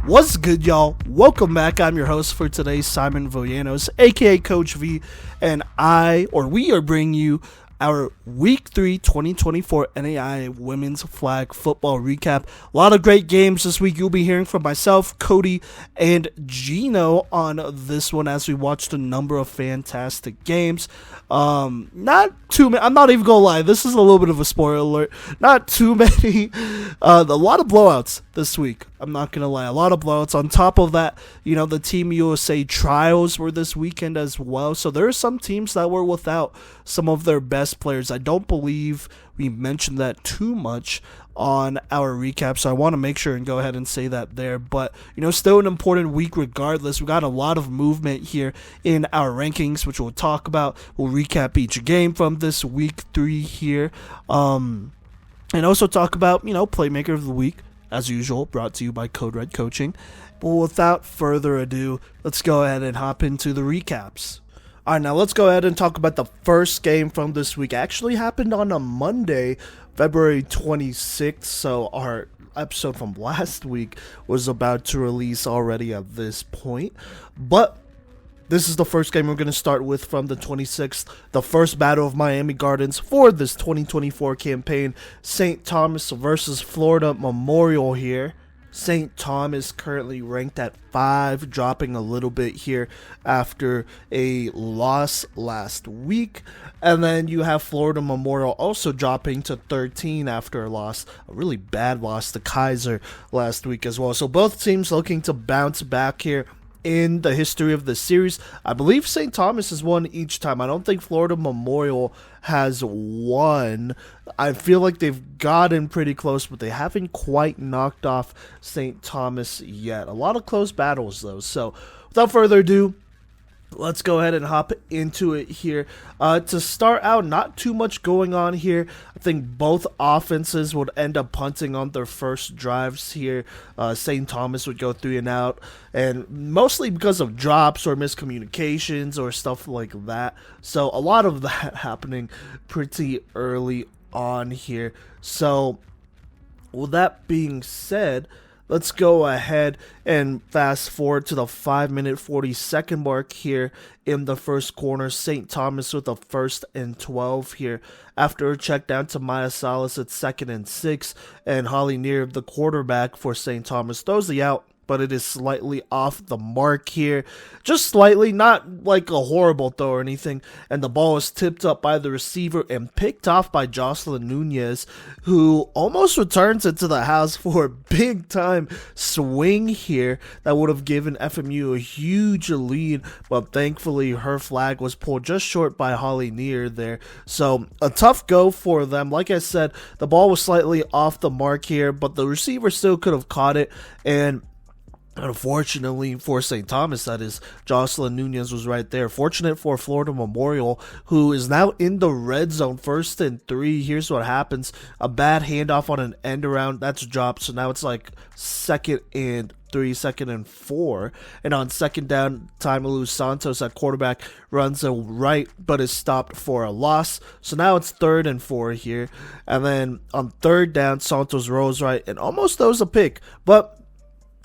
What's good, y'all? Welcome back. I'm your host for today, Simon Villanos, aka Coach V, and we are bringing you our Week 3 2024 NAIA Women's Flag Football Recap. A lot of great games this week. You'll be hearing from myself, Kodey, and Gino on this one as we watched a number of fantastic games. Not too many. I'm not even gonna lie. This is a little bit of a spoiler alert. Not too many. A lot of blowouts this week. I'm not gonna lie. A lot of blowouts. On top of that, the Team USA trials were this weekend as well. So there are some teams that were without some of their best players. I don't believe we mentioned that too much on our recap, so I want to make sure and go ahead and say that there. But still an important week regardless. We got a lot of movement here in our rankings, which we'll talk about. We'll recap each game from this week 3 here, and also talk about Playmaker of the Week as usual, brought to you by Code Red Coaching. But without further ado, let's go ahead and hop into the recaps. Alright, now let's go ahead and talk about the first game from this week. It actually happened on a Monday, February 26th, so our episode from last week was about to release already at this point. But this is the first game we're going to start with from the 26th, the first Battle of Miami Gardens for this 2024 campaign. St. Thomas versus Florida Memorial here. St. Thomas currently ranked at 5, dropping a little bit here after a loss last week. And then you have Florida Memorial also dropping to 13 after a loss, a really bad loss to Keiser last week as well. So both teams looking to bounce back here in the history of the series. I believe St. Thomas has won each time. I don't think Florida Memorial has won. I feel like they've gotten pretty close, but they haven't quite knocked off St. Thomas yet. A lot of close battles, though. So, without further ado, let's go ahead and hop into it here. To start out, not too much going on here. I think both offenses would end up punting on their first drives here. St. Thomas would go 3 and out, and mostly because of drops or miscommunications or stuff like that. So a lot of that happening pretty early on here. So with that being said, let's go ahead and fast forward to the 5-minute 40-second mark here in the first quarter. St. Thomas with a 1st and 12 here after a check down to Maya Salas at 2nd and 6, and Holly Neer, the quarterback for St. Thomas, throws the out, but it is slightly off the mark here. Just slightly, not like a horrible throw or anything. And the ball is tipped up by the receiver and picked off by Jocelyn Nunez, who almost returns it to the house for a big-time swing here that would have given FMU a huge lead. But thankfully, her flag was pulled just short by Holly Neer there. So a tough go for them. Like I said, the ball was slightly off the mark here, but the receiver still could have caught it. And unfortunately for St. Thomas, that is, Jocelyn Nunez was right there. Fortunate for Florida Memorial, who is now in the red zone, 1st and 3. Here's what happens. A bad handoff on an end around. That's dropped. So now it's like 2nd and 3, 2nd and 4. And on 2nd down, Taimalu Santos at quarterback runs a right, but is stopped for a loss. So now it's 3rd and 4 here. And then on 3rd down, Santos rolls right and almost throws a pick, but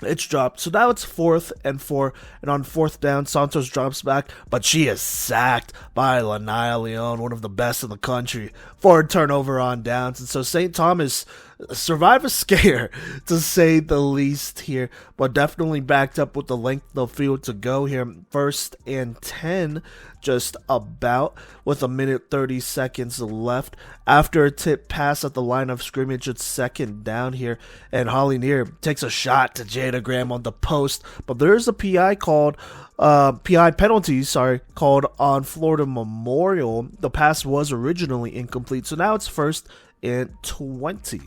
it's dropped. So now it's 4th and 4, and on 4th down, Santos drops back, but she is sacked by NAIA Leon, one of the best in the country, for a turnover on downs. And so St. Thomas survive a scare, to say the least here, but definitely backed up with the length of the field to go here. 1st and 10, just about, with 1:30 left. After a tip pass at the line of scrimmage, it's 2nd down here, and Holly Neer takes a shot to Jada Graham on the post, but there's a PI penalty called on Florida Memorial. The pass was originally incomplete, so now it's 1st and 20.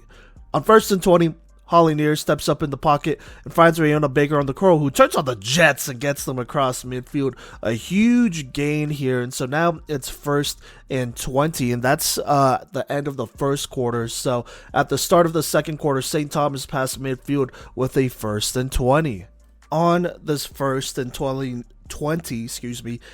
On 1st and 20, Holly Neer steps up in the pocket and finds Rayyona Baker on the curl, who turns on the Jets and gets them across midfield. A huge gain here, and so now it's 1st and 20, and that's the end of the first quarter. So at the start of the second quarter, St. Thomas passed midfield with a 1st and 20. On this 1st and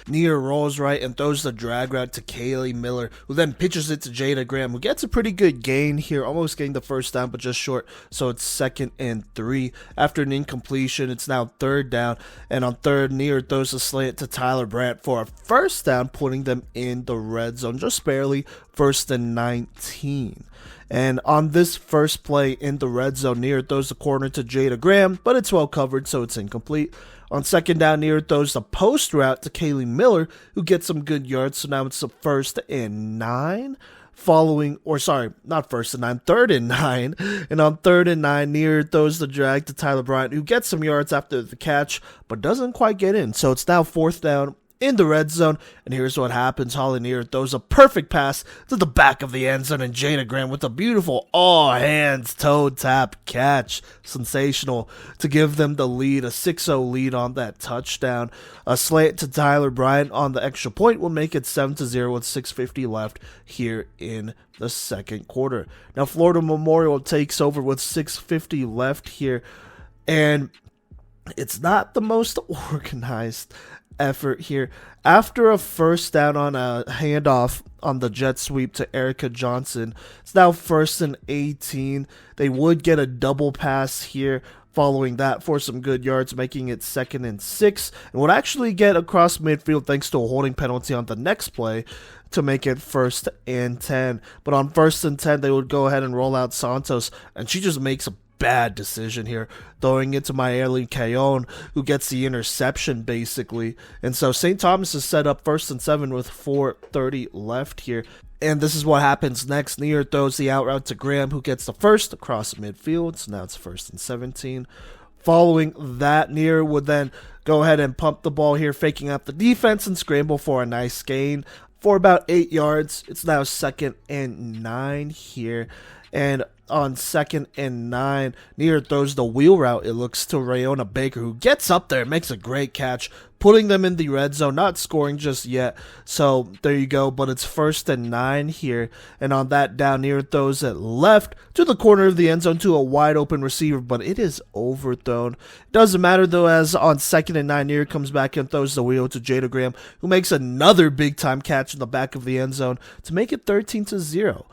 Nia rolls right and throws the drag route to Kaylee Miller, who then pitches it to Jada Graham, who gets a pretty good gain here, almost getting the first down, but just short, so it's 2nd and 3. After an incompletion, it's now 3rd down, and on 3rd, Nia throws a slant to Tyler Brandt for a first down, putting them in the red zone, just barely, 1st and 19. And on this first play in the red zone, Nia throws the corner to Jada Graham, but it's well covered, so it's incomplete. On 2nd down, Nia throws the post route to Kaylee Miller, who gets some good yards, so now it's the 1st and 9. Not 1st and 9, 3rd and 9. And on 3rd and 9, Nia throws the drag to Tyler Bryant, who gets some yards after the catch, but doesn't quite get in. So it's now 4th down in the red zone, and here's what happens. Holly Nia throws a perfect pass to the back of the end zone, and Jada Graham with a beautiful all-hands toe tap catch. Sensational to give them the lead, a 6-0 lead on that touchdown. A slant to Tyler Bryant on the extra point will make it 7-0 with 6:50 left here in the second quarter. Now Florida Memorial takes over with 6:50 left here, and it's not the most organized effort here. After a first down on a handoff on the jet sweep to Erica Johnson, it's now 1st and 18. They would get a double pass here following that for some good yards, making it 2nd and 6, and would actually get across midfield thanks to a holding penalty on the next play to make it 1st and 10. But on 1st and 10, they would go ahead and roll out Santos, and she just makes a bad decision here, throwing it to Mayerly Cayon, who gets the interception basically. And so St. Thomas is set up 1st and 7 with 4:30 left here. And this is what happens next. Nia throws the out route to Graham, who gets the first across midfield. So now it's 1st and 17. Following that, Nia would then go ahead and pump the ball here, faking out the defense and scramble for a nice gain for about 8 yards. It's now 2nd and 9 here. And on 2nd and 9, Nia throws the wheel route, it looks, to Rayona Baker, who gets up there and makes a great catch, putting them in the red zone, not scoring just yet. So there you go, but it's 1st and 9 here. And on that down, Nia throws it left to the corner of the end zone to a wide open receiver, but it is overthrown. Doesn't matter though, as on 2nd and 9, Nia comes back and throws the wheel to Jada Graham, who makes another big time catch in the back of the end zone to make it 13-0.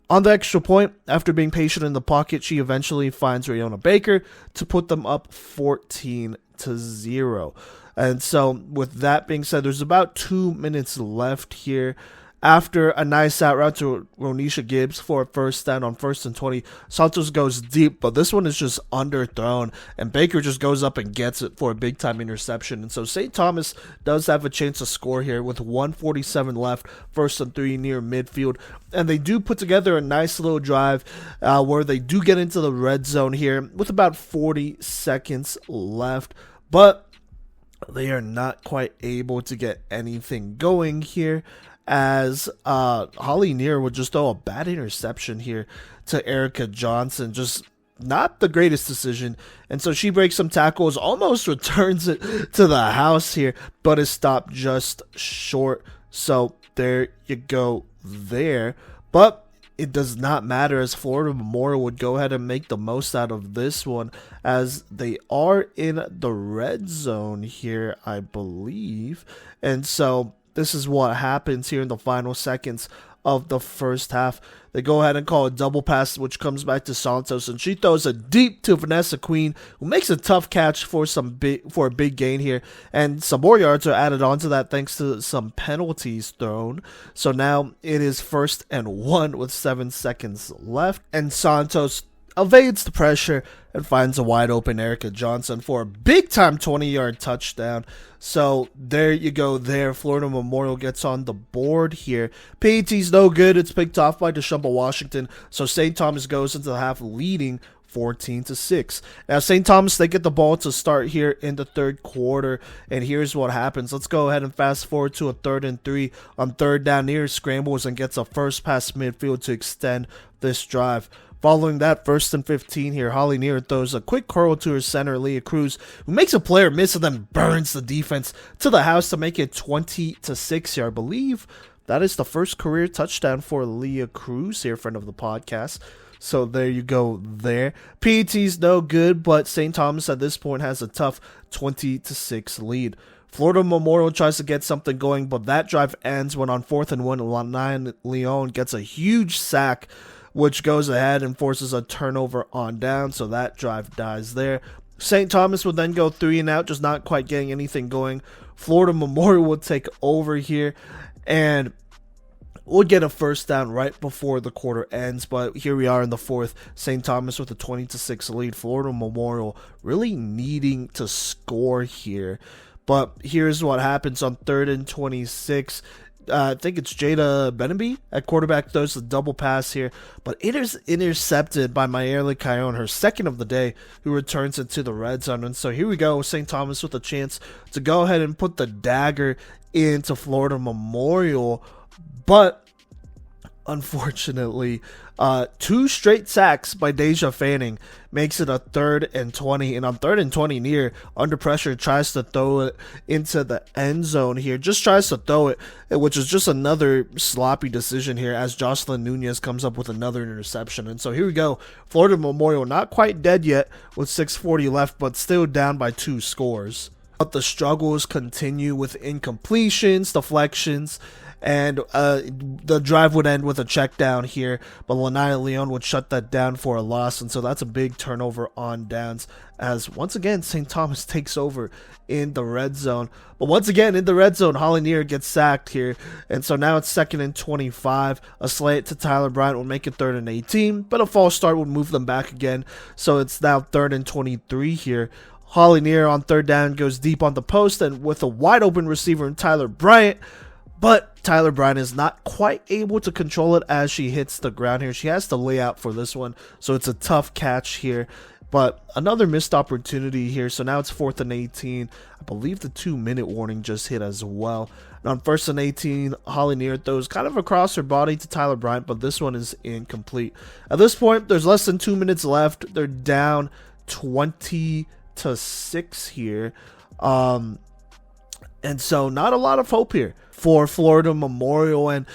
On the extra point, after being patient in the pocket, she eventually finds Rayona Baker to put them up 14-0. And so, with that being said, there's about 2 minutes left here. After a nice out route to Ronisha Gibbs for a first down on 1st and 20, Santos goes deep, but this one is just underthrown, and Baker just goes up and gets it for a big-time interception. And so St. Thomas does have a chance to score here with 1:47 left, 1st and 3 near midfield. And they do put together a nice little drive where they do get into the red zone here with about 40 seconds left, but they are not quite able to get anything going here, as Holly Nia would just throw a bad interception here to Erica Johnson. Just not the greatest decision. And so she breaks some tackles, almost returns it to the house here, but is stopped just short. So there you go there. But it does not matter, as Florida Memorial would go ahead and make the most out of this one, as they are in the red zone here, I believe. And so this is what happens here in the final seconds of the first half. They go ahead and call a double pass, which comes back to Santos, and she throws it deep to Vanessa Queen, who makes a tough catch for a big gain here. And some more yards are added onto that thanks to some penalties thrown. So now it is 1st and 1 with 7 seconds left, and Santos evades the pressure and finds a wide open Erica Johnson for a big time 20-yard touchdown. So there you go there. Florida Memorial gets on the board here. PAT's no good. It's picked off by Deshumba Washington. So St. Thomas goes into the half leading 14-6. Now St. Thomas, they get the ball to start here in the third quarter, and here's what happens. Let's go ahead and fast forward to a 3rd and 3. On 3rd down, Nia scrambles and gets a first pass midfield to extend this drive. Following that, 1st and 15 here, Holly Nia throws a quick curl to her center, Leah Cruz, who makes a player miss and then burns the defense to the house to make it 20-6 here. I believe that is the first career touchdown for Leah Cruz here, friend of the podcast. So there you go there. PAT's no good, but St. Thomas at this point has a tough 20-6 lead. Florida Memorial tries to get something going, but that drive ends when on 4th and 1, Lanai Leon gets a huge sack, which goes ahead and forces a turnover on down, so that drive dies there. St. Thomas would then go 3 and out, just not quite getting anything going. Florida Memorial would take over here, and we'll get a first down right before the quarter ends, but here we are in the 4th. St. Thomas with a 20-6 lead. Florida Memorial really needing to score here. But here's what happens on 3rd and 26. I think it's Jada Benenby at quarterback, throws the double pass here, but it is intercepted by Mayerly Cayon, her second of the day, who returns it to the red zone. And so here we go, St. Thomas with a chance to go ahead and put the dagger into Florida Memorial, but unfortunately, 2 straight sacks by Deja Fanning makes it a 3rd and 20, and on 3rd and 20 near, under pressure, tries to throw it into the end zone here, just tries to throw it, which is just another sloppy decision here as Jocelyn Nunez comes up with another interception. And so here we go, Florida Memorial not quite dead yet with 6:40 left, but still down by 2 scores. But the struggles continue with incompletions, deflections, and the drive would end with a check down here, but Lanai Leon would shut that down for a loss, and so that's a big turnover on downs as once again St. Thomas takes over in the red zone. But once again in the red zone, Holly Neer gets sacked here, and so now it's 2nd and 25. A slant to Tyler Bryant will make it 3rd and 18, but a false start would move them back again, so it's now 3rd and 23 here. Holly Neer on 3rd down goes deep on the post and with a wide open receiver in Tyler Bryant, but Tyler Bryant is not quite able to control it as she hits the ground here. She has to lay out for this one, so it's a tough catch here. But another missed opportunity here, so now it's 4th and 18. I believe the 2-minute warning just hit as well. And on 1st and 18, Holly Neer throws kind of across her body to Tyler Bryant, but this one is incomplete. At this point, there's less than 2 minutes left. They're down 20-6 here. And so not a lot of hope here for Florida Memorial, and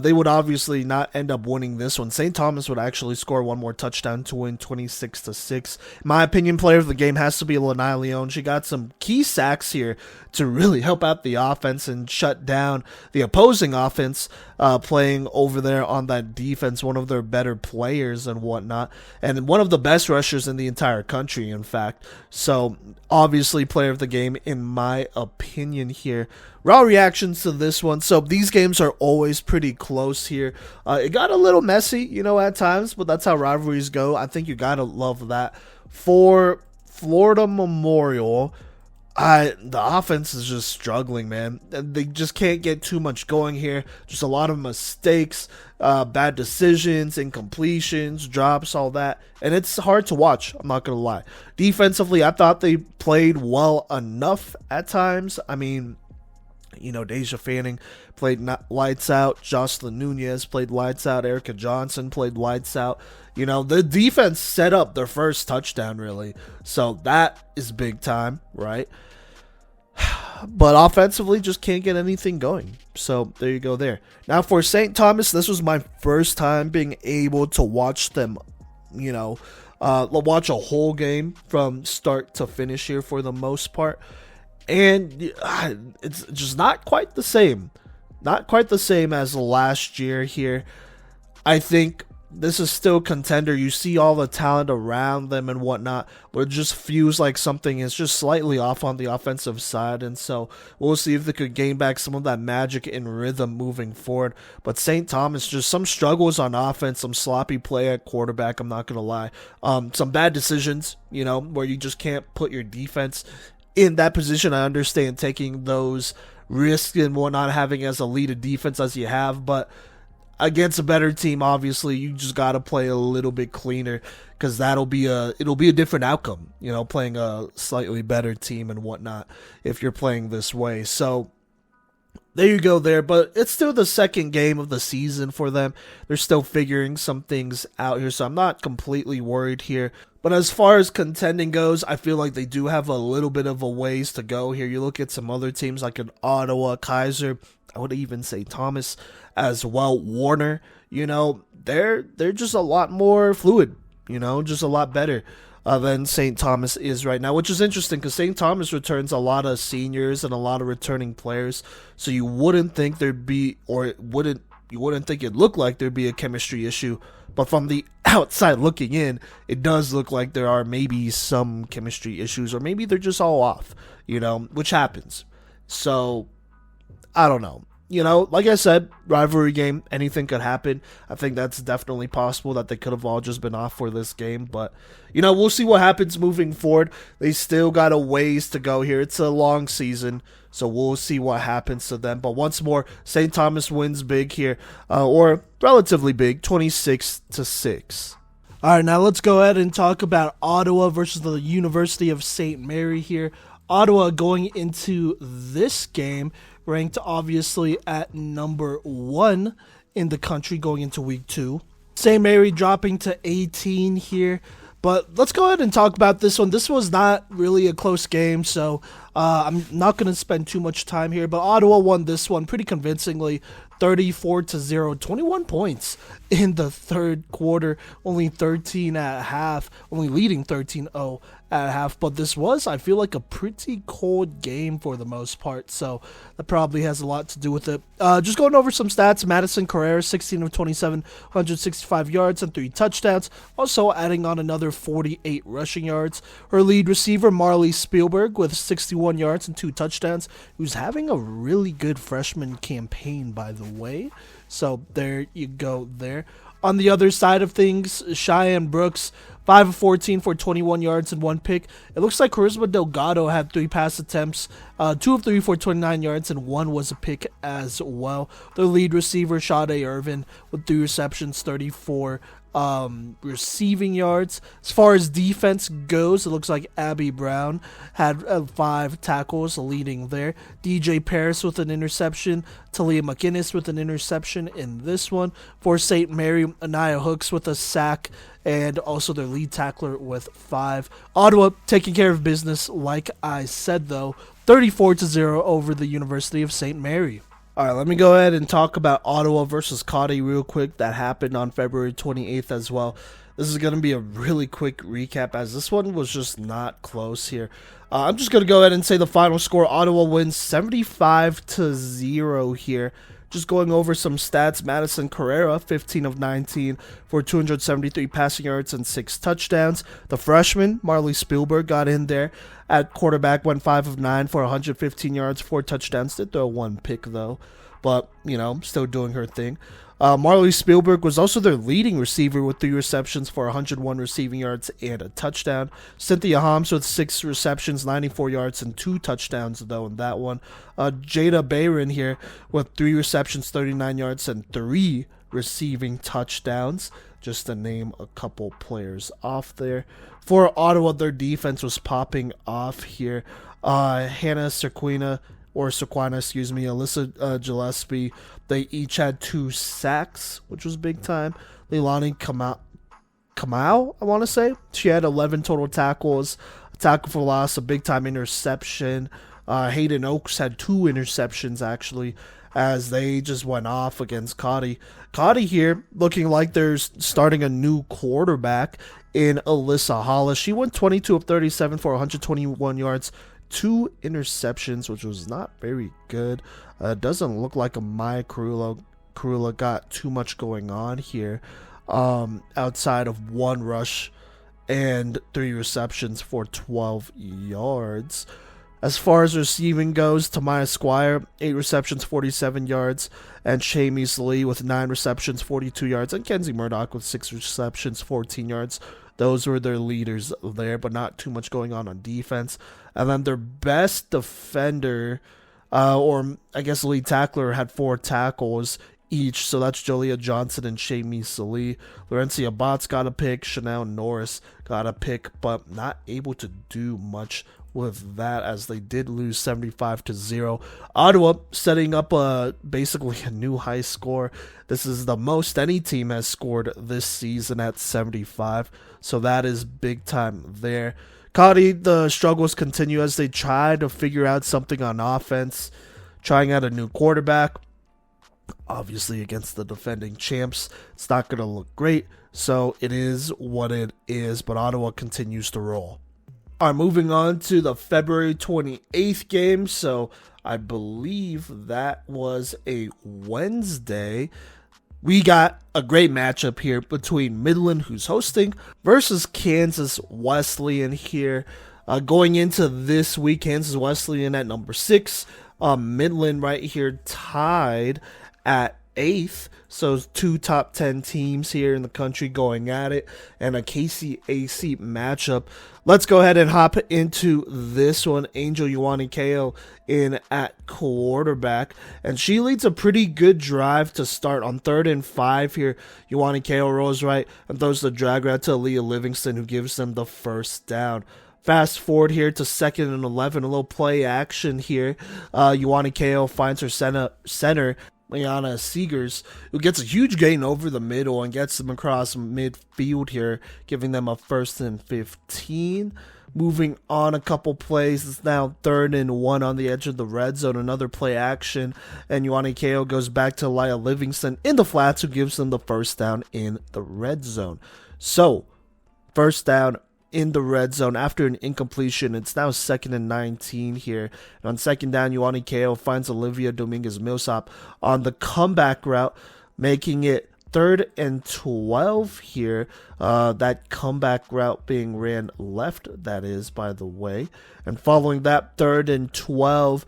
they would obviously not end up winning this one. St. Thomas would actually score one more touchdown to win 26-6. In my opinion, player of the game has to be Lanai Leon. She got some key sacks here to really help out the offense and shut down the opposing offense playing over there on that defense, one of their better players and whatnot, and one of the best rushers in the entire country, in fact. So obviously player of the game in my opinion here. Raw reactions to this one. So these games are always pretty close here. It got a little messy, at times, but that's how rivalries go. I think you gotta love that. For Florida Memorial, the offense is just struggling, man. They just can't get too much going here. Just a lot of mistakes, bad decisions, incompletions, drops, all that. And it's hard to watch, I'm not going to lie. Defensively, I thought they played well enough at times. I mean, Deja Fanning played lights out. Jocelyn Nunez played lights out. Erica Johnson played lights out. The defense set up their first touchdown, really. So that is big time, right? But offensively, just can't get anything going. So there you go there. Now for St. Thomas, this was my first time being able to watch them, watch a whole game from start to finish here for the most part. And it's just not quite the same. Not quite the same as last year here. I think this is still contender. You see all the talent around them and whatnot, but it just feels like something is just slightly off on the offensive side. And so we'll see if they could gain back some of that magic and rhythm moving forward. But St. Thomas, just some struggles on offense, some sloppy play at quarterback, I'm not going to lie. Some bad decisions, where you just can't put your defense in that position. I understand taking those risks and whatnot, having as elite a defense as you have, but against a better team, obviously, you just got to play a little bit cleaner, because it'll be a different outcome, playing a slightly better team and whatnot if you're playing this way. So there you go there, but it's still the second game of the season for them. They're still figuring some things out here, so I'm not completely worried here. But as far as contending goes, I feel like they do have a little bit of a ways to go here. You look at some other teams like an Ottawa, Keiser, I would even say Thomas as well, Warner, they're just a lot more fluid, just a lot better. than St. Thomas is right now, which is interesting because St. Thomas returns a lot of seniors and a lot of returning players, so you wouldn't think there'd be, or you wouldn't think it'd look like there'd be a chemistry issue, but from the outside looking in, it does look like there are maybe some chemistry issues, or maybe they're just all off, which happens. So, I don't know. Like I said, rivalry game, anything could happen. I think that's definitely possible that they could have all just been off for this game. But, we'll see what happens moving forward. They still got a ways to go here. It's a long season, so we'll see what happens to them. But once more, St. Thomas wins big here, or relatively big, 26-6. All right, now let's go ahead and talk about Ottawa versus the University of St. Mary here. Ottawa going into this game ranked obviously at number 1 in the country going into week 2. St. Mary dropping to 18 here. But let's go ahead and talk about this one. This was not really a close game, so I'm not going to spend too much time here. But Ottawa won this one pretty convincingly, 34-0, 21 points in the third quarter, only 13 at half, only leading 13-0 at half. But this was, I feel like, a pretty cold game for the most part, so that probably has a lot to do with it. Just going over some stats, Madison Carrera, 16 of 27, 165 yards and 3 touchdowns, also adding on another 48 rushing yards. Her lead receiver, Marley Spielberg, with 61 yards and 2 touchdowns, who's having a really good freshman campaign, by the way. So there you go there. On the other side of things, Cheyenne Brooks, 5 of 14 for 21 yards and 1 pick. It looks like Charisma Delgado had 3 pass attempts, 2 of 3 for 29 yards, and 1 was a pick as well. The lead receiver, Sade Irvin, with 3 receptions, 34 receiving yards. As far as defense goes, it looks like Abby Brown had 5 tackles leading there. DJ Paris with an interception. Talia McInnes with an interception in this one. For St. Mary, NAIA Hooks with a sack, and also their lead tackler with 5. Ottawa taking care of business, like I said, though, 34-0 over the University of St. Mary. All right, let me go ahead and talk about Ottawa versus Cottey real quick. That happened on February 28th as well. This is going to be a really quick recap, as this one was just not close here. I'm just going to go ahead and say the final score. Ottawa wins 75-0 here. Just going over some stats, Madison Carrera, 15 of 19 for 273 passing yards and 6 touchdowns. The freshman, Marley Spielberg, got in there at quarterback, went 5 of 9 for 115 yards, 4 touchdowns. Did throw 1 pick, though, but, still doing her thing. Marley Spielberg was also their leading receiver with 3 receptions for 101 receiving yards and a touchdown. Cynthia Homs with 6 receptions, 94 yards, and 2 touchdowns, though, in that one. Jada Bayron here with 3 receptions, 39 yards, and 3 receiving touchdowns, just to name a couple players off there. For Ottawa, their defense was popping off here. Hannah Sequina, Alyssa Gillespie, they each had 2 sacks, which was big time. Leilani Kamau, I want to say. She had 11 total tackles, a tackle for loss, a big time interception. Hayden Oaks had 2 interceptions, actually, as they just went off against Cottey. Cottey here looking like they're starting a new quarterback in Alyssa Hollis. She went 22 of 37 for 121 yards, 2 interceptions, which was not very good. Doesn't look like Maya Karula got too much going on here, outside of 1 rush and 3 receptions for 12 yards. As far as receiving goes, Tamaya Squire, 8 receptions, 47 yards, and Shamies Lee with 9 receptions, 42 yards, and Kenzie Murdoch with 6 receptions, 14 yards. Those were their leaders there, but not too much going on defense. And then their best defender, or I guess lead tackler, had 4 tackles each. So that's Jolia Johnson and Shamies Lee. Laurencia Botts got a pick. Chanel Norris got a pick, but not able to do much with that, as they did lose 75-0. Ottawa setting up basically a new high score. This is the most any team has scored this season at 75, so that is big time there. Cottey, the struggles continue as they try to figure out something on offense, trying out a new quarterback. Obviously, against the defending champs, it's not going to look great. So it is what it is, but Ottawa continues to roll. All right, moving on to the February 28th game. So I believe that was a Wednesday. We got a great matchup here between Midland, who's hosting, versus Kansas Wesleyan here. Going into this week, Kansas Wesleyan at number 6. Midland right here tied at 8th. So 2 top 10 teams here in the country going at it, and a KCAC matchup. Let's go ahead and hop into this one. Angel Ioane-Kao in at quarterback, and she leads a pretty good drive to start on 3rd and 5 here. Ioane-Kao rolls right and throws the drag route to Aaliyah Livingston, who gives them the first down. Fast forward here to 2nd and 11, a little play action here. Ioane-Kao finds her center Liana Seegers, who gets a huge gain over the middle and gets them across midfield here, giving them a 1st and 15. Moving on a couple plays, it's now 3rd and 1 on the edge of the red zone. Another play action, and Ioane-Kao goes back to Aaliyah Livingston in the flats, who gives them the first down in the red zone. So, first down in the red zone after an incompletion. It's now 2nd and 19 here. And on 2nd down, Ioane-Kao finds Olivia Dominguez-Millsap on the comeback route, making it 3rd and 12 here. That comeback route being ran left, that is, by the way. And following that 3rd and 12,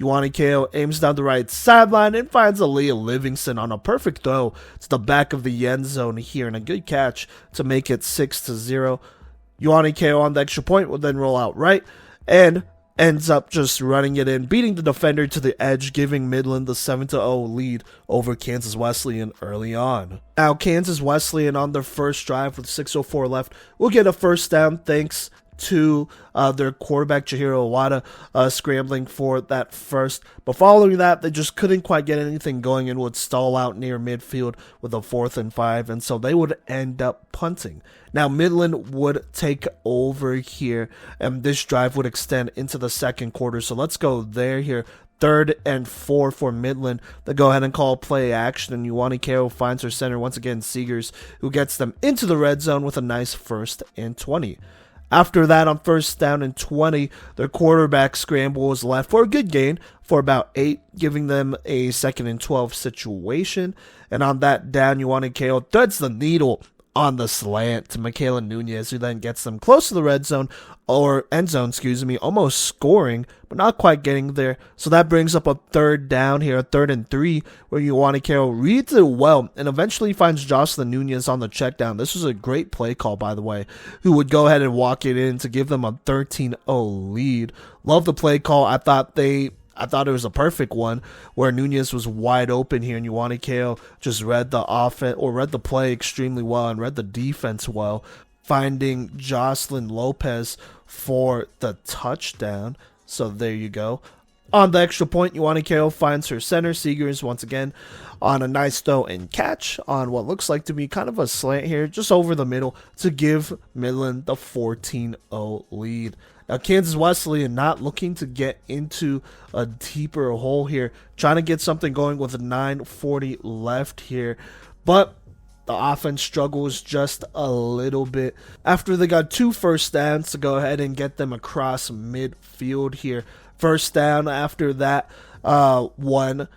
Ioane-Kao aims down the right sideline and finds Aaliyah Livingston on a perfect throw to the back of the end zone here, and a good catch to make it 6-0. Ioane-Kao on the extra point will then roll out right and ends up just running it in, beating the defender to the edge, giving Midland the 7-0 lead over Kansas Wesleyan early on. Now, Kansas Wesleyan on their first drive with 6:04 left will get a first down thanks to their quarterback Chihiro Iwata scrambling for that first. But following that, they just couldn't quite get anything going and would stall out near midfield with a 4th and 5, and so they would end up punting. Now, Midland would take over here, and this drive would extend into the second quarter. So let's go there here. 3rd and 4 for Midland. They go ahead and call play action, and Ioane-Kao finds her center once again, Seegers, who gets them into the red zone with a nice 1st and 20. After that, on 1st down and 20, their quarterback scramble was left for a good gain for about 8, giving them a 2nd and 12 situation. And on that down, Ioane-Kao threads the needle on the slant to Michaela Nunez, who then gets them close to the red zone, or end zone, almost scoring, but not quite getting there. So that brings up a 3rd down here, a 3rd and 3, where Ioane-Kao reads it well and eventually finds Jocelyn Nunez on the check down. This was a great play call, by the way, who would go ahead and walk it in to give them a 13-0 lead. Love the play call. I thought it was a perfect one where Nunez was wide open here, and Ioane-Kao just read the offense, or read the play extremely well and read the defense well, finding Jocelyn Lopez for the touchdown. So there you go. On the extra point, Ioane-Kao finds her center, Seegers, once again on a nice throw and catch on what looks like to be kind of a slant here, just over the middle, to give Midland the 14-0 lead. Now, Kansas Wesleyan not looking to get into a deeper hole here, trying to get something going with a 9:40 left here, but the offense struggles just a little bit after they got 2 first downs to go ahead and get them across midfield here. First down after that, 1.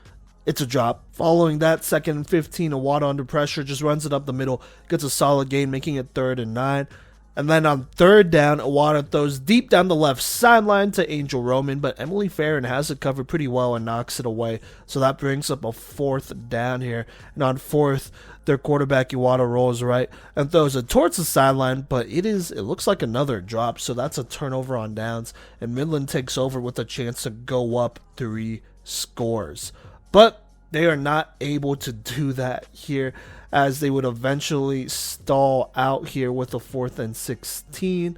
It's a drop. Following that, 2nd and 15, Iwata under pressure just runs it up the middle, gets a solid gain, making it 3rd and 9. And then on 3rd down, Iwata throws deep down the left sideline to Angel Roman, but Emily Farron has it covered pretty well and knocks it away. So that brings up a 4th down here. And on 4th, their quarterback Iwata rolls right and throws it towards the sideline, but it looks like another drop, so that's a turnover on downs. And Midland takes over with a chance to go up 3 scores. But they are not able to do that here, as they would eventually stall out here with a 4th and 16.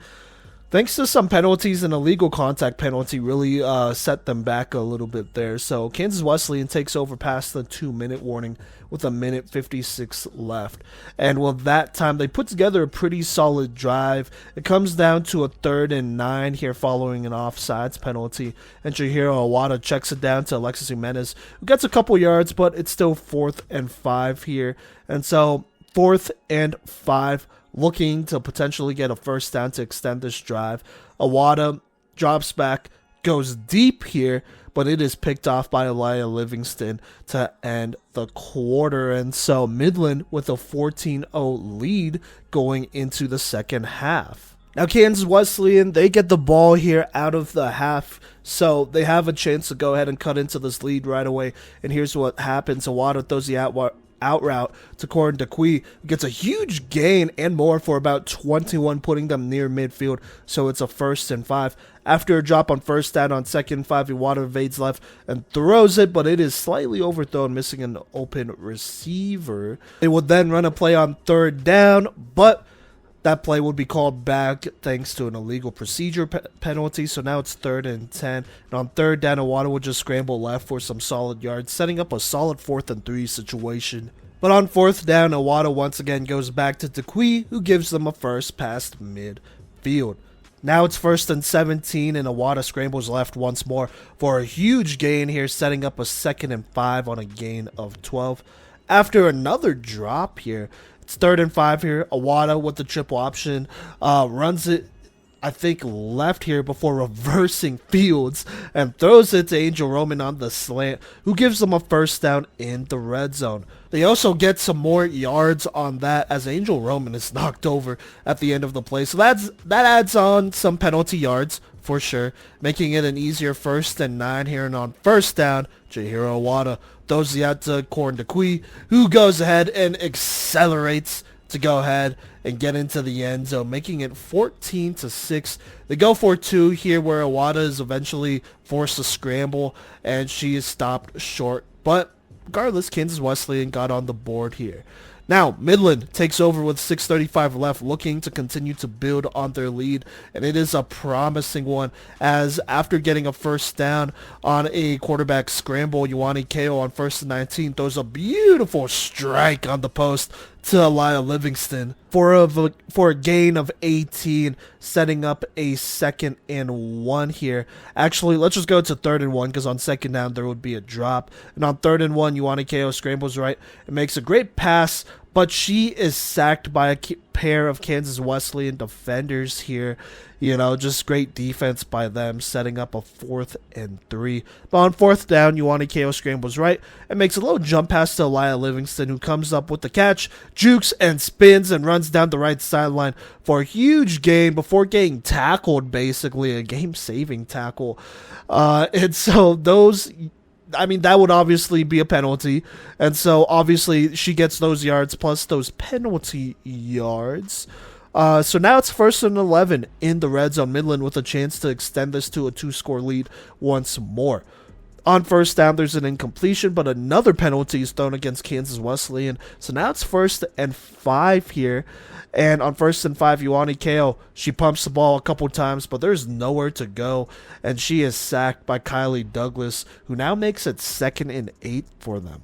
Thanks to some penalties, an illegal contact penalty really set them back a little bit there. So Kansas Wesleyan takes over past the 2-minute warning with 1:56 left. And with that time, they put together a pretty solid drive. It comes down to a 3rd and 9 here following an offsides penalty. And Chihiro Awada checks it down to Alexis Jimenez, who gets a couple yards, but it's still 4th and 5 here. And so 4th and 5, looking to potentially get a first down to extend this drive. Awada drops back, goes deep here, but it is picked off by NAIA Livingston to end the quarter. And so Midland with a 14-0 lead going into the second half. Now Kansas Wesleyan, they get the ball here out of the half, so they have a chance to go ahead and cut into this lead right away. And here's what happens. Awada throws the out route to Kodey, who gets a huge gain and more for about 21, putting them near midfield. So it's a 1st and 5. After a drop on first down on 2nd and 5, Awada evades left and throws it, but it is slightly overthrown, missing an open receiver. They would then run a play on 3rd down, but that play would be called back thanks to an illegal procedure penalty. So now it's 3rd and 10. And on 3rd down, Awada would just scramble left for some solid yards, setting up a solid 4th and 3 situation. But on 4th down, Awada once again goes back to Tik, who gives them a first past midfield. Now it's 1st and 17, and Awada scrambles left once more for a huge gain here, setting up a 2nd and 5 on a gain of 12. After another drop here, it's 3rd and 5 here. Awada with the triple option runs it, I think, left here before reversing fields and throws it to Angel Roman on the slant, who gives them a first down in the red zone. They also get some more yards on that as Angel Roman is knocked over at the end of the play. So that adds on some penalty yards for sure, making it an easier 1st and 9 here. And on 1st down, Chihiro Awada throws it out to Kodey, who goes ahead and accelerates to go ahead and get into the end zone, making it 14-6. They go for 2 here, where Awada is eventually forced to scramble, and she is stopped short. But regardless, Kansas Wesleyan got on the board here. Now, Midland takes over with 6:35 left, looking to continue to build on their lead, and it is a promising one, as after getting a first down on a quarterback scramble, Ioane Kao on 1st and 19 throws a beautiful strike on the post to NAIA Livingston for a gain of 18, setting up a 2nd and 1 here. Actually, let's just go to 3rd and 1, because on 2nd down there would be a drop. And on 3rd and 1, Ioane Kao scrambles right and makes a great pass, but she is sacked by a pair of Kansas Wesleyan defenders here. You know, just great defense by them, setting up a 4th and 3. But on 4th down, Ioane Kao scrambles right and makes a little jump pass to NAIA Livingston, who comes up with the catch, jukes and spins and runs down the right sideline for a huge gain before getting tackled, basically a game-saving tackle. And so that would obviously be a penalty. And so obviously she gets those yards plus those penalty yards. So now it's 1st and 11 in the red zone. Midland with a chance to extend this to a 2-score lead once more. On 1st down, there's an incompletion, but another penalty is thrown against Kansas Wesleyan. So now it's 1st and 5 here. And on 1st and 5, Ioane Kao, she pumps the ball a couple times, but there's nowhere to go. And she is sacked by Kylie Douglas, who now makes it 2nd and 8 for them.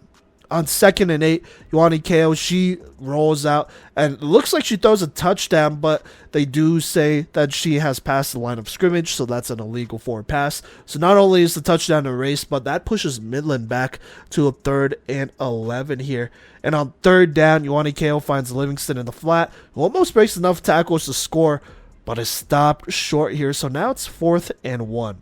On 2nd and 8, Ioane Kao, she rolls out, and it looks like she throws a touchdown, but they do say that she has passed the line of scrimmage, so that's an illegal forward pass. So not only is the touchdown erased, but that pushes Midland back to a 3rd and 11 here. And on 3rd down, Ioane Kao finds Livingston in the flat, who almost breaks enough tackles to score, but is stopped short here. So now it's 4th and 1.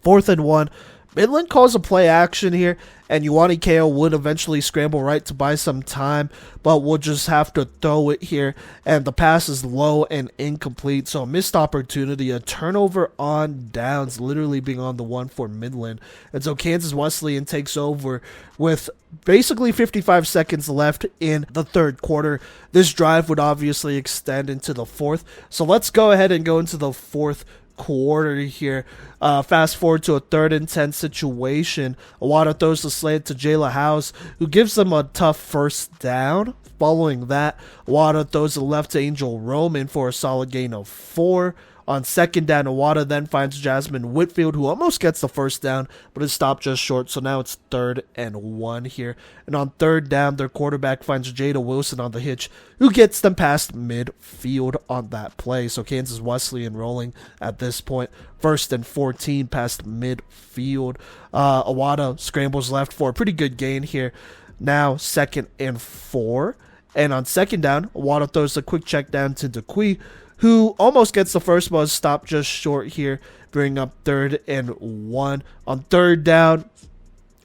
4th and 1. Midland calls a play action here, and Ioane Kao would eventually scramble right to buy some time, but will just have to throw it here, and the pass is low and incomplete, so a missed opportunity, a turnover on downs, literally being on the 1 for Midland. And so Kansas Wesleyan takes over with basically 55 seconds left in the 3rd quarter. This drive would obviously extend into the 4th, so let's go ahead and go into the 4th quarter here. Fast forward to a 3rd and 10 situation. Awada throws the slant to Jayla House, who gives them a tough first down. Following that, Awada throws the left to Angel Roman for a solid gain of 4. On second down, Iwata then finds Jasmine Whitfield, who almost gets the first down, but is stopped just short, so now it's 3rd and 1 here. And on 3rd down, their quarterback finds Jada Wilson on the hitch, who gets them past midfield on that play. So Kansas Wesleyan rolling at this point. 1st and 14 past midfield. Iwata scrambles left for a pretty good gain here. Now 2nd and 4. And on 2nd down, Iwata throws a quick check down to Duquy, who almost gets the first ball, stopped just short here, bring up 3rd and 1. On 3rd down,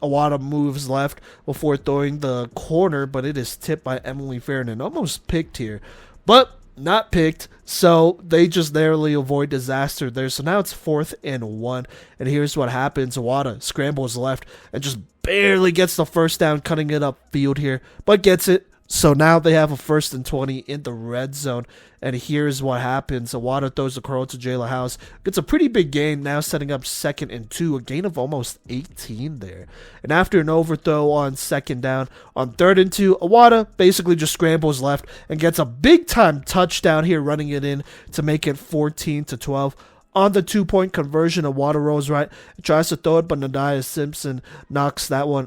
Iwata moves left before throwing the corner, but it is tipped by Emily Farron and almost picked here. But not picked, so they just narrowly avoid disaster there. So now it's 4th and 1, and here's what happens. Iwata scrambles left and just barely gets the first down, cutting it upfield here, but gets it. So now they have a 1st and 20 in the red zone. And here's what happens. Iwata throws the curl to Jayla House. Gets a pretty big gain, now setting up 2nd and 2. A gain of almost 18 there. And after an overthrow on 2nd down, on 3rd and 2, Iwata basically just scrambles left and gets a big-time touchdown here, running it in to make it 14-12. On the 2-point conversion, Iwata rolls right, tries to throw it, but Nadia Simpson knocks that one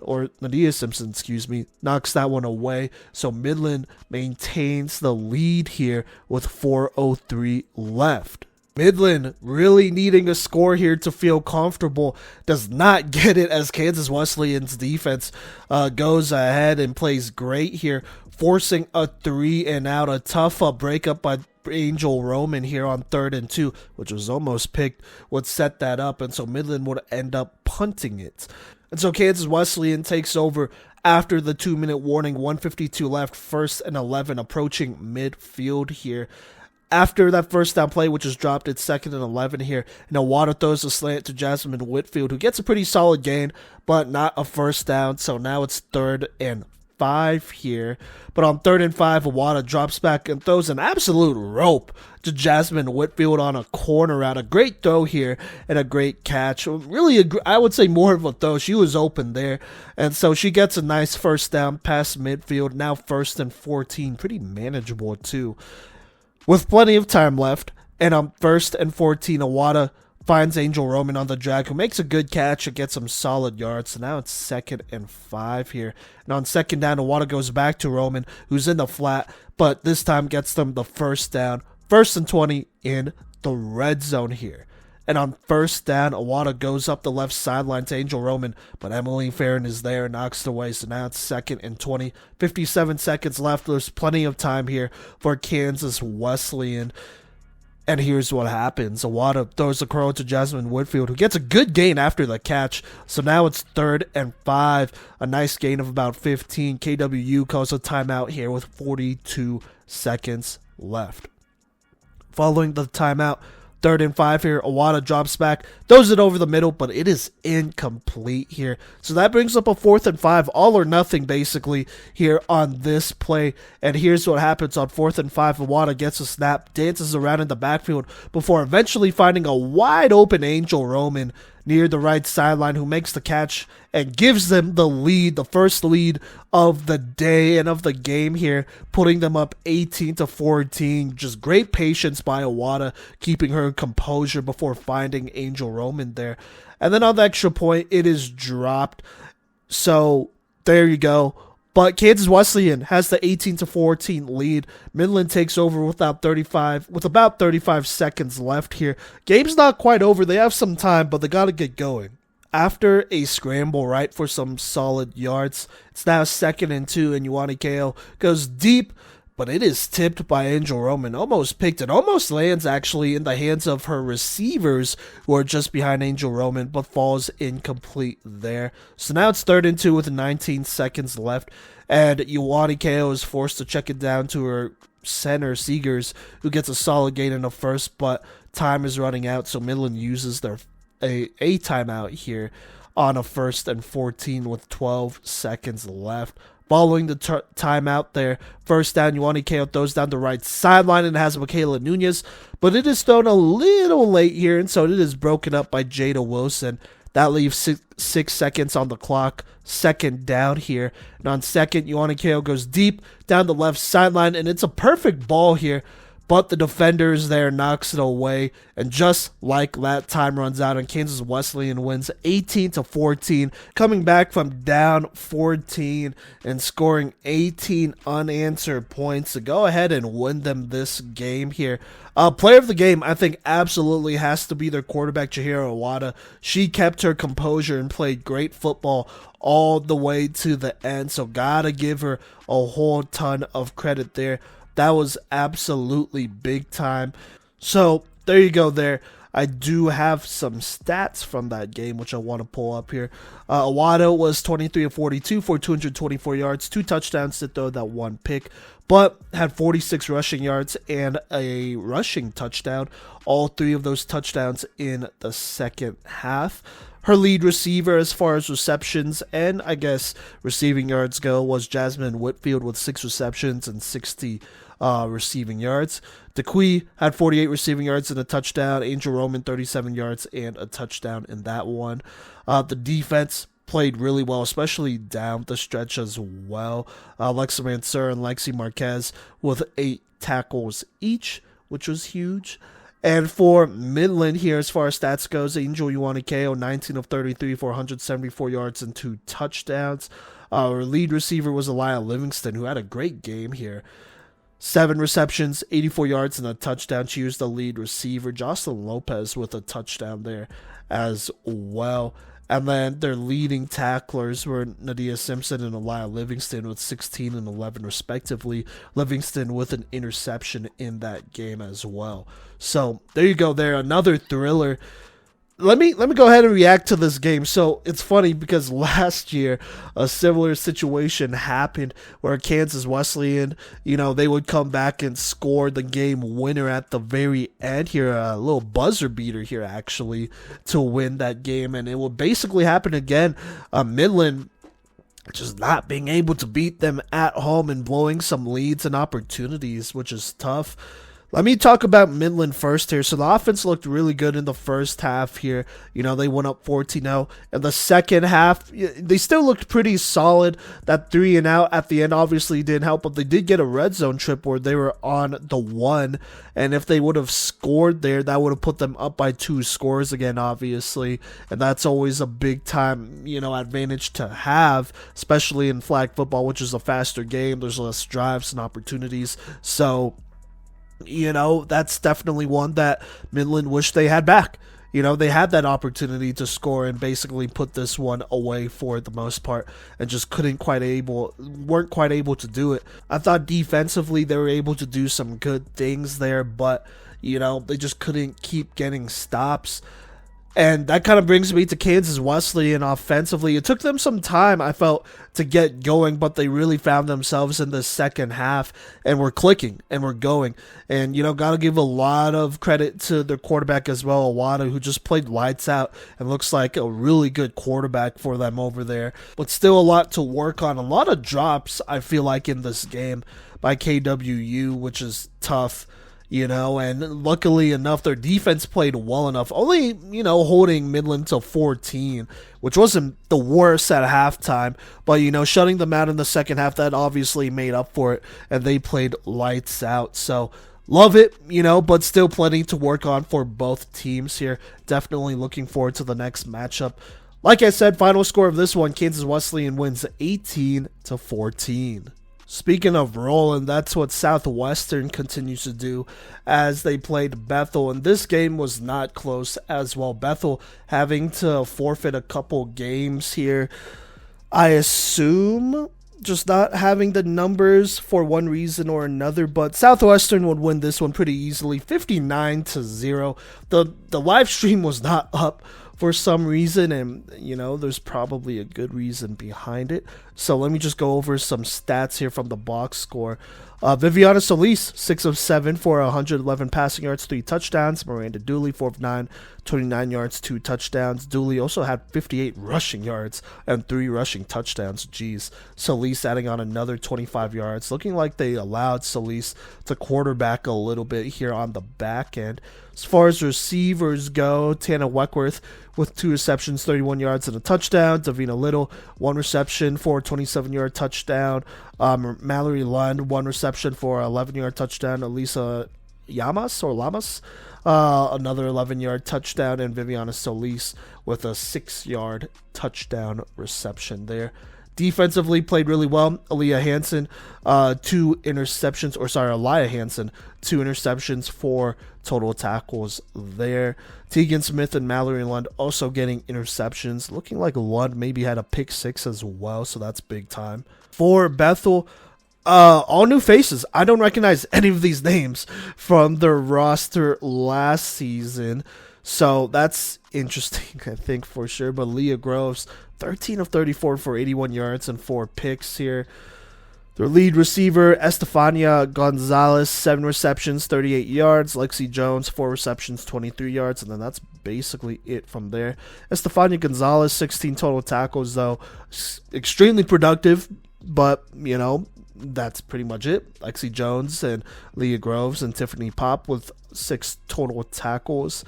away. So Midland maintains the lead here with 4:03 left. Midland really needing a score here to feel comfortable, does not get it as Kansas Wesleyan's defense goes ahead and plays great here, forcing a 3 and out. A tough breakup by Angel Roman here on 3rd and 2, which was almost picked, would set that up, and so Midland would end up punting it. And so Kansas Wesleyan takes over after the 2-minute warning, 1:52 left, 1st and 11 approaching midfield here. After that first down play, which is dropped at 2nd and 11 here, and Iwata throws a slant to Jasmine Whitfield, who gets a pretty solid gain, but not a first down, so now it's 3rd and 5 here. But on 3rd and 5, Iwata drops back and throws an absolute rope to Jasmine Whitfield on a corner route. A great throw here and a great catch. Really, I would say more of a throw. She was open there. And so she gets a nice first down past midfield. Now 1st and 14. Pretty manageable too. With plenty of time left. And on 1st and 14, Iwata finds Angel Roman on the drag, who makes a good catch and gets some solid yards. So now it's 2nd and 5 here. And on 2nd down, Iwata goes back to Roman, who's in the flat, but this time gets them the first down. 1st and 20 in the red zone here. And on 1st down, Iwata goes up the left sideline to Angel Roman, but Emily Farron is there and knocks it away. So now it's 2nd and 20. 57 seconds left. There's plenty of time here for Kansas Wesleyan. And here's what happens. Iwata throws the curl to Jasmine Whitfield, who gets a good gain after the catch. So now it's 3rd and 5. A nice gain of about 15. KWU calls a timeout here with 42 seconds left. Following the timeout, 3rd and 5 here. Iwata drops back, throws it over the middle, but it is incomplete here. So that brings up a 4th and 5, all or nothing basically here on this play. And here's what happens on 4th and 5. Iwata gets a snap, dances around in the backfield before eventually finding a wide open Angel Roman near the right sideline, who makes the catch and gives them the lead, the first lead of the day and of the game here, putting them up 18-14. Just great patience by Iwata, keeping her composure before finding Angel Roman there. And then on the extra point, it is dropped. So there you go. But Kansas Wesleyan has the 18-14 lead. Midland takes over with about 35 seconds left here. Game's not quite over. They have some time, but they got to get going. After a scramble right for some solid yards, it's now 2nd and 2, and Ioane Kao goes deep, but it is tipped by Angel Roman. Almost picked it. Almost lands actually in the hands of her receivers, who are just behind Angel Roman, but falls incomplete there. So now it's 3rd and 2 with 19 seconds left, and Ioane Kao is forced to check it down to her center, Seegers, who gets a solid gain in the first, but time is running out, so Midland uses a timeout here on a 1st and 14 with 12 seconds left. Following the timeout there, 1st down, Ioane Kao throws down the right sideline and has Michaela Nunez, but it is thrown a little late here, and so it is broken up by Jada Wilson. That leaves 6 seconds on the clock. 2nd down here. And on 2nd, Ioane Kao goes deep down the left sideline, and it's a perfect ball here but the defenders there knocks it away, and just like that, time runs out, and Kansas Wesleyan wins 18-14, coming back from down 14 and scoring 18 unanswered points to go ahead and win them this game here. Player of the game, I think, absolutely has to be their quarterback, Chihiro Iwata. She kept her composure and played great football all the way to the end, so gotta give her a whole ton of credit there. That was absolutely big time. So there you go there. I do have some stats from that game, which I want to pull up here. Iwata was 23 of 42 for 224 yards, 2 touchdowns to throw that 1 pick, but had 46 rushing yards and a rushing touchdown. All 3 of those touchdowns in the second half. Her lead receiver as far as receptions and I guess receiving yards go was Jasmine Whitfield with 6 receptions and 60 receiving yards. DeQuee had 48 receiving yards and a touchdown. Angel Roman 37 yards and a touchdown in that one. The defense played really well, especially down the stretch as well. Alexa Mansur and Lexi Marquez with 8 tackles each, which was huge. And for Midland here, as far as stats goes, Angel Ioane 19 of 33 for 174 yards and 2 touchdowns. Our lead receiver was Elia Livingston, who had a great game here. 7 receptions, 84 yards, and a touchdown. She was the lead receiver. Jocelyn Lopez with a touchdown there as well. And then their leading tacklers were Nadia Simpson and Elia Livingston with 16 and 11 respectively. Livingston with an interception in that game as well. So there you go there. Another thriller. Let me go ahead and react to this game. So it's funny because last year a similar situation happened where Kansas Wesleyan, they would come back and score the game winner at the very end here, a little buzzer beater here actually to win that game, and it would basically happen again. Midland just not being able to beat them at home and blowing some leads and opportunities, which is tough. Let me talk about Midland first here. So the offense looked really good in the first half here. They went up 14-0. In the second half, they still looked pretty solid. That 3-and-out at the end obviously didn't help, but they did get a red zone trip where they were on the 1. And if they would have scored there, that would have put them up by 2 scores again, obviously. And that's always a big time, advantage to have, especially in flag football, which is a faster game. There's less drives and opportunities. So that's definitely one that Midland wished they had back. They had that opportunity to score and basically put this one away for the most part and just weren't quite able to do it. I thought defensively they were able to do some good things there, but, they just couldn't keep getting stops. And that kind of brings me to Kansas Wesleyan offensively. It took them some time, I felt, to get going, but they really found themselves in the second half and were clicking and were going. And, got to give a lot of credit to their quarterback as well, Iwata, who just played lights out and looks like a really good quarterback for them over there. But still a lot to work on. A lot of drops, I feel like, in this game by KWU, which is tough. And luckily enough, their defense played well enough, only, holding Midland to 14, which wasn't the worst at halftime, but, shutting them out in the second half, that obviously made up for it, and they played lights out. So love it, but still plenty to work on for both teams here. Definitely looking forward to the next matchup. Like I said, final score of this one, Kansas Wesleyan wins 18-14. Speaking of rolling, that's what Southwestern continues to do as they played Bethel. And this game was not close as well. Bethel having to forfeit a couple games here. I assume just not having the numbers for one reason or another. But Southwestern would win this one pretty easily, 59-0. The live stream was not up for some reason, and there's probably a good reason behind it. So let me just go over some stats here from the box score. Viviana Solis, 6 of 7 for 111 passing yards, 3 touchdowns. Miranda Dooley, 4 of 9, 29 yards, 2 touchdowns. Dooley also had 58 rushing yards and 3 rushing touchdowns. Jeez. Solis adding on another 25 yards. Looking like they allowed Solis to quarterback a little bit here on the back end. As far as receivers go, Tana Weckworth with 2 receptions, 31 yards and a touchdown. Davina Little, 1 reception for a 27-yard touchdown. Mallory Lund, 1 reception for an 11-yard touchdown. Elisa Lamas, another 11-yard touchdown, and Viviana Solis with a 6-yard touchdown reception there. Defensively played really well. Aaliyah Hansen, 2 interceptions, 4 total tackles there. Tegan Smith and Mallory Lund also getting interceptions. Looking like Lund maybe had a pick 6 as well, so that's big time. For Bethel, all new faces. I don't recognize any of these names from their roster last season, so that's interesting, I think, for sure. But Leah Groves, 13 of 34 for 81 yards and 4 picks here. Their lead receiver, Estefania Gonzalez, 7 receptions, 38 yards. Lexi Jones, 4 receptions, 23 yards. And then that's basically it from there. Estefania Gonzalez, 16 total tackles, though. Extremely productive, but, that's pretty much it. Lexi Jones and Leah Groves and Tiffany Pop with 6 total tackles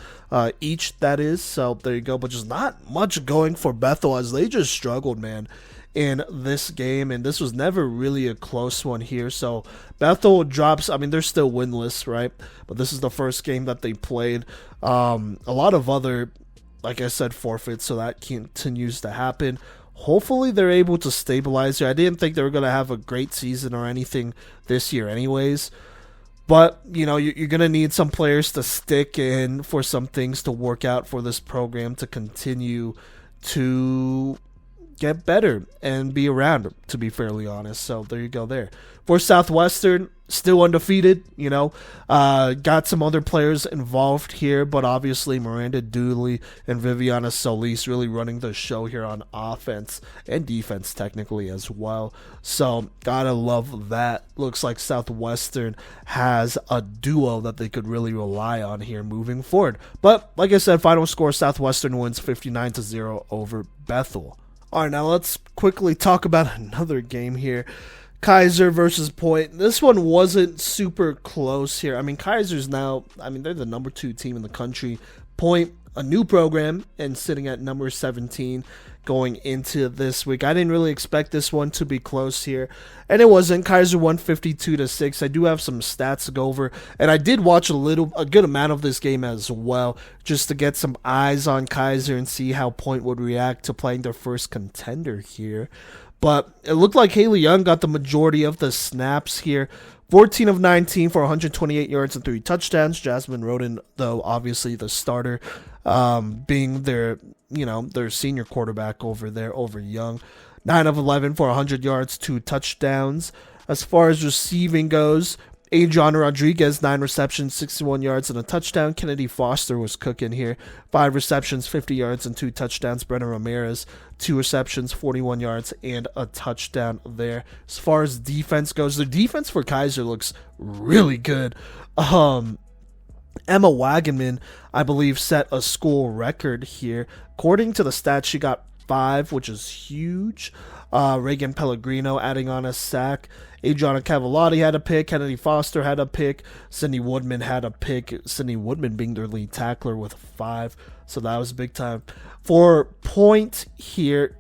each, that is. So there you go. But just not much going for Bethel as they just struggled, man, in this game. And this was never really a close one here. So Bethel drops. I mean, they're still winless, right? But this is the first game that they played. A lot of other, like I said, forfeits. So that continues to happen. Hopefully they're able to stabilize here. I didn't think they were going to have a great season or anything this year anyways. But, you're going to need some players to stick in for some things to work out for this program to continue to get better and be around, to be fairly honest. So there you go there. For Southwestern, still undefeated, got some other players involved here, but obviously Miranda Dooley and Viviana Solis really running the show here on offense and defense technically as well. So gotta love that. Looks like Southwestern has a duo that they could really rely on here moving forward. But like I said, final score, Southwestern wins 59-0 over Bethel. All right, now let's quickly talk about another game here. Keiser versus Point. This one wasn't super close here. I mean, Keiser's now, they're the number 2 team in the country. Point, a new program, and sitting at number 17 going into this week. I didn't really expect this one to be close here, and it wasn't. Keiser won 52-6. I do have some stats to go over, and I did watch a good amount of this game as well, just to get some eyes on Keiser and see how Point would react to playing their first contender here. But it looked like Haley Young got the majority of the snaps here. 14 of 19 for 128 yards and 3 touchdowns. Jasmine Roden, though, obviously the starter, being their senior quarterback over there over Young. 9 of 11 for 100 yards, 2 touchdowns. As far as receiving goes, Adriana Rodriguez, 9 receptions, 61 yards, and a touchdown. Kennedy Foster was cooking here. 5 receptions, 50 yards, and 2 touchdowns. Brenna Ramirez, 2 receptions, 41 yards, and a touchdown there. As far as defense goes, the defense for Keiser looks really good. Emma Wagenman, I believe, set a school record here. According to the stats, she got 5, which is huge. Reagan Pellegrino adding on a sack. Adriana Cavallati had a pick. Kennedy Foster had a pick. Cindy Woodman had a pick. Cindy Woodman being their lead tackler with 5. So that was big time. For Point here,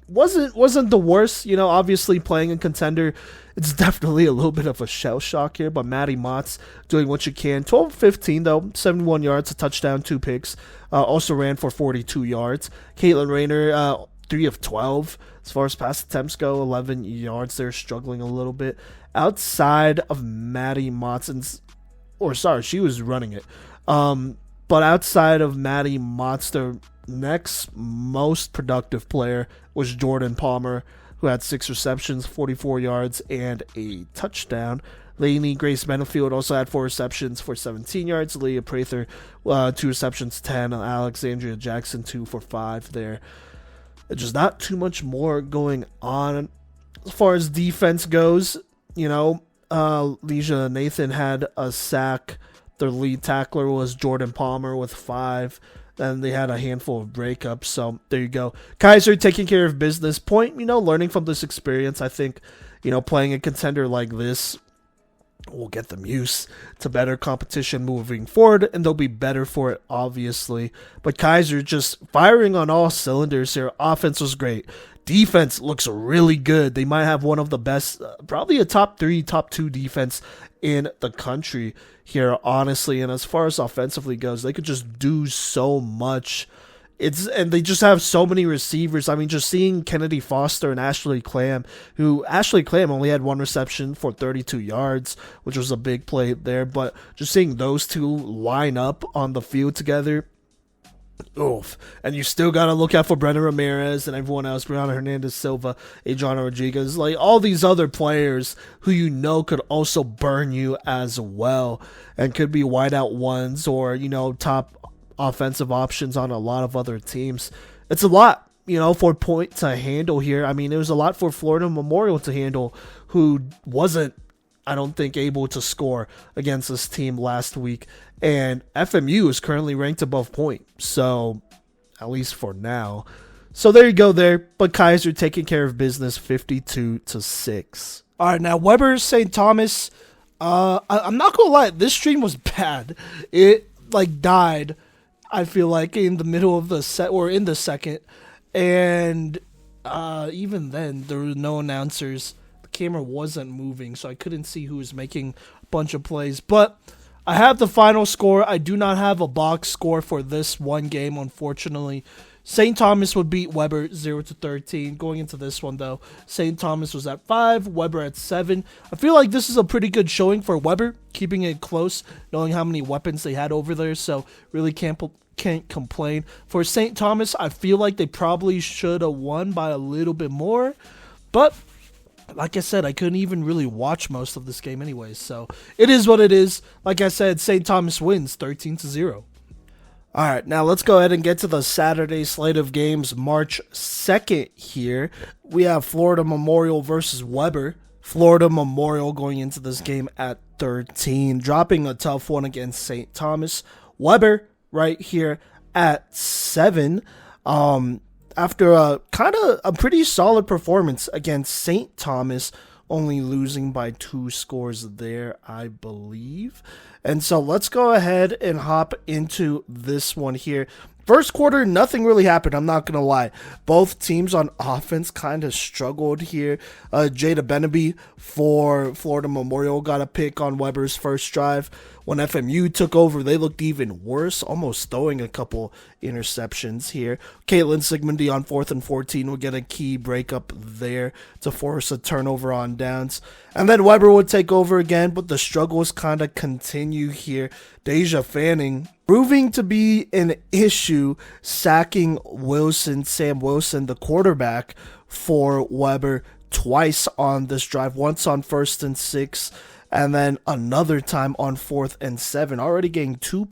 wasn't the worst. Obviously playing a contender, it's definitely a little bit of a shell shock here. But Maddie Motts doing what you can. 12-15 though, 71 yards, a touchdown, 2 picks. Also ran for 42 yards. Caitlin Rayner, 3 of 12 as far as pass attempts go, 11 yards. They're struggling a little bit outside of Maddie Motts, she was running it. But outside of Maddie Motts, the next most productive player was Jordan Palmer, who had 6 receptions, 44 yards, and a touchdown. Lainey Grace Benefield also had 4 receptions for 17 yards. Leah Prather, 2 receptions, 10. Alexandria Jackson, 2 for 5 there. Just not too much more going on. As far as defense goes, Leisha Nathan had a sack. Their lead tackler was Jordan Palmer with 5. Then they had a handful of breakups. So there you go. Keiser taking care of business. Point, learning from this experience. I think, playing a contender like this will get them used to better competition moving forward, and they'll be better for it, obviously. But Keiser just firing on all cylinders here. Offense was great. defense looks really good. They might have one of the best, probably a top 3, top 2 defense in the country here, honestly. And as far as offensively goes, they could just do so much. And they just have so many receivers. I mean, just seeing Kennedy Foster and Ashley Clam, who Ashley Clam only had 1 reception for 32 yards, which was a big play there. But just seeing those two line up on the field together, oof. And you still got to look out for Brendan Ramirez and everyone else, Brianna Hernandez Silva, Adriana Rodriguez, like all these other players who you know could also burn you as well and could be wideout ones or, top offensive options on a lot of other teams. It's a lot, for Point to handle here. I mean, it was a lot for Florida Memorial to handle, who wasn't, I don't think, able to score against this team last week. And FMU is currently ranked above Point, so at least for now. So there you go there. But Keiser taking care of business, 52-6. All right, now Weber St. Thomas. I'm not gonna lie, this stream was bad. It died, I feel like, in the middle of the set or in the second, and even then there were no announcers. The camera wasn't moving, so I couldn't see who was making a bunch of plays. But I have the final score. I do not have a box score for this one game, unfortunately. St. Thomas would beat Weber 0-13. Going into this one, though, St. Thomas was at 5, Weber at 7. I feel like this is a pretty good showing for Weber, keeping it close, knowing how many weapons they had over there, so really can't complain. For St. Thomas, I feel like they probably should have won by a little bit more, but like I said, I couldn't even really watch most of this game anyways, so it is what it is. Like I said, St. Thomas wins 13-0. All right, now let's go ahead and get to the Saturday slate of games, March 2nd here. We have Florida Memorial versus Weber. Florida Memorial going into this game at 13, dropping a tough one against St. Thomas. Weber right here at 7. After a pretty solid performance against St. Thomas, only losing by 2 scores there, I believe. And so let's go ahead and hop into this one here. First quarter, nothing really happened, I'm not going to lie. Both teams on offense kind of struggled here. Jada Benaby for Florida Memorial got a pick on Weber's first drive. When FMU took over, they looked even worse, almost throwing a couple interceptions here. Caitlin Sigmundy on 4th and 14 would get a key breakup there to force a turnover on downs. And then Weber would take over again, but the struggles kind of continue here. Deja Fanning proving to be an issue, sacking Sam Wilson, the quarterback for Weber, twice on this drive. Once on 1st and 6, and then another time on 4th and 7. Already getting 2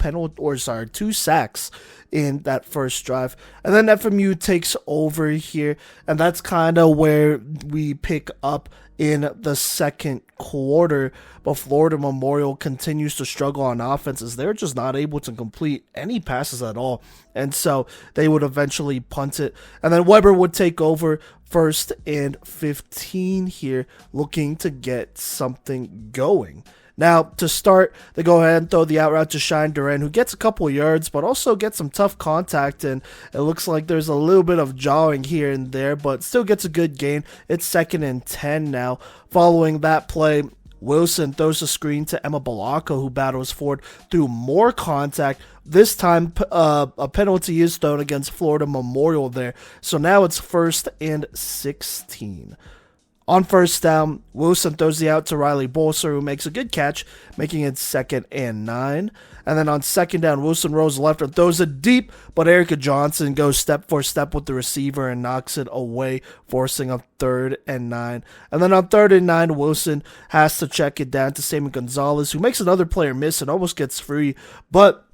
sacks in that first drive. And then FMU takes over here, and that's kind of where we pick up in the second quarter. But Florida Memorial continues to struggle on offense as they're just not able to complete any passes at all. And so they would eventually punt it. And then Weber would take over 1st and 15 here, looking to get something going. Now, to start, they go ahead and throw the out route to Shine Duran, who gets a couple yards, but also gets some tough contact, and it looks like there's a little bit of jawing here and there, but still gets a good gain. It's 2nd and 10 now. Following that play, Wilson throws a screen to Emma Balaka, who battles forward through more contact. This time, a penalty is thrown against Florida Memorial there, so now it's 1st and 16. On 1st down, Wilson throws the out to Riley Bolser, who makes a good catch, making it 2nd and 9. And then on 2nd down, Wilson rolls left and throws it deep, but Erica Johnson goes step for step with the receiver and knocks it away, forcing a 3rd and 9. And then on 3rd and 9, Wilson has to check it down to Sammy Gonzalez, who makes another player miss and almost gets free, but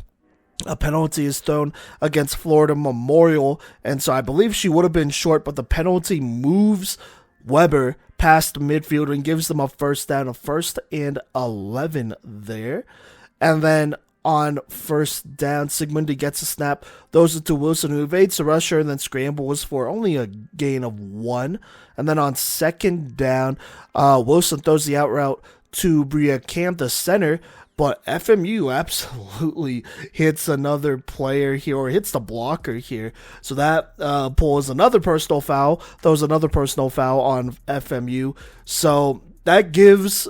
a penalty is thrown against Florida Memorial, and so I believe she would have been short, but the penalty moves Weber past midfield and gives them a 1st down, a 1st and 11 there. And then on 1st down, Sigmundy gets a snap, throws it to Wilson, who evades the rusher and then scrambles for only a gain of 1. And then on 2nd down, Wilson throws the out route to Bria Camp, the center, But FMU absolutely hits another player here, or hits the blocker here. So that pulls another personal foul. Throws another personal foul on FMU. So that gives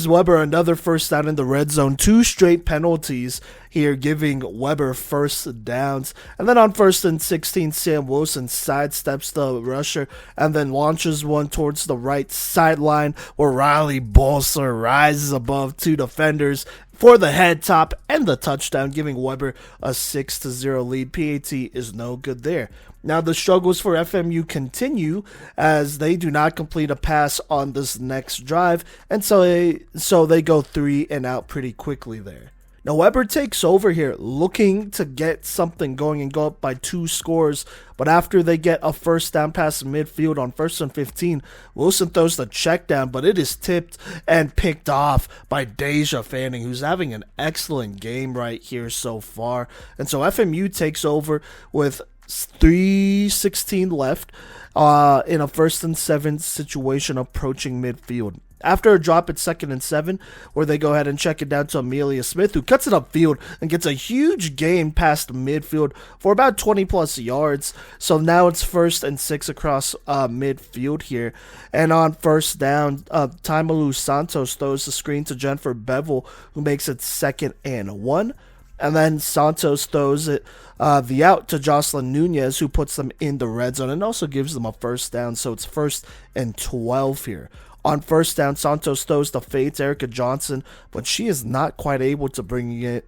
Weber another first down in the red zone. 2 straight penalties here, giving Weber first downs. And then on 1st and 16, Sam Wilson sidesteps the rusher and then launches one towards the right sideline, where Riley Bolser rises above 2 defenders for the head top and the touchdown, giving Weber a 6-0 lead. PAT is no good there. Now the struggles for FMU continue as they do not complete a pass on this next drive, and so they go 3 and out pretty quickly there. Now Weber takes over here, looking to get something going and go up by 2 scores, but after they get a first down pass midfield on 1st and 15, Wilson throws the check down, but it is tipped and picked off by Deja Fanning, who's having an excellent game right here so far. And so FMU takes over with 3:16 left in a 1st and 7 situation approaching midfield. After a drop at 2nd and 7, where they go ahead and check it down to Amelia Smith, who cuts it upfield and gets a huge gain past midfield for about 20 plus yards. So now it's 1st and 6 across midfield here. And on first down, Taimalu Santos throws the screen to Jennifer Bethel, who makes it 2nd and 1. And then Santos throws it the out to Jocelyn Nunez, who puts them in the red zone and also gives them a first down. So it's 1st and 12 here. On first down, Santos throws the fade to Erica Johnson, but she is not quite able to bring it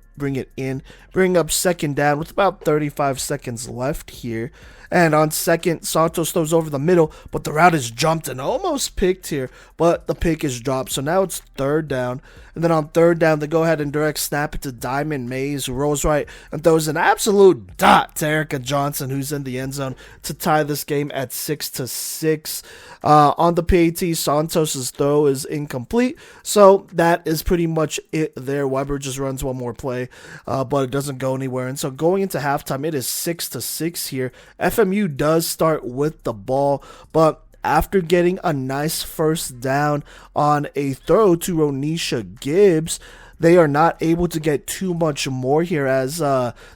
in. Bring up 2nd down with about 35 seconds left here. And on 2nd, Santos throws over the middle, but the route is jumped and almost picked here, but the pick is dropped. So now it's 3rd down. And then on 3rd down, they go ahead and direct snap it to Diamond Mays, who rolls right and throws an absolute dot to Erica Johnson, who's in the end zone, to tie this game at 6-6. On the PAT, Santos's throw is incomplete. So that is pretty much it there. Weber just runs one more play, but it doesn't go anywhere. And so going into halftime, it is 6-6 here. FMU does start with the ball, but after getting a nice first down on a throw to Ronisha Gibbs, they are not able to get too much more here, as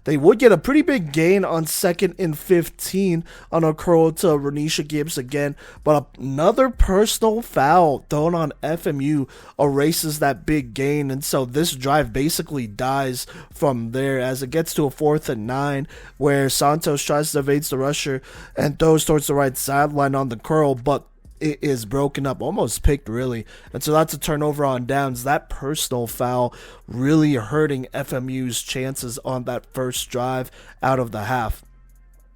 they would get a pretty big gain on 2nd and 15 on a curl to Ronisha Gibbs again, but another personal foul thrown on FMU erases that big gain, and so this drive basically dies from there as it gets to a 4th and 9, where Santos tries to evade the rusher and throws towards the right sideline on the curl, but it is broken up, almost picked really, and so that's a turnover on downs. That personal foul really hurting FMU's chances on that first drive out of the half.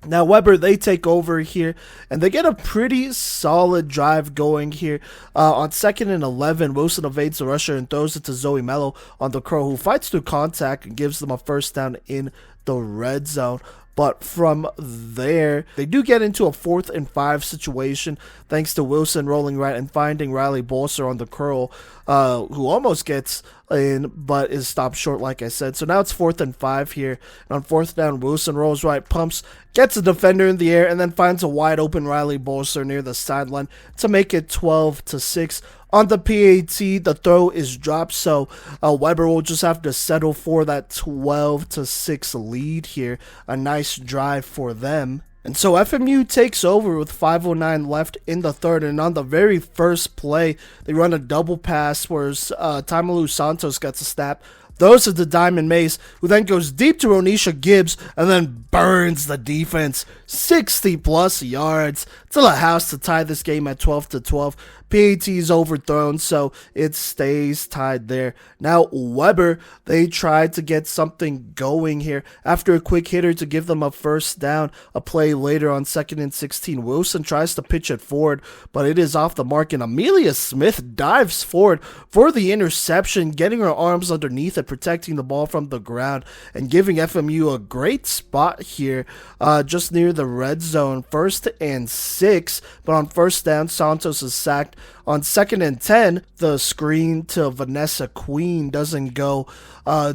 Now Weber, they take over here, and they get a pretty solid drive going here. On 2nd and 11, Wilson evades the rusher and throws it to Zoe Mello on the curl, who fights through contact and gives them a first down in the red zone. But from there, they do get into a 4th and 5 situation, thanks to Wilson rolling right and finding Riley Bolser on the curl, who almost gets in, but is stopped short, like I said. So now it's 4th and 5 here. And on 4th down, Wilson rolls right, pumps, gets a defender in the air, and then finds a wide open Riley Bolser near the sideline to make it 12-6. On the PAT, the throw is dropped, so Weber will just have to settle for that 12-6 lead here. A nice drive for them. And so FMU takes over with 5:09 left in the 3rd, and on the very first play, they run a double pass where Taimalu Santos gets a snap, throws it to Diamond Mays, who then goes deep to Ronisha Gibbs and then burns the defense 60 plus yards to the house to tie this game at 12-12. PAT is overthrown, so it stays tied there. Now Weber, they tried to get something going here after a quick hitter to give them a first down. A play later on 2nd and 16, Wilson tries to pitch it forward, but it is off the mark, and Amelia Smith dives forward for the interception, getting her arms underneath it, protecting the ball from the ground and giving FMU a great spot here just near the red zone. 1st and 6, but on first down, Santos is sacked. On 2nd and 10, the screen to Vanessa Queen doesn't go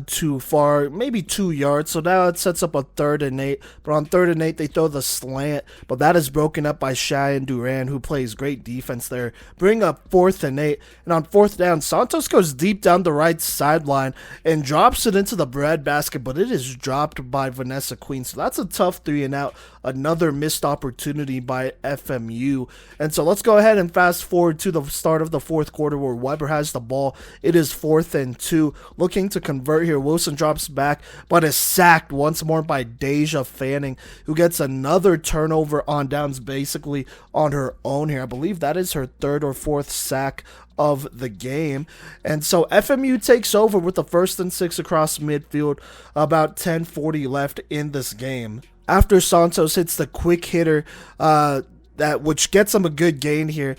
too far, maybe 2 yards. So now it sets up a 3rd and 8. But on 3rd and 8, they throw the slant. But that is broken up by Cheyenne Duran, who plays great defense there. Bring up 4th and 8. And on 4th down, Santos goes deep down the right sideline and drops it into the breadbasket. But it is dropped by Vanessa Queen. So that's a tough 3 and out. Another missed opportunity by FMU. And so let's go ahead and fast forward to the start of the 4th quarter where Weber has the ball. It is 4th and 2. Looking to convert here. Wilson drops back, but is sacked once more by Deja Fanning, who gets another turnover on downs basically on her own here. I believe that is her 3rd or 4th sack of the game. And so FMU takes over with the 1st and 6 across midfield, about 10:40 left in this game. After Santos hits the quick hitter, which gets them a good gain here,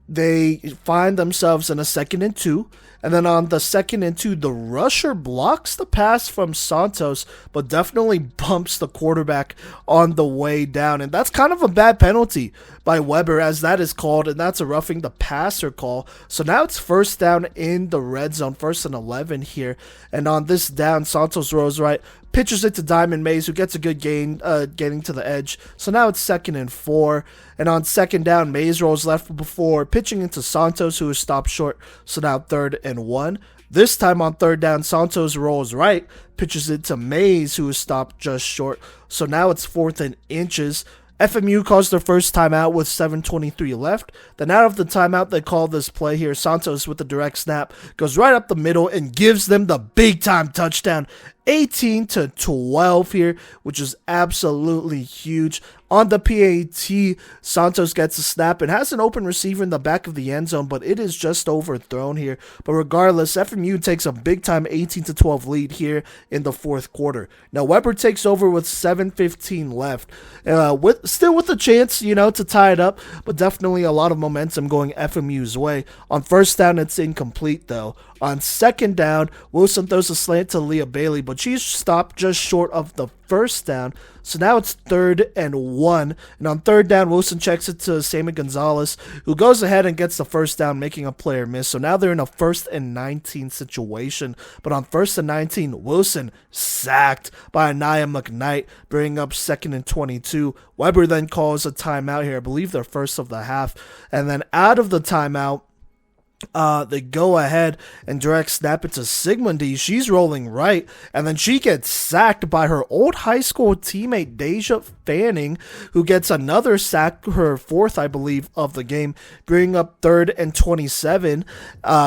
they find themselves in a 2nd and 2. And then on the 2nd and 2, the rusher blocks the pass from Santos, but definitely bumps the quarterback on the way down. And that's kind of a bad penalty by Weber, as that is called, and that's a roughing the passer call. So now it's 1st down in the red zone, 1st and 11 here. And on this down, Santos rolls right, pitches it to Diamond Mays, who gets a good gain, getting to the edge. So now it's 2nd and 4. And on 2nd down, Mays rolls left before pitching into Santos, who is stopped short. So now 3rd and 1. This time on 3rd down, Santos rolls right, pitches it to Mays, who is stopped just short. So now it's 4th and inches. FMU calls their first timeout with 7:23 left. Then out of the timeout, they call this play here. Santos with the direct snap goes right up the middle and gives them the big time touchdown. 18-12 here, which is absolutely huge. On the PAT, Santos gets a snap and has an open receiver in the back of the end zone, but it is just overthrown here. But regardless, FMU takes a big-time 18-12 lead here in the 4th quarter. Now, Weber takes over with 7:15 left, still with a chance, to tie it up, but definitely a lot of momentum going FMU's way. On 1st down, it's incomplete, though. On 2nd down, Wilson throws a slant to Leah Bailey, but she's stopped just short of the 1st down. So now it's 3rd and 1. And on 3rd down, Wilson checks it to Sammy Gonzalez, who goes ahead and gets the 1st down, making a player miss. So now they're in a 1st and 19 situation. But on 1st and 19, Wilson sacked by NAIA McKnight, bringing up 2nd and 22. Weber then calls a timeout here, I believe their first of the half. And then out of the timeout, they go ahead and direct snap it to Sigmundy. She's rolling right, and then she gets sacked by her old high school teammate Deja Fanning, who gets another sack, her 4th, I believe, of the game, bringing up 3rd and 27,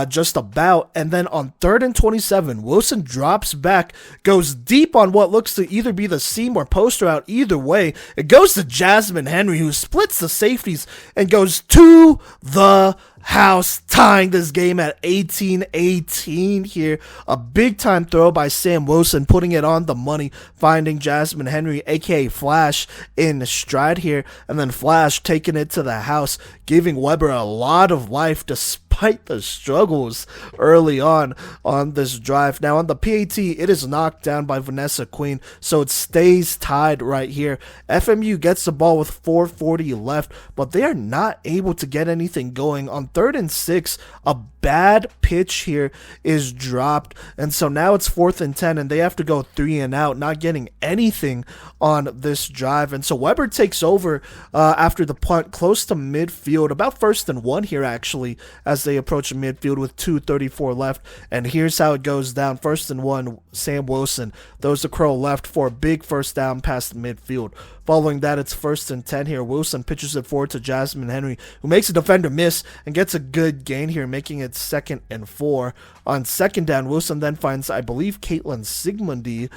just about. And then on 3rd and 27, Wilson drops back, goes deep on what looks to either be the seam or post route. Either way, it goes to Jasmine Henry, who splits the safeties and goes to the house, tying this game at 18-18 here. A big time throw by Sam Wilson, putting it on the money, finding Jasmine Henry, aka Flash, in stride here, and then Flash taking it to the house, giving Weber a lot of life despite the struggles early on this drive. Now on the PAT, it is knocked down by Vanessa Queen, so it stays tied right here. FMU gets the ball with 4:40 left, but they are not able to get anything going. On 3rd and 6, a bad pitch here is dropped, and so now it's 4th and 10, and they have to go 3 and out, not getting anything on this drive. And so Weber takes over after the punt close to midfield, about 1st and 1 here actually, as they approach midfield with 2:34 left. And here's how it goes down. 1st and 1, Sam Wilson throws the crow left for a big 1st down past midfield. Following that, it's 1st and 10 here. Wilson pitches it forward to Jasmine Henry, who makes a defender miss and gets a good gain here, making it 2nd and 4. On 2nd down, Wilson then finds, I believe, Caitlin Sigmundy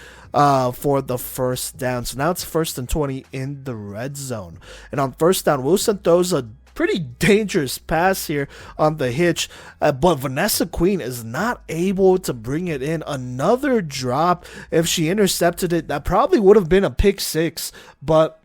for the 1st down. So now it's 1st and 20 in the red zone. And on 1st down, Wilson throws a pretty dangerous pass here on the hitch, but Vanessa Queen is not able to bring it in. Another drop. If she intercepted it, that probably would have been a pick 6, but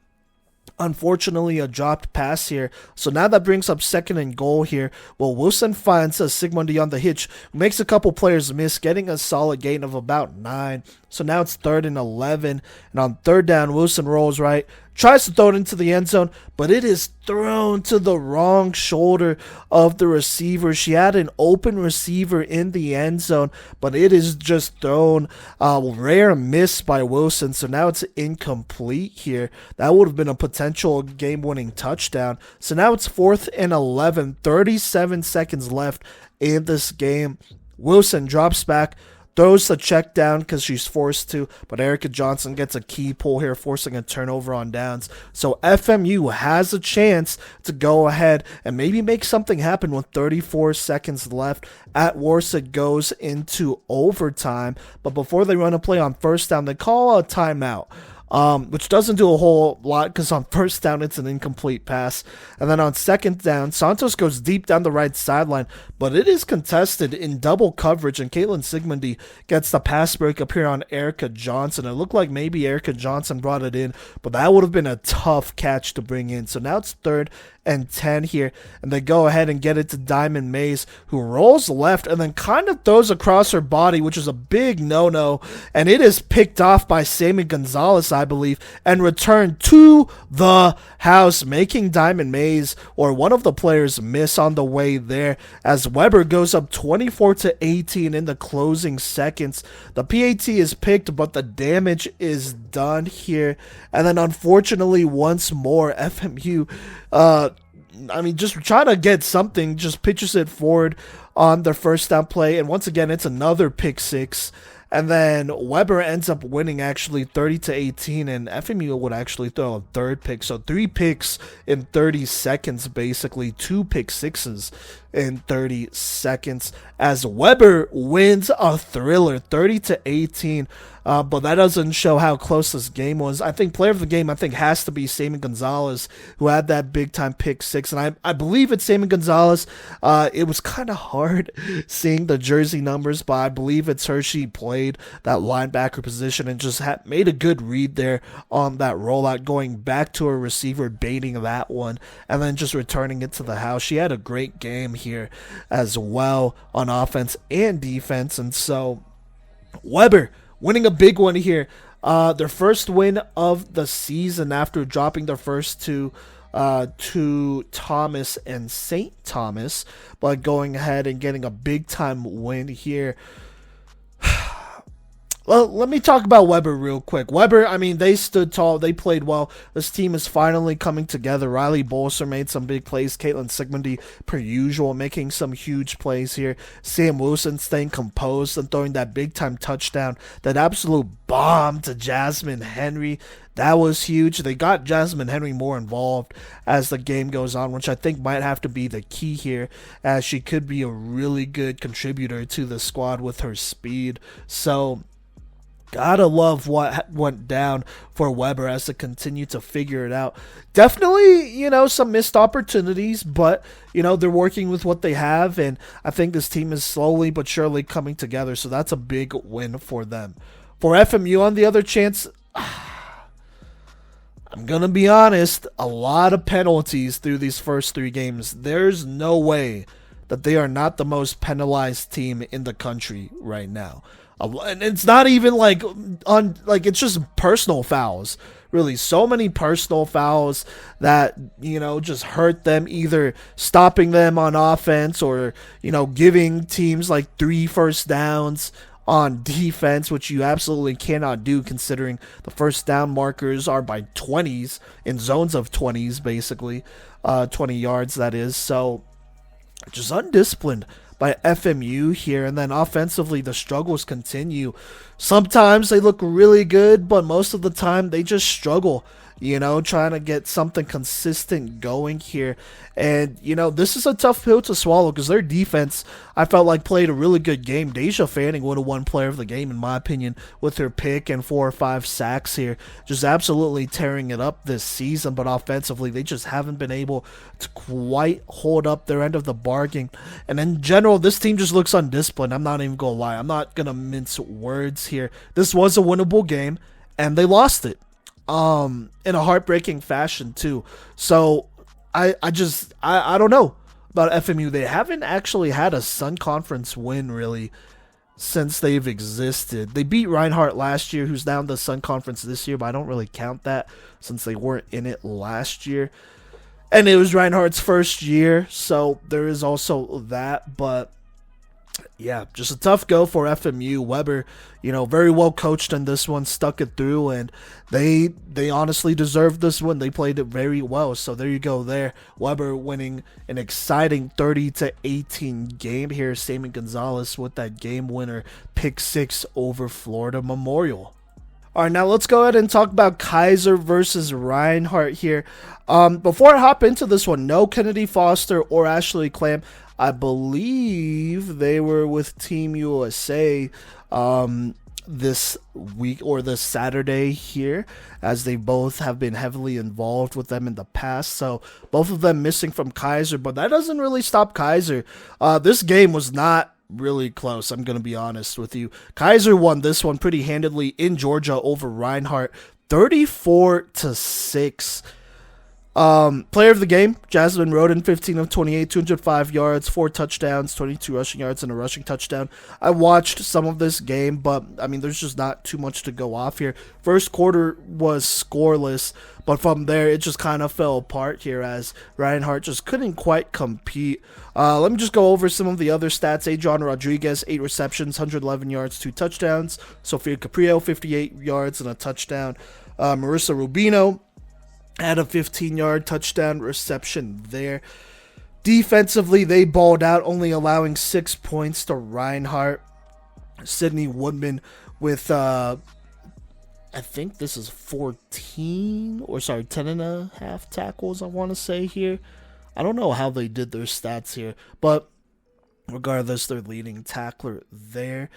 Unfortunately, a dropped pass here. So now that brings up second and goal here. Well, Wilson finds Sigmundy on the hitch, makes a couple players miss, getting a solid gain of about 9. So now it's 3rd and 11. And on 3rd down, Wilson rolls right, tries to throw it into the end zone, but it is thrown to the wrong shoulder of the receiver. She had an open receiver in the end zone, but it is just thrown. Rare miss by Wilson, so now it's incomplete here. That would have been a potential game-winning touchdown. So now it's 4th and 11, 37 seconds left in this game. Wilson drops back, throws the check down because she's forced to, but Erica Johnson gets a key pull here, forcing a turnover on downs. So FMU has a chance to go ahead and maybe make something happen with 34 seconds left. At worst, it goes into overtime, but before they run a play on 1st down, they call a timeout. Which doesn't do a whole lot because on 1st down, it's an incomplete pass. And then on 2nd down, Santos goes deep down the right sideline, but it is contested in double coverage, and Caitlin Sigmundy gets the pass break up here on Erica Johnson. It looked like maybe Erica Johnson brought it in, but that would have been a tough catch to bring in. So now it's 3rd and 10 here, and they go ahead and get it to Diamond Mays, who rolls left and then kind of throws across her body, which is a big no-no, and it is picked off by Sammy Gonzalez, I believe, and returned to the house, making Diamond Mays, or one of the players, miss on the way there, as Weber goes up 24-18 in the closing seconds. The PAT is picked, but the damage is done here, and then unfortunately once more FMU just trying to get something, just pitches it forward on their 1st down play, and once again it's another pick 6, and then Weber ends up winning actually 30-18, and FMU would actually throw a 3rd pick, so 3 picks in 30 seconds, basically 2 pick 6s in 30 seconds, as Weber wins a thriller 30-18. But that doesn't show how close this game was. I think player of the game, has to be Sammy Gonzalez, who had that big-time pick 6. And I believe it's Sammy Gonzalez. It was kind of hard seeing the jersey numbers, but I believe it's her. She played that linebacker position and just made a good read there on that rollout, going back to her receiver, baiting that one, and then just returning it to the house. She had a great game here as well on offense and defense. And so Weber winning a big one here. Their first win of the season after dropping their first two to Thomas and St. Thomas, but going ahead and getting a big time win here. Well, let me talk about Weber real quick. Weber, they stood tall. They played well. This team is finally coming together. Riley Bolser made some big plays. Caitlin Sigmundy, per usual, making some huge plays here. Sam Wilson staying composed and throwing that big-time touchdown. That absolute bomb to Jasmine Henry. That was huge. They got Jasmine Henry more involved as the game goes on, which I think might have to be the key here, as she could be a really good contributor to the squad with her speed. So gotta love what went down for Weber as they continue to figure it out. Definitely, some missed opportunities, but, they're working with what they have, and I think this team is slowly but surely coming together, so that's a big win for them. For FMU, on the other chance, I'm gonna be honest, a lot of penalties through these first 3 games. There's no way that they are not the most penalized team in the country right now. And it's not even it's just personal fouls, really. So many personal fouls that, just hurt them, either stopping them on offense or, giving teams 3 first downs on defense, which you absolutely cannot do considering the first down markers are by 20s, in zones of 20s, basically, 20 yards, that is. So just undisciplined by FMU here. And then offensively, the struggles continue. Sometimes they look really good, but most of the time they just struggle, trying to get something consistent going here. And, this is a tough pill to swallow because their defense, I felt like, played a really good game. Deja Fanning would have won player of the game, in my opinion, with her pick and 4 or 5 sacks here. Just absolutely tearing it up this season, but offensively, they just haven't been able to quite hold up their end of the bargain. And in general, this team just looks undisciplined. I'm not even going to lie. I'm not going to mince words here. This was a winnable game, and they lost it. in a heartbreaking fashion too. So I don't know about FMU. They haven't actually had a Sun Conference win really since they've existed. They beat Reinhardt last year, who's now in the Sun Conference this year, but I don't really count that since they weren't in it last year. And it was Reinhardt's first year, so there is also that. But yeah, just a tough go for FMU. Weber, very well coached in this one, stuck it through, and they honestly deserved this one. They played it very well. So there you go there. Weber winning an exciting 30-18 game here. Sammy Gonzalez with that game winner pick 6 over Florida Memorial. All right, now let's go ahead and talk about Keiser versus Reinhardt here. Before I hop into this one, no Kennedy Foster or Ashley Clam. I believe they were with Team USA this week or this Saturday here, as they both have been heavily involved with them in the past. So both of them missing from Keiser, but that doesn't really stop Keiser. This game was not really close, I'm going to be honest with you. Keiser won this one pretty handedly in Georgia over Reinhardt, 34-6. Player of the game, Jasmine Roden, 15 of 28, 205 yards, 4 touchdowns, 22 rushing yards, and a rushing touchdown. I watched some of this game, but, there's just not too much to go off here. First quarter was scoreless, but from there, it just kind of fell apart here as Reinhardt just couldn't quite compete. Let me just go over some of the other stats. Adrian Rodriguez, 8 receptions, 111 yards, 2 touchdowns. Sofia Caprio, 58 yards and a touchdown. Marissa Rubino had a 15-yard touchdown reception there. Defensively, they balled out, only allowing 6 points to Reinhardt. Sydney Woodman with, I think this is 10 and a half tackles, I want to say here. I don't know how they did their stats here, but regardless, they're leading tackler there.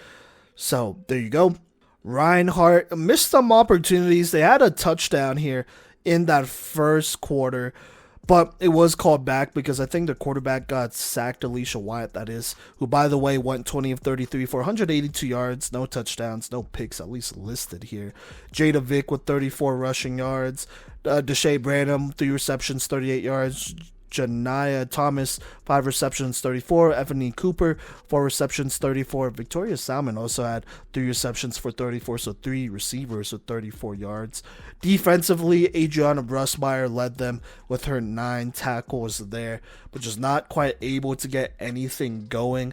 So, there you go. Reinhardt missed some opportunities. They had a touchdown here in that first quarter, but it was called back because I think the quarterback got sacked, Alicia Wyatt, that is, who, by the way, went 20 of 33 for 182 yards, no touchdowns, no picks, at least listed here. Jada Vick with 34 rushing yards. Deshae Branham, 3 receptions, 38 yards. Janiyah Thomas, 5 receptions, 34. Ebony Cooper, 4 receptions, 34. Victoria Salmon also had 3 receptions for 34, so 3 receivers with 34 yards. Defensively, Adriana Brusmeyer led them with her 9 tackles there, but just not quite able to get anything going.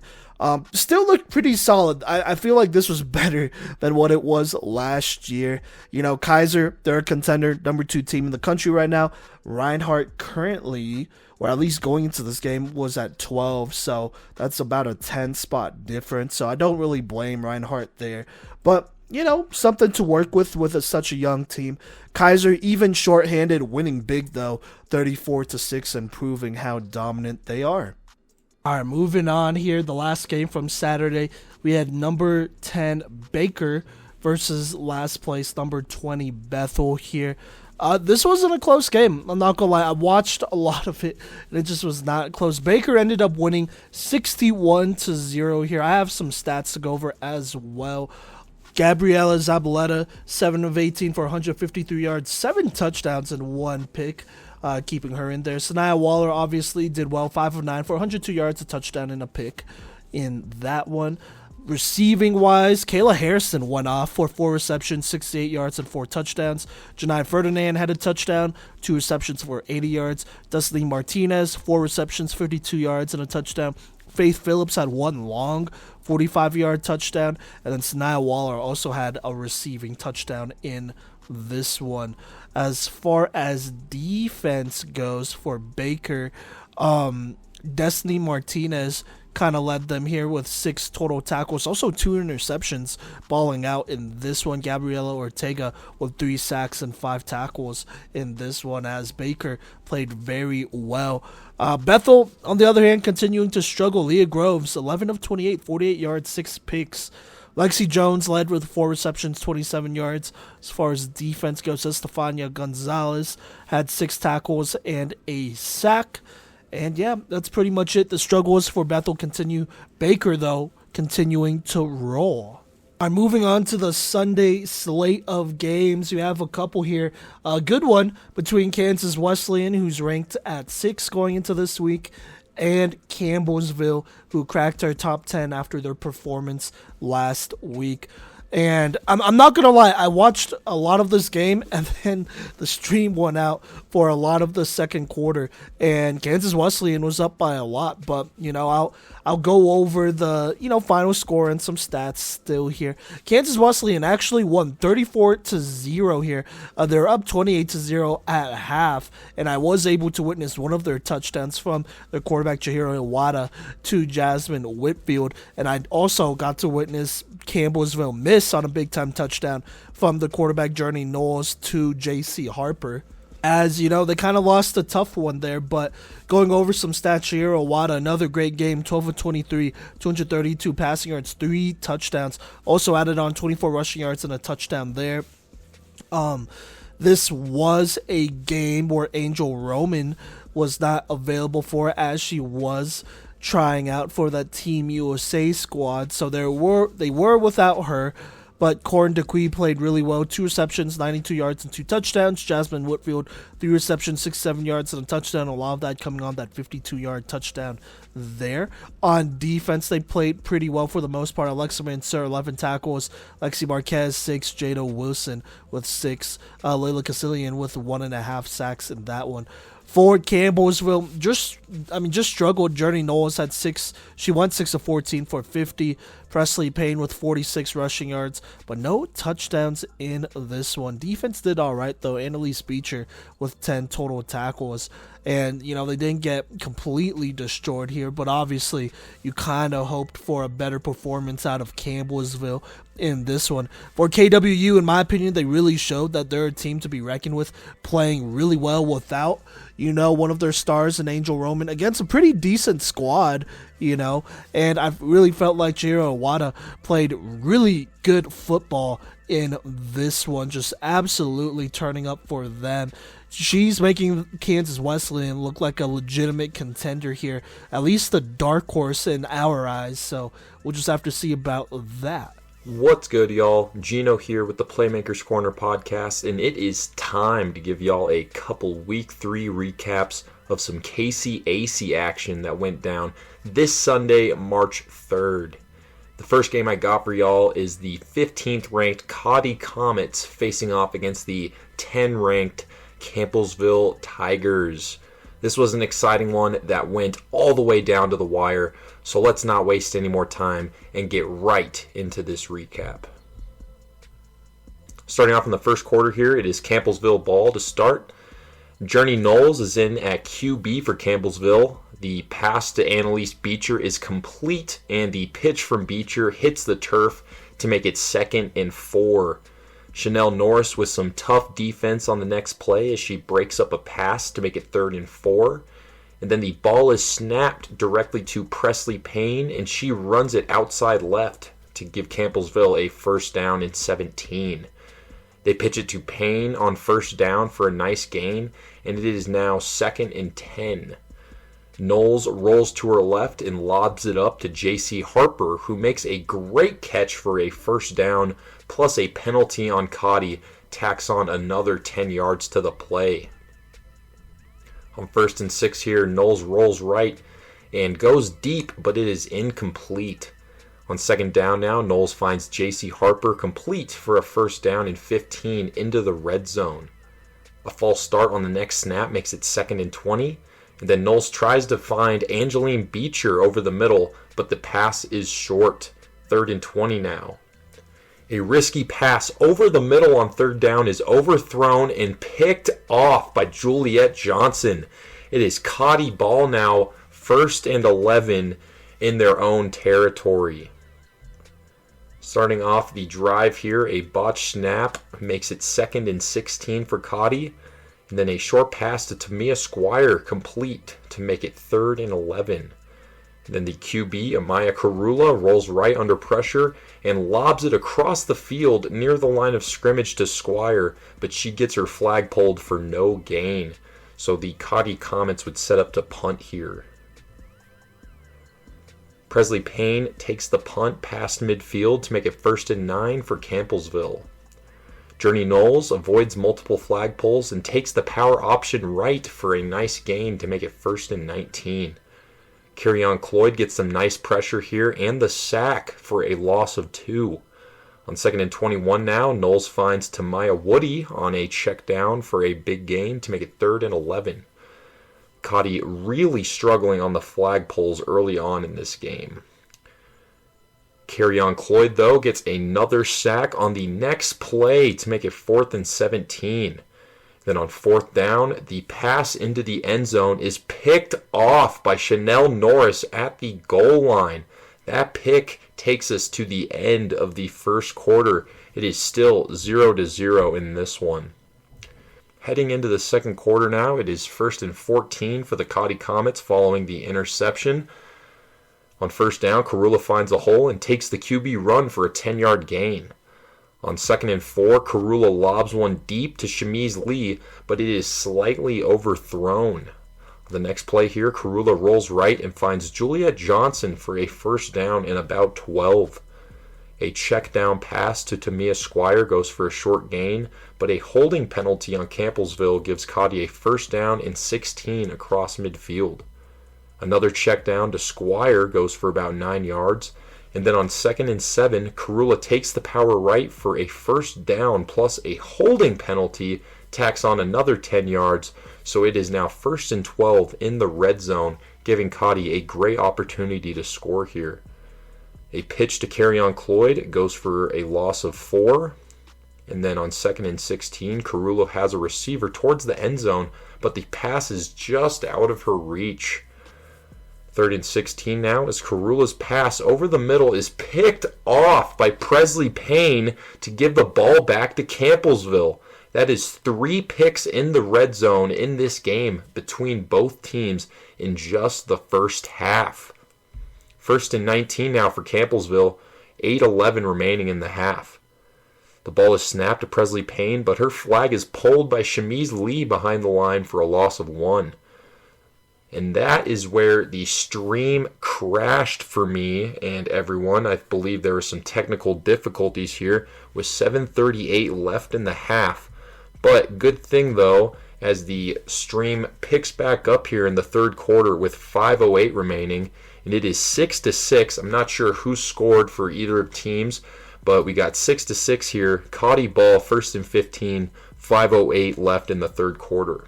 Still looked pretty solid. I feel like this was better than what it was last year. Keiser, they're a contender, number 2 team in the country right now. Reinhardt currently, or at least going into this game, was at 12, so that's about a 10-spot difference. So I don't really blame Reinhardt there. But, something to work with such a young team. Keiser, even shorthanded, winning big, though, 34-6, and proving how dominant they are. All right, moving on here. The last game from Saturday, we had number 10 Baker versus last place number 20 Bethel here. This wasn't a close game. I'm not gonna lie. I watched a lot of it, and it just was not close. Baker ended up winning 61-0 here. I have some stats to go over as well. Gabriela Zabaleta, 7 of 18 for 153 yards, 7 touchdowns, and 1 pick. Keeping her in there. Sanaya Waller obviously did well, 5 of 9 for 102 yards, a touchdown, and a pick in that one. Receiving wise, Kayla Harrison went off for 4 receptions, 68 yards, and 4 touchdowns. Janai Ferdinand had a touchdown, 2 receptions for 80 yards. Destiny Martinez, 4 receptions, 52 yards, and a touchdown. Faith Phillips had 1 long 45-yard touchdown, and then Sanaya Waller also had a receiving touchdown in this one. As far as defense goes for Baker, Destiny Martinez kind of led them here with 6 total tackles, also 2 interceptions, balling out in this one. Gabriela Ortega with 3 sacks and 5 tackles in this one, as Baker played very well. Bethel, on the other hand, continuing to struggle. Leah Groves, 11 of 28, 48 yards, 6 picks. Lexi Jones led with 4 receptions, 27 yards. As far as defense goes, Estefania Gonzalez had 6 tackles and a sack. And yeah, that's pretty much it. The struggles for Bethel continue. Baker, though, continuing to roll. Moving on to the Sunday slate of games. You have a couple here. A good one between Kansas Wesleyan, who's ranked at 6 going into this week, and Campbellsville, who cracked our top 10 after their performance last week. And I'm not going to lie, I watched a lot of this game, and then the stream went out for a lot of the second quarter, and Kansas Wesleyan was up by a lot. But, I'll go over the, final score and some stats still here. Kansas Wesleyan actually won 34-0 here. They're up 28-0 at half, and I was able to witness one of their touchdowns from their quarterback, Chihiro Iwata, to Jasmine Whitfield, and I also got to witness Campbellsville miss on a big-time touchdown from the quarterback Journey Knowles to J.C. Harper. As you know, they kind of lost a tough one there, but going over some stats here, Iwata, another great game, 12 of 23, 232 passing yards, 3 touchdowns. Also added on 24 rushing yards and a touchdown there. This was a game where Angel Roman was not available for, as she was trying out for that Team USA squad, so they were without her. But Corin DeQuee played really well. 2 receptions, 92 yards, and 2 touchdowns. Jasmine Whitfield, 3 receptions, 67 yards, and a touchdown. A lot of that coming on that 52-yard touchdown there. On defense, they played pretty well for the most part. Alexa Mansur, 11 tackles. Lexi Marquez, 6. Jada Wilson with 6. Layla Casillian with 1.5 sacks in that one. For Campbellsville, just struggled. Journey Knowles had 6. She went 6 of 14 for 50. Presley Payne with 46 rushing yards, but no touchdowns in this one. Defense did all right, though. Annalise Beecher with 10 total tackles. And, they didn't get completely destroyed here, but obviously you kind of hoped for a better performance out of Campbellsville in this one. For KWU, in my opinion, they really showed that they're a team to be reckoned with, playing really well without, one of their stars in Angel Roman against a pretty decent squad, and I really felt like Chihiro Iwata played really good football in this one, just absolutely turning up for them. She's making Kansas Wesleyan look like a legitimate contender here, at least the dark horse in our eyes, so we'll just have to see about that. What's good, y'all? Gino here with the Playmakers Corner podcast, and it is time to give y'all a couple Week 3 recaps of some KCAC action that went down this Sunday, March 3rd. The first game I got for y'all is the 15th ranked Cottey Comets facing off against the 10 ranked Campbellsville Tigers. This was an exciting one that went all the way down to the wire, so let's not waste any more time and get right into this recap. Starting off in the first quarter here, it is Campbellsville ball to start. Journey Knowles is in at QB for Campbellsville. The pass to Annalise Beecher is complete, and the pitch from Beecher hits the turf to make it 2nd and 4. Chanel Norris with some tough defense on the next play as she breaks up a pass to make it 3rd and 4. And then the ball is snapped directly to Presley Payne, and she runs it outside left to give Campbellsville a first down and 17. They pitch it to Payne on first down for a nice gain, and it is now 2nd and 10. Knowles rolls to her left and lobs it up to J.C. Harper, who makes a great catch for a first down, plus a penalty on Cottey tacks on another 10 yards to the play. On 1st and 6 here, Knowles rolls right and goes deep, but it is incomplete. On 2nd down now, Knowles finds J.C. Harper complete for a first down and 15 into the red zone. A false start on the next snap makes it 2nd and 20. And then Knowles tries to find Angeline Beecher over the middle, but the pass is short. 3rd and 20 now. A risky pass over the middle on 3rd down is overthrown and picked off by Juliet Johnson. It is Cottey ball now, 1st and 11 in their own territory. Starting off the drive here, a botched snap makes it 2nd and 16 for Cottey. And then a short pass to Tamia Squire complete to make it 3rd and 11. And then the QB, Amaya Karula, rolls right under pressure and lobs it across the field near the line of scrimmage to Squire, but she gets her flag pulled for no gain. So the Cottey Comets would set up to punt here. Presley Payne takes the punt past midfield to make it 1st and 9 for Campbellsville. Journey Knowles avoids multiple flagpoles and takes the power option right for a nice gain to make it 1st and 19. Kerryon Cloyd gets some nice pressure here and the sack for a loss of 2. On 2nd and 21 now, Knowles finds Tamaya Woody on a check down for a big gain to make it 3rd and 11. Cottey really struggling on the flagpoles early on in this game. Kerryon Cloyd, though, gets another sack on the next play to make it 4th and 17. Then on 4th down, the pass into the end zone is picked off by Chanel Norris at the goal line. That pick takes us to the end of the first quarter. It is still 0-0 in this one. Heading into the second quarter now, it is 1st and 14 for the Cottey Comets following the interception. On 1st down, Karula finds a hole and takes the QB run for a 10-yard gain. On 2nd and 4, Karula lobs one deep to Shamiz Lee, but it is slightly overthrown. The next play here, Karula rolls right and finds Juliet Johnson for a 1st down and about 12. A check down pass to Tamia Squire goes for a short gain, but a holding penalty on Campbellsville gives Cottey a 1st down and 16 across midfield. Another check down to Squire goes for about 9 yards, and then on 2nd and 7, Karula takes the power right for a 1st down plus a holding penalty, tacks on another 10 yards, so it is now 1st and 12 in the red zone, giving Cottey a great opportunity to score here. A pitch to Kerryon Cloyd goes for a loss of 4, and then on 2nd and 16, Karula has a receiver towards the end zone, but the pass is just out of her reach. 3rd and 16 now as Karula's pass over the middle is picked off by Presley Payne to give the ball back to Campbellsville. That is 3 picks in the red zone in this game between both teams in just the first half. 1st and 19 now for Campbellsville, 8:11 remaining in the half. The ball is snapped to Presley Payne, but her flag is pulled by Shamiz Lee behind the line for a loss of 1. And that is where the stream crashed for me and everyone. I believe there were some technical difficulties here with 7:38 left in the half. But good thing, though, as the stream picks back up here in the third quarter with 5:08 remaining, and it is 6-6. I'm not sure who scored for either of teams, but we got 6-6 here. Cottey ball, 1st and 15, 5:08 left in the third quarter.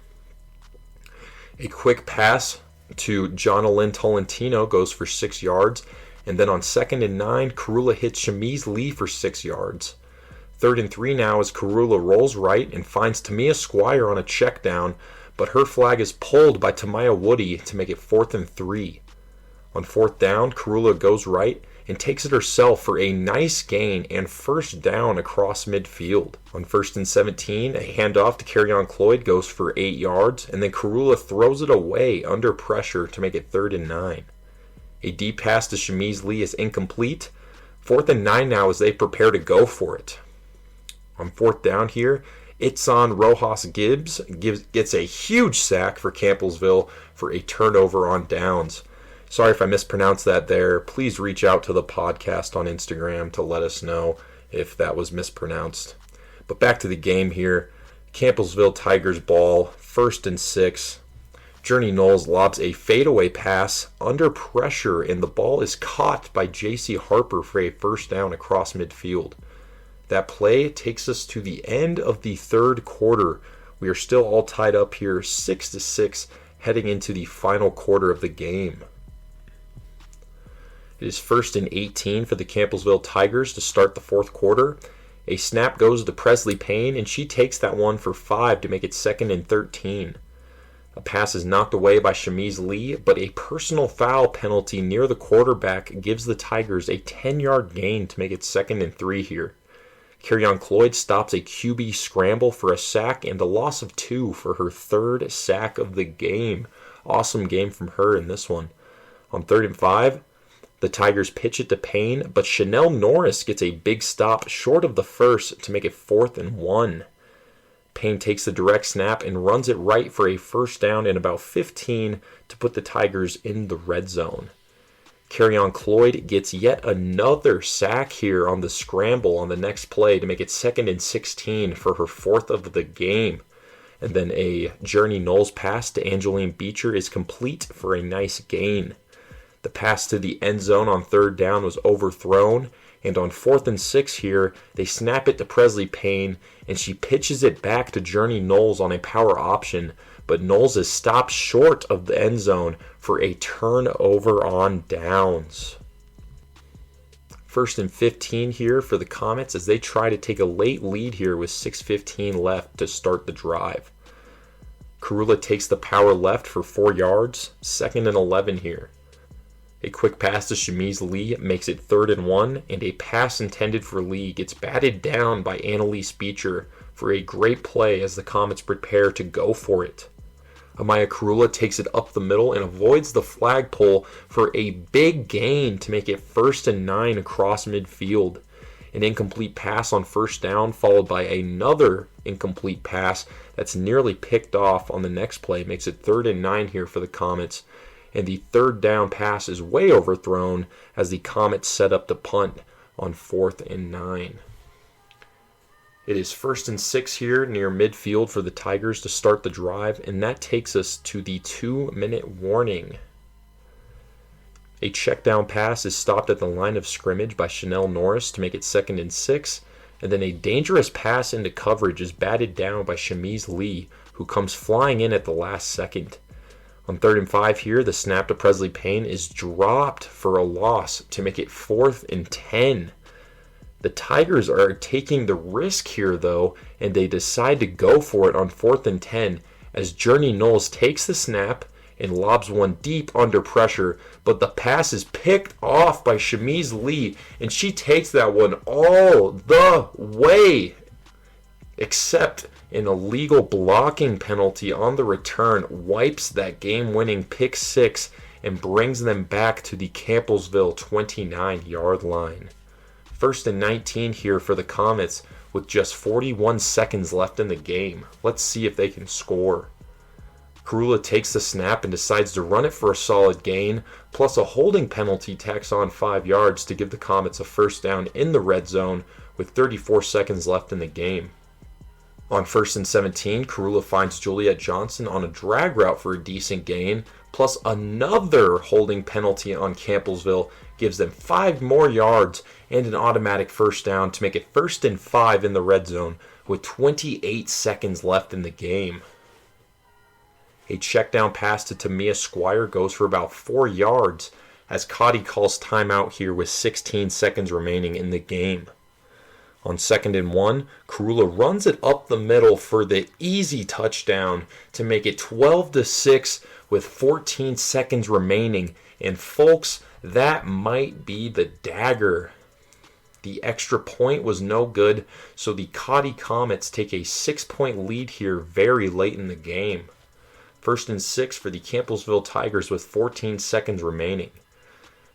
A quick pass to Jonalyn Tolentino goes for 6 yards, and then on 2nd and 9, Karula hits Shamiz Lee for 6 yards. 3rd and 3 now as Karula rolls right and finds Tamia Squire on a check down, but her flag is pulled by Tamaya Woody to make it 4th and 3. On 4th down, Karula goes right and takes it herself for a nice gain and 1st down across midfield. On 1st and 17, a handoff to Kerryon Cloyd goes for 8 yards, and then Karula throws it away under pressure to make it 3rd and 9. A deep pass to Shamiz Lee is incomplete. 4th and 9 now as they prepare to go for it. On 4th down here, Itzon Rojas Gibbs gets a huge sack for Campbellsville for a turnover on downs. Sorry if I mispronounced that there. Please reach out to the podcast on Instagram to let us know if that was mispronounced. But back to the game here. Campbellsville Tigers ball, 1st and 6. Journey Knowles lobs a fadeaway pass under pressure, and the ball is caught by J.C. Harper for a 1st down across midfield. That play takes us to the end of the third quarter. We are still all tied up here, 6-6, heading into the final quarter of the game. It is 1st and 18 for the Campbellsville Tigers to start the fourth quarter. A snap goes to Presley Payne, and she takes that one for 5 to make it 2nd and 13. A pass is knocked away by Shamiz Lee, but a personal foul penalty near the quarterback gives the Tigers a 10-yard gain to make it 2nd and 3 here. Kerryon Cloyd stops a QB scramble for a sack and a loss of 2 for her 3rd sack of the game. Awesome game from her in this one. On 3rd and 5, the Tigers pitch it to Payne, but Chanel Norris gets a big stop short of the first to make it 4th and 1. Payne takes the direct snap and runs it right for a 1st down and about 15 to put the Tigers in the red zone. Kerryon Cloyd gets yet another sack here on the scramble on the next play to make it 2nd and 16 for her 4th of the game. And then a Journey Knowles pass to Angeline Beecher is complete for a nice gain. The pass to the end zone on 3rd down was overthrown, and on 4th and 6 here, they snap it to Presley Payne, and she pitches it back to Journey Knowles on a power option, but Knowles is stopped short of the end zone for a turnover on downs. 1st and 15 here for the Comets as they try to take a late lead here with 6:15 left to start the drive. Karula takes the power left for 4 yards, 2nd and 11 here. A quick pass to Shamiz Lee makes it 3rd and 1, and a pass intended for Lee gets batted down by Annalise Beecher for a great play as the Comets prepare to go for it. Amaya Karula takes it up the middle and avoids the flagpole for a big gain to make it 1st and 9 across midfield. An incomplete pass on 1st down followed by another incomplete pass that's nearly picked off on the next play makes it 3rd and 9 here for the Comets. And the 3rd down pass is way overthrown as the Comets set up to punt on 4th and 9. It is 1st and 6 here near midfield for the Tigers to start the drive, and that takes us to the 2-minute warning. A check down pass is stopped at the line of scrimmage by Chanel Norris to make it 2nd and 6, and then a dangerous pass into coverage is batted down by Shamiz Lee, who comes flying in at the last second. On 3rd and 5 here, the snap to Presley Payne is dropped for a loss to make it 4th and 10. The Tigers are taking the risk here, though, and they decide to go for it on 4th and 10 as Journey Knowles takes the snap and lobs one deep under pressure, but the pass is picked off by Shamiz Lee, and she takes that one all the way, except an illegal blocking penalty on the return wipes that game-winning pick 6 and brings them back to the Campbellsville 29-yard line. 1st and 19 here for the Comets with just 41 seconds left in the game. Let's see if they can score. Karula takes the snap and decides to run it for a solid gain, plus a holding penalty tacks on 5 yards to give the Comets a 1st down in the red zone with 34 seconds left in the game. On 1st and 17, Karula finds Juliet Johnson on a drag route for a decent gain, plus another holding penalty on Campbellsville gives them 5 more yards and an automatic 1st down to make it 1st and 5 in the red zone with 28 seconds left in the game. A check down pass to Tamia Squire goes for about 4 yards as Cottey calls timeout here with 16 seconds remaining in the game. On 2nd and 1, Karula runs it up the middle for the easy touchdown to make it 12-6 with 14 seconds remaining. And folks, that might be the dagger. The extra point was no good, so the Cottey Comets take a 6-point lead here very late in the game. 1st and 6 for the Campbellsville Tigers with 14 seconds remaining.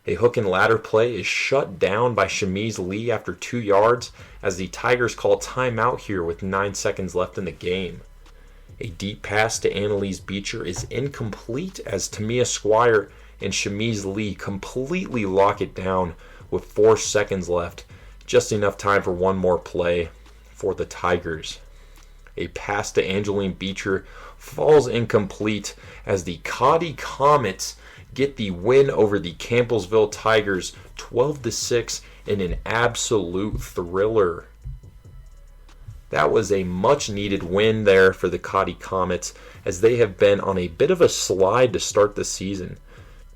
A hook and ladder play is shut down by Shamiz Lee after 2 yards as the Tigers call timeout here with 9 seconds left in the game. A deep pass to Annalise Beecher is incomplete as Tamia Squire and Shamiz Lee completely lock it down with 4 seconds left. Just enough time for one more play for the Tigers. A pass to Angeline Beecher falls incomplete as the Cottey Comets get the win over the Campbellsville Tigers 12-6 in an absolute thriller. That was a much needed win there for the Cottey Comets as they have been on a bit of a slide to start the season.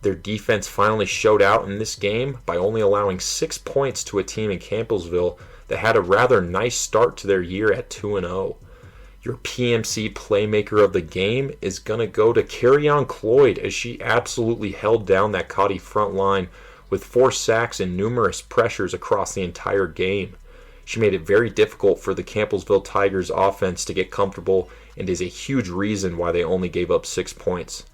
Their defense finally showed out in this game by only allowing 6 points to a team in Campbellsville that had a rather nice start to their year at 2-0. Your PMC playmaker of the game is going to go to Kerryon Cloyd as she absolutely held down that Cottey front line with 4 sacks and numerous pressures across the entire game. She made it very difficult for the Campbellsville Tigers offense to get comfortable and is a huge reason why they only gave up 6 points.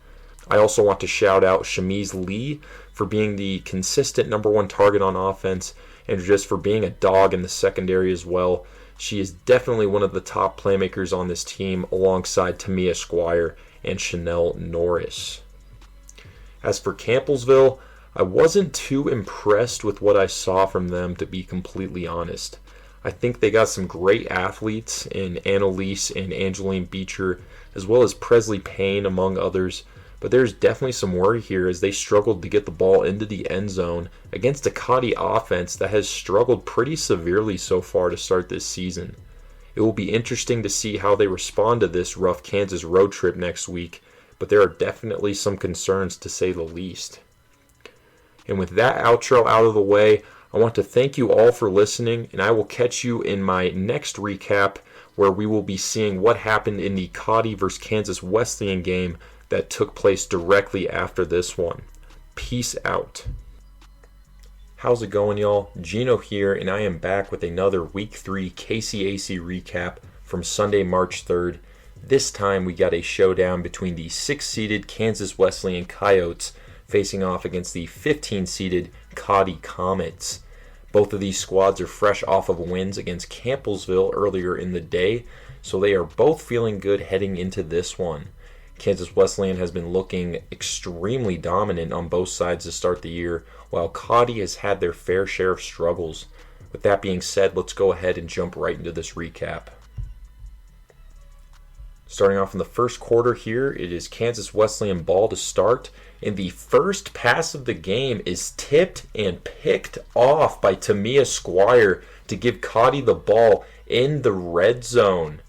I also want to shout out Shamiz Lee for being the consistent number 1 target on offense and just for being a dog in the secondary as well. She is definitely one of the top playmakers on this team alongside Tamia Squire and Chanel Norris. As for Campbellsville, I wasn't too impressed with what I saw from them, to be completely honest. I think they got some great athletes in Annalise and Angeline Beecher, as well as Presley Payne, among others, but there's definitely some worry here as they struggled to get the ball into the end zone against a Cottey offense that has struggled pretty severely so far to start this season. It will be interesting to see how they respond to this rough Kansas road trip next week, but there are definitely some concerns to say the least. And with that outro out of the way, I want to thank you all for listening, and I will catch you in my next recap where we will be seeing what happened in the Cottey vs. Kansas Wesleyan game that took place directly after this one. Peace out. How's it going, y'all? Gino here, and I am back with another Week 3 KCAC recap from Sunday, March 3rd. This time we got a showdown between the 6-seeded Kansas Wesleyan Coyotes facing off against the 15-seeded Cottey Comets. Both of these squads are fresh off of wins against Campbellsville earlier in the day, so they are both feeling good heading into this one. Kansas Wesleyan has been looking extremely dominant on both sides to start the year, while Cottey has had their fair share of struggles. With that being said, let's go ahead and jump right into this recap. Starting off in the first quarter here, it is Kansas Wesleyan ball to start, and the first pass of the game is tipped and picked off by Tamia Squire to give Cottey the ball in the red zone.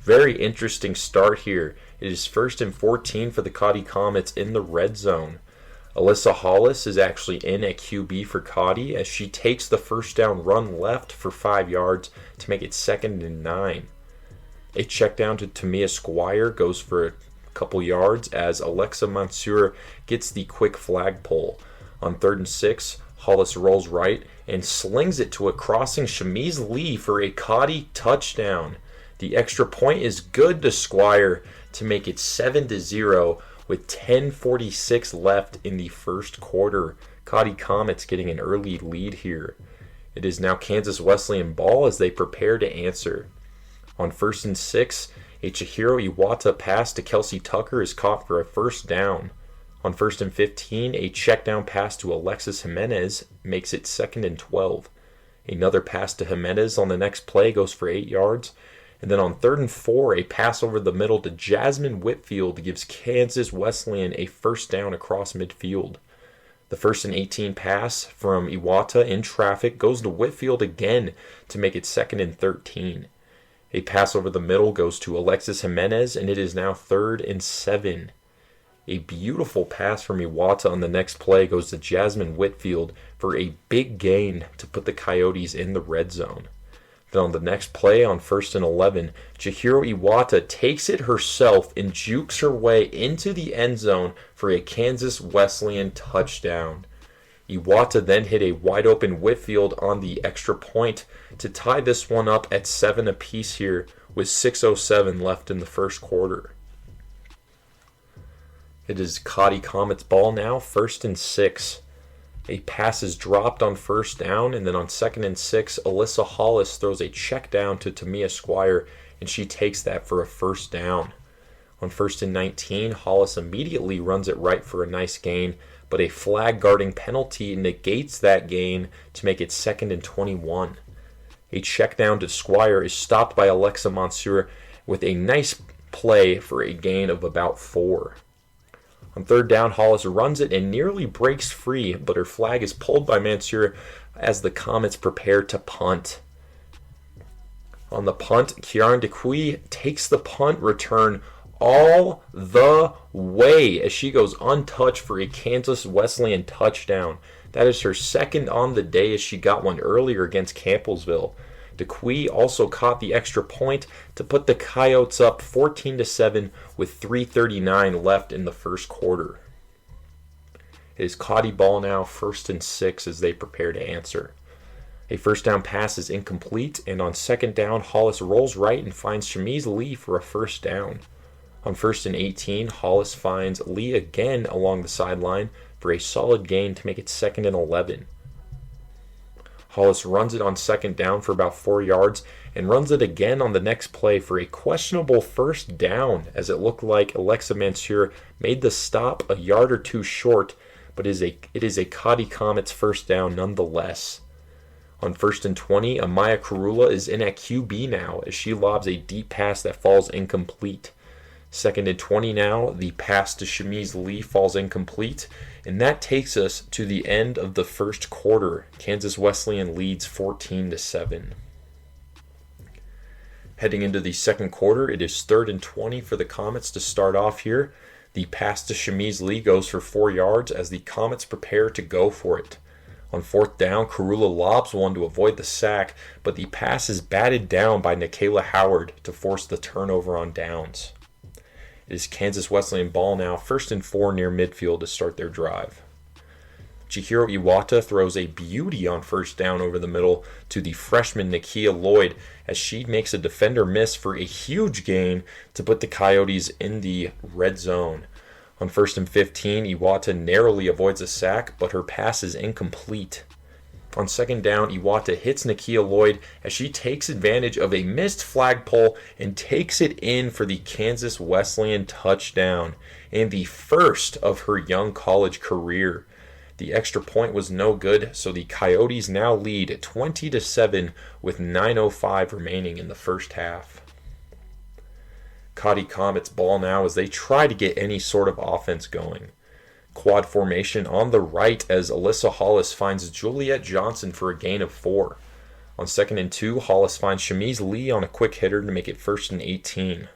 Very interesting start here. It is 1st and 14 for the Cottey Comets in the red zone. Alyssa Hollis is actually in at QB for Cottey as she takes the first down run left for 5 yards to make it 2nd and 9. A check down to Tamia Squire goes for a couple yards as Alexa Mansour gets the quick flag pull. On 3rd and 6, Hollis rolls right and slings it to a crossing Shamiz Lee for a Cottey touchdown. The extra point is good to Squire to make it 7-0 with 10:46 left in the first quarter. Cottey Comets getting an early lead here. It is now Kansas Wesleyan ball as they prepare to answer. On 1st and 6, a Chihiro Iwata pass to Kelsey Tucker is caught for a first down. On 1st and 15, a check down pass to Alexis Jimenez makes it 2nd and 12. Another pass to Jimenez on the next play goes for 8 yards. And then on 3rd and 4, a pass over the middle to Jasmine Whitfield gives Kansas Wesleyan a first down across midfield. The 1st and 18 pass from Iwata in traffic goes to Whitfield again to make it 2nd and 13. A pass over the middle goes to Alexis Jimenez, and it is now 3rd and 7. A beautiful pass from Iwata on the next play goes to Jasmine Whitfield for a big gain to put the Coyotes in the red zone. Then on the next play, on 1st and 11, Chihiro Iwata takes it herself and jukes her way into the end zone for a Kansas Wesleyan touchdown. Iwata then hit a wide-open Whitfield on the extra point to tie this one up at 7 apiece here with 6:07 left in the first quarter. It is Cottey Comets ball now, 1st and 6. A pass is dropped on 1st down, and then on 2nd and 6, Alyssa Hollis throws a check down to Tamia Squire, and she takes that for a first down. On 1st and 19, Hollis immediately runs it right for a nice gain, but a flag guarding penalty negates that gain to make it 2nd and 21. A check down to Squire is stopped by Alexa Mansour with a nice play for a gain of about 4. On 3rd down, Hollis runs it and nearly breaks free, but her flag is pulled by Mansour as the Comets prepare to punt. On the punt, Kieran DeQuee takes the punt return all the way as she goes untouched for a Kansas Wesleyan touchdown. That is her 2nd on the day as she got one earlier against Campbellsville. DeQuee also caught the extra point to put the Coyotes up 14-7 with 3:39 left in the first quarter. It is Cottey ball now, 1st and 6 as they prepare to answer. A first down pass is incomplete, and on 2nd down, Hollis rolls right and finds Shamiz Lee for a first down. On 1st and 18, Hollis finds Lee again along the sideline for a solid gain to make it 2nd and 11. Hollis runs it on 2nd down for about 4 yards and runs it again on the next play for a questionable first down as it looked like Alexa Mansour made the stop a yard or two short, but it is a Cottey Comets first down nonetheless. On 1st and 20, Amaya Karula is in at QB now as she lobs a deep pass that falls incomplete. 2nd and 20 now, the pass to Shamiz Lee falls incomplete, and that takes us to the end of the first quarter. Kansas Wesleyan leads 14-7. Heading into the second quarter, it is 3rd and 20 for the Comets to start off here. The pass to Shamiz Lee goes for 4 yards as the Comets prepare to go for it. On 4th down, Karula lobs one to avoid the sack, but the pass is batted down by Nikayla Howard to force the turnover on downs. It is Kansas Wesleyan ball now, 1st and 4 near midfield to start their drive. Chihiro Iwata throws a beauty on 1st down over the middle to the freshman Nakia Lloyd as she makes a defender miss for a huge gain to put the Coyotes in the red zone. On 1st and 15, Iwata narrowly avoids a sack, but her pass is incomplete. On 2nd down, Iwata hits Nakia Lloyd as she takes advantage of a missed flagpole and takes it in for the Kansas Wesleyan touchdown, and the first of her young college career. The extra point was no good, so the Coyotes now lead 20-7 with 9:05 remaining in the first half. Cottey Comets ball now as they try to get any sort of offense going. Quad formation on the right as Alyssa Hollis finds Juliet Johnson for a gain of 4. On 2nd and 2, Hollis finds Shamiz Lee on a quick hitter to make it 1st and 18.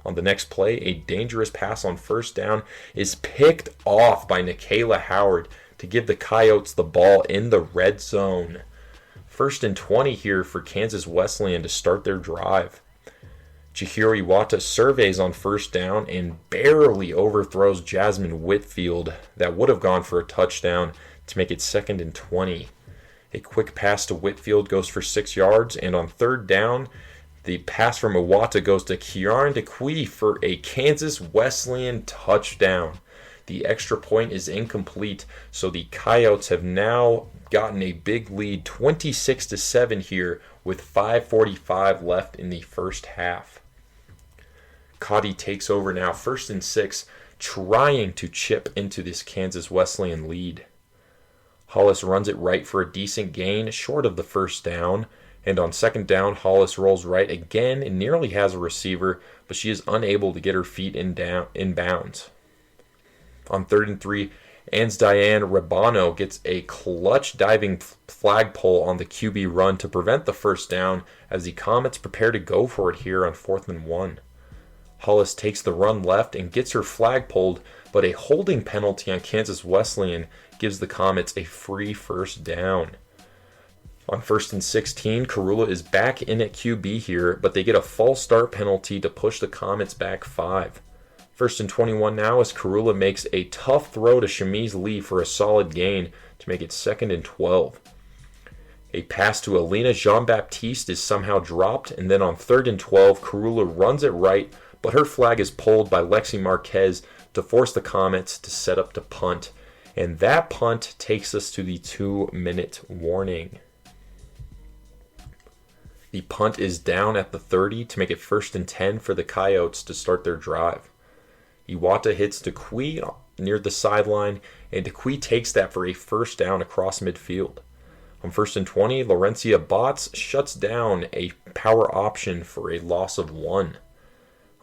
On the next play, a dangerous pass on 1st down is picked off by Nikayla Howard to give the Coyotes the ball in the red zone. 1st and 20 here for Kansas Wesleyan to start their drive. Chihiro Iwata surveys on 1st down and barely overthrows Jasmine Whitfield that would have gone for a touchdown to make it 2nd and 20. A quick pass to Whitfield goes for 6 yards, and on 3rd down, the pass from Iwata goes to Kieran DeQuee for a Kansas Wesleyan touchdown. The extra point is incomplete, so the Coyotes have now gotten a big lead, 26-7 here, with 5:45 left in the first half. Cottey takes over now, 1st and 6, trying to chip into this Kansas Wesleyan lead. Hollis runs it right for a decent gain, short of the 1st down, and on 2nd down, Hollis rolls right again and nearly has a receiver, but she is unable to get her feet in bounds. On 3rd and 3, Diane Rabano gets a clutch diving flagpole on the QB run to prevent the 1st down as the Comets prepare to go for it here on 4th and 1. Hollis takes the run left and gets her flag pulled, but a holding penalty on Kansas Wesleyan gives the Comets a free 1st down. On 1st and 16, Karula is back in at QB here, but they get a false start penalty to push the Comets back 5. 1st and 21 now as Karula makes a tough throw to Shamiz Lee for a solid gain to make it 2nd and 12. A pass to Alina Jean-Baptiste is somehow dropped, and then on 3rd and 12, Karula runs it right, but her flag is pulled by Lexi Marquez to force the Comets to set up to punt. And that punt takes us to the 2-minute warning. The punt is down at the 30 to make it 1st and 10 for the Coyotes to start their drive. Iwata hits DeQuee near the sideline, and DeQuee takes that for a 1st down across midfield. On 1st and 20, Laurencia Botts shuts down a power option for a loss of 1.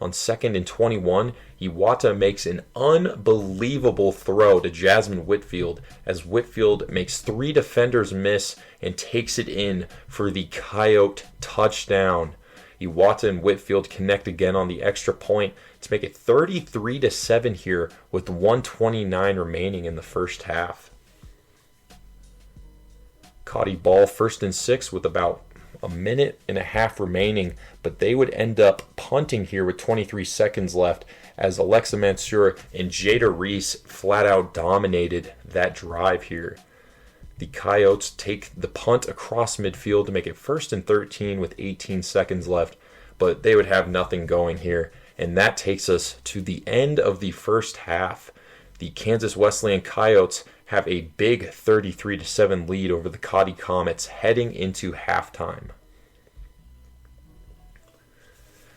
On 2nd and 21, Iwata makes an unbelievable throw to Jasmine Whitfield as Whitfield makes 3 defenders miss and takes it in for the Coyote touchdown. Iwata and Whitfield connect again on the extra point to make it 33-7 here with 1:29 remaining in the first half. Cottey ball 1st and 6 with about a minute and a half remaining, but they would end up punting here with 23 seconds left as Alexa Mansour and Jada Reese flat out dominated that drive here. The Coyotes take the punt across midfield to make it 1st and 13 with 18 seconds left, but they would have nothing going here, and that takes us to the end of the first half. The Kansas Wesleyan Coyotes have a big 33-7 lead over the Cottey Comets heading into halftime.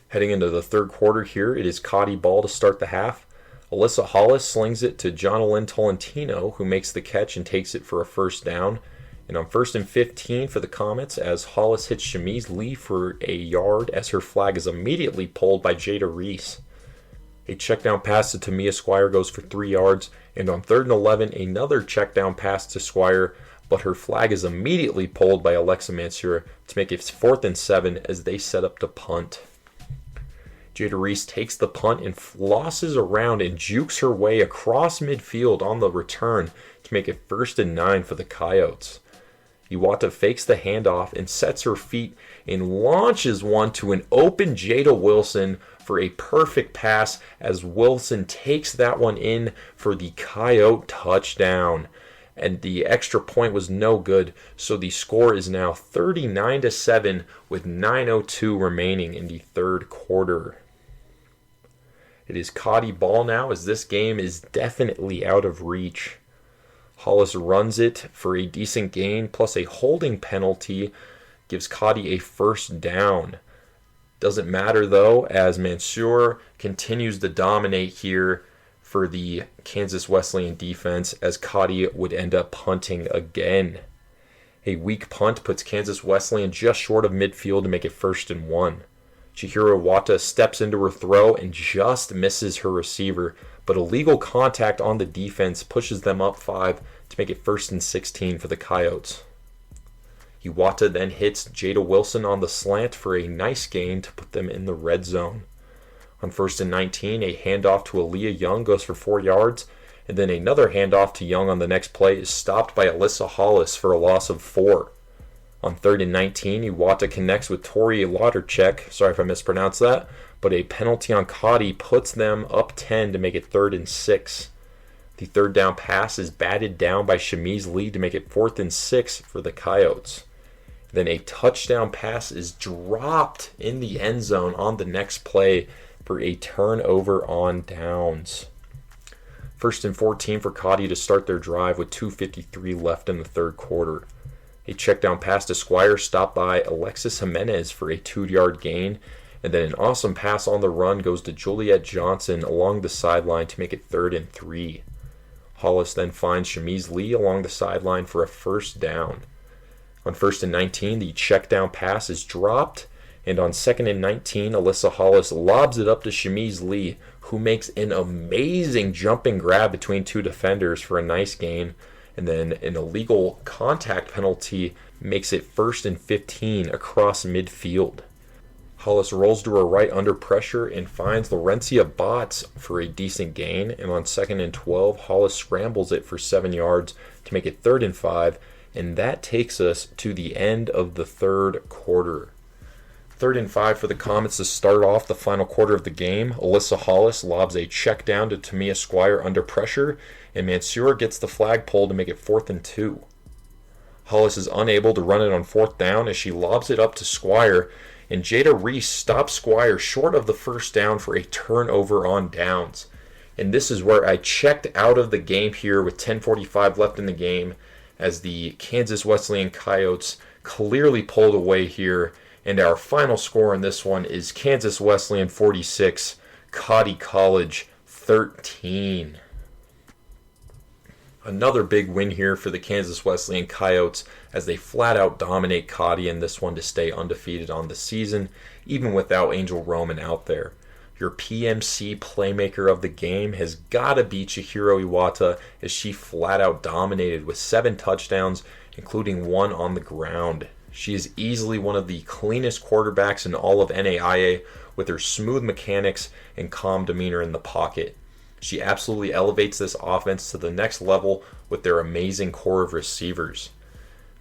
Heading into the third quarter here, it is Cottey ball to start the half. Alyssa Hollis slings it to Jonalyn Tolentino, who makes the catch and takes it for a first down. And on 1st and 15 for the Comets, as Hollis hits Shamiz Lee for a yard, as her flag is immediately pulled by Jada Reese. A check down pass to Tamia Squire goes for 3 yards, and on 3rd and 11, another check down pass to Squire, but her flag is immediately pulled by Alexa Mansour to make it 4th and 7 as they set up to punt. Jada Reese takes the punt and flosses around and jukes her way across midfield on the return to make it 1st and 9 for the Coyotes. Iwata fakes the handoff and sets her feet and launches one to an open Jada Wilson for a perfect pass as Wilson takes that one in for the Coyote touchdown. And the extra point was no good, so the score is now 39-7 with 9:02 remaining in the third quarter. It is Cottey ball now, as this game is definitely out of reach. Hollis runs it for a decent gain, plus a holding penalty gives Cottey a first down. Doesn't matter though, as Mansour continues to dominate here for the Kansas Wesleyan defense, as Cottey would end up punting again. A weak punt puts Kansas Wesleyan just short of midfield to make it 1st and 1. Chihiro Iwata steps into her throw and just misses her receiver, but illegal contact on the defense pushes them up 5 to make it 1st and 16 for the Coyotes. Iwata then hits Jada Wilson on the slant for a nice gain to put them in the red zone. On 1st and 19, a handoff to Aaliyah Young goes for 4 yards, and then another handoff to Young on the next play is stopped by Alyssa Hollis for a loss of 4. On 3rd and 19, Iwata connects with Tori Lauderchek, sorry if I mispronounced that, but a penalty on Cottey puts them up 10 to make it 3rd and 6. The third down pass is batted down by Shamiz Lee to make it 4th and 6 for the Coyotes. Then a touchdown pass is dropped in the end zone on the next play for a turnover on downs. 1st and 14 for Cottey to start their drive with 2:53 left in the third quarter. A check down pass to Squire stopped by Alexis Jimenez for a 2-yard gain, and then an awesome pass on the run goes to Juliet Johnson along the sideline to make it 3rd and 3. Hollis then finds Shamiz Lee along the sideline for a first down. On 1st and 19, the check down pass is dropped, and on 2nd and 19, Alyssa Hollis lobs it up to Shamiz Lee, who makes an amazing jumping grab between 2 defenders for a nice gain, and then an illegal contact penalty makes it 1st and 15 across midfield. Hollis rolls to her right under pressure and finds Laurencia Botts for a decent gain, and on 2nd and 12, Hollis scrambles it for 7 yards to make it 3rd and 5, and that takes us to the end of the third quarter. 3rd and 5 for the Comets to start off the final quarter of the game. Alyssa Hollis lobs a check down to Tamia Squire under pressure, and Mansour gets the flag pulled to make it 4th and 2. Hollis is unable to run it on 4th down as she lobs it up to Squire, and Jada Reese stops Squire short of the first down for a turnover on downs. And this is where I checked out of the game here with 10:45 left in the game, as the Kansas Wesleyan Coyotes clearly pulled away here. And our final score in this one is Kansas Wesleyan 46, Cottey College 13. Another big win here for the Kansas Wesleyan Coyotes as they flat out dominate Cottey in this one to stay undefeated on the season, even without Angel Roman out there. Your PMC playmaker of the game has got to be Chihiro Iwata, as she flat out dominated with 7 touchdowns, including 1 on the ground. She is easily one of the cleanest quarterbacks in all of NAIA, with her smooth mechanics and calm demeanor in the pocket. She absolutely elevates this offense to the next level with their amazing core of receivers.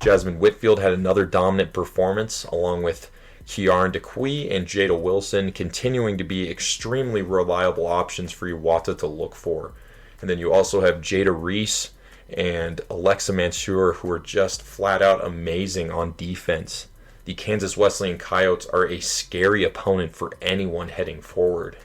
Jasmine Whitfield had another dominant performance, along with Kiaran DeQuee and Jada Wilson continuing to be extremely reliable options for Iwata to look for. And then you also have Jada Reese and Alexa Mansour, who are just flat out amazing on defense. The Kansas Wesleyan Coyotes are a scary opponent for anyone heading forward.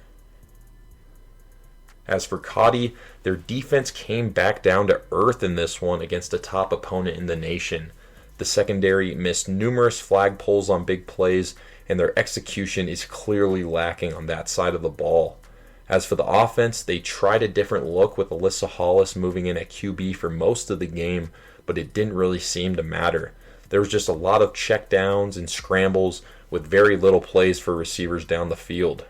As for Cottey, their defense came back down to earth in this one against a top opponent in the nation. The secondary missed numerous flag pulls on big plays, and their execution is clearly lacking on that side of the ball. As for the offense, they tried a different look with Alyssa Hollis moving in at QB for most of the game, but it didn't really seem to matter. There was just a lot of checkdowns and scrambles with very little plays for receivers down the field.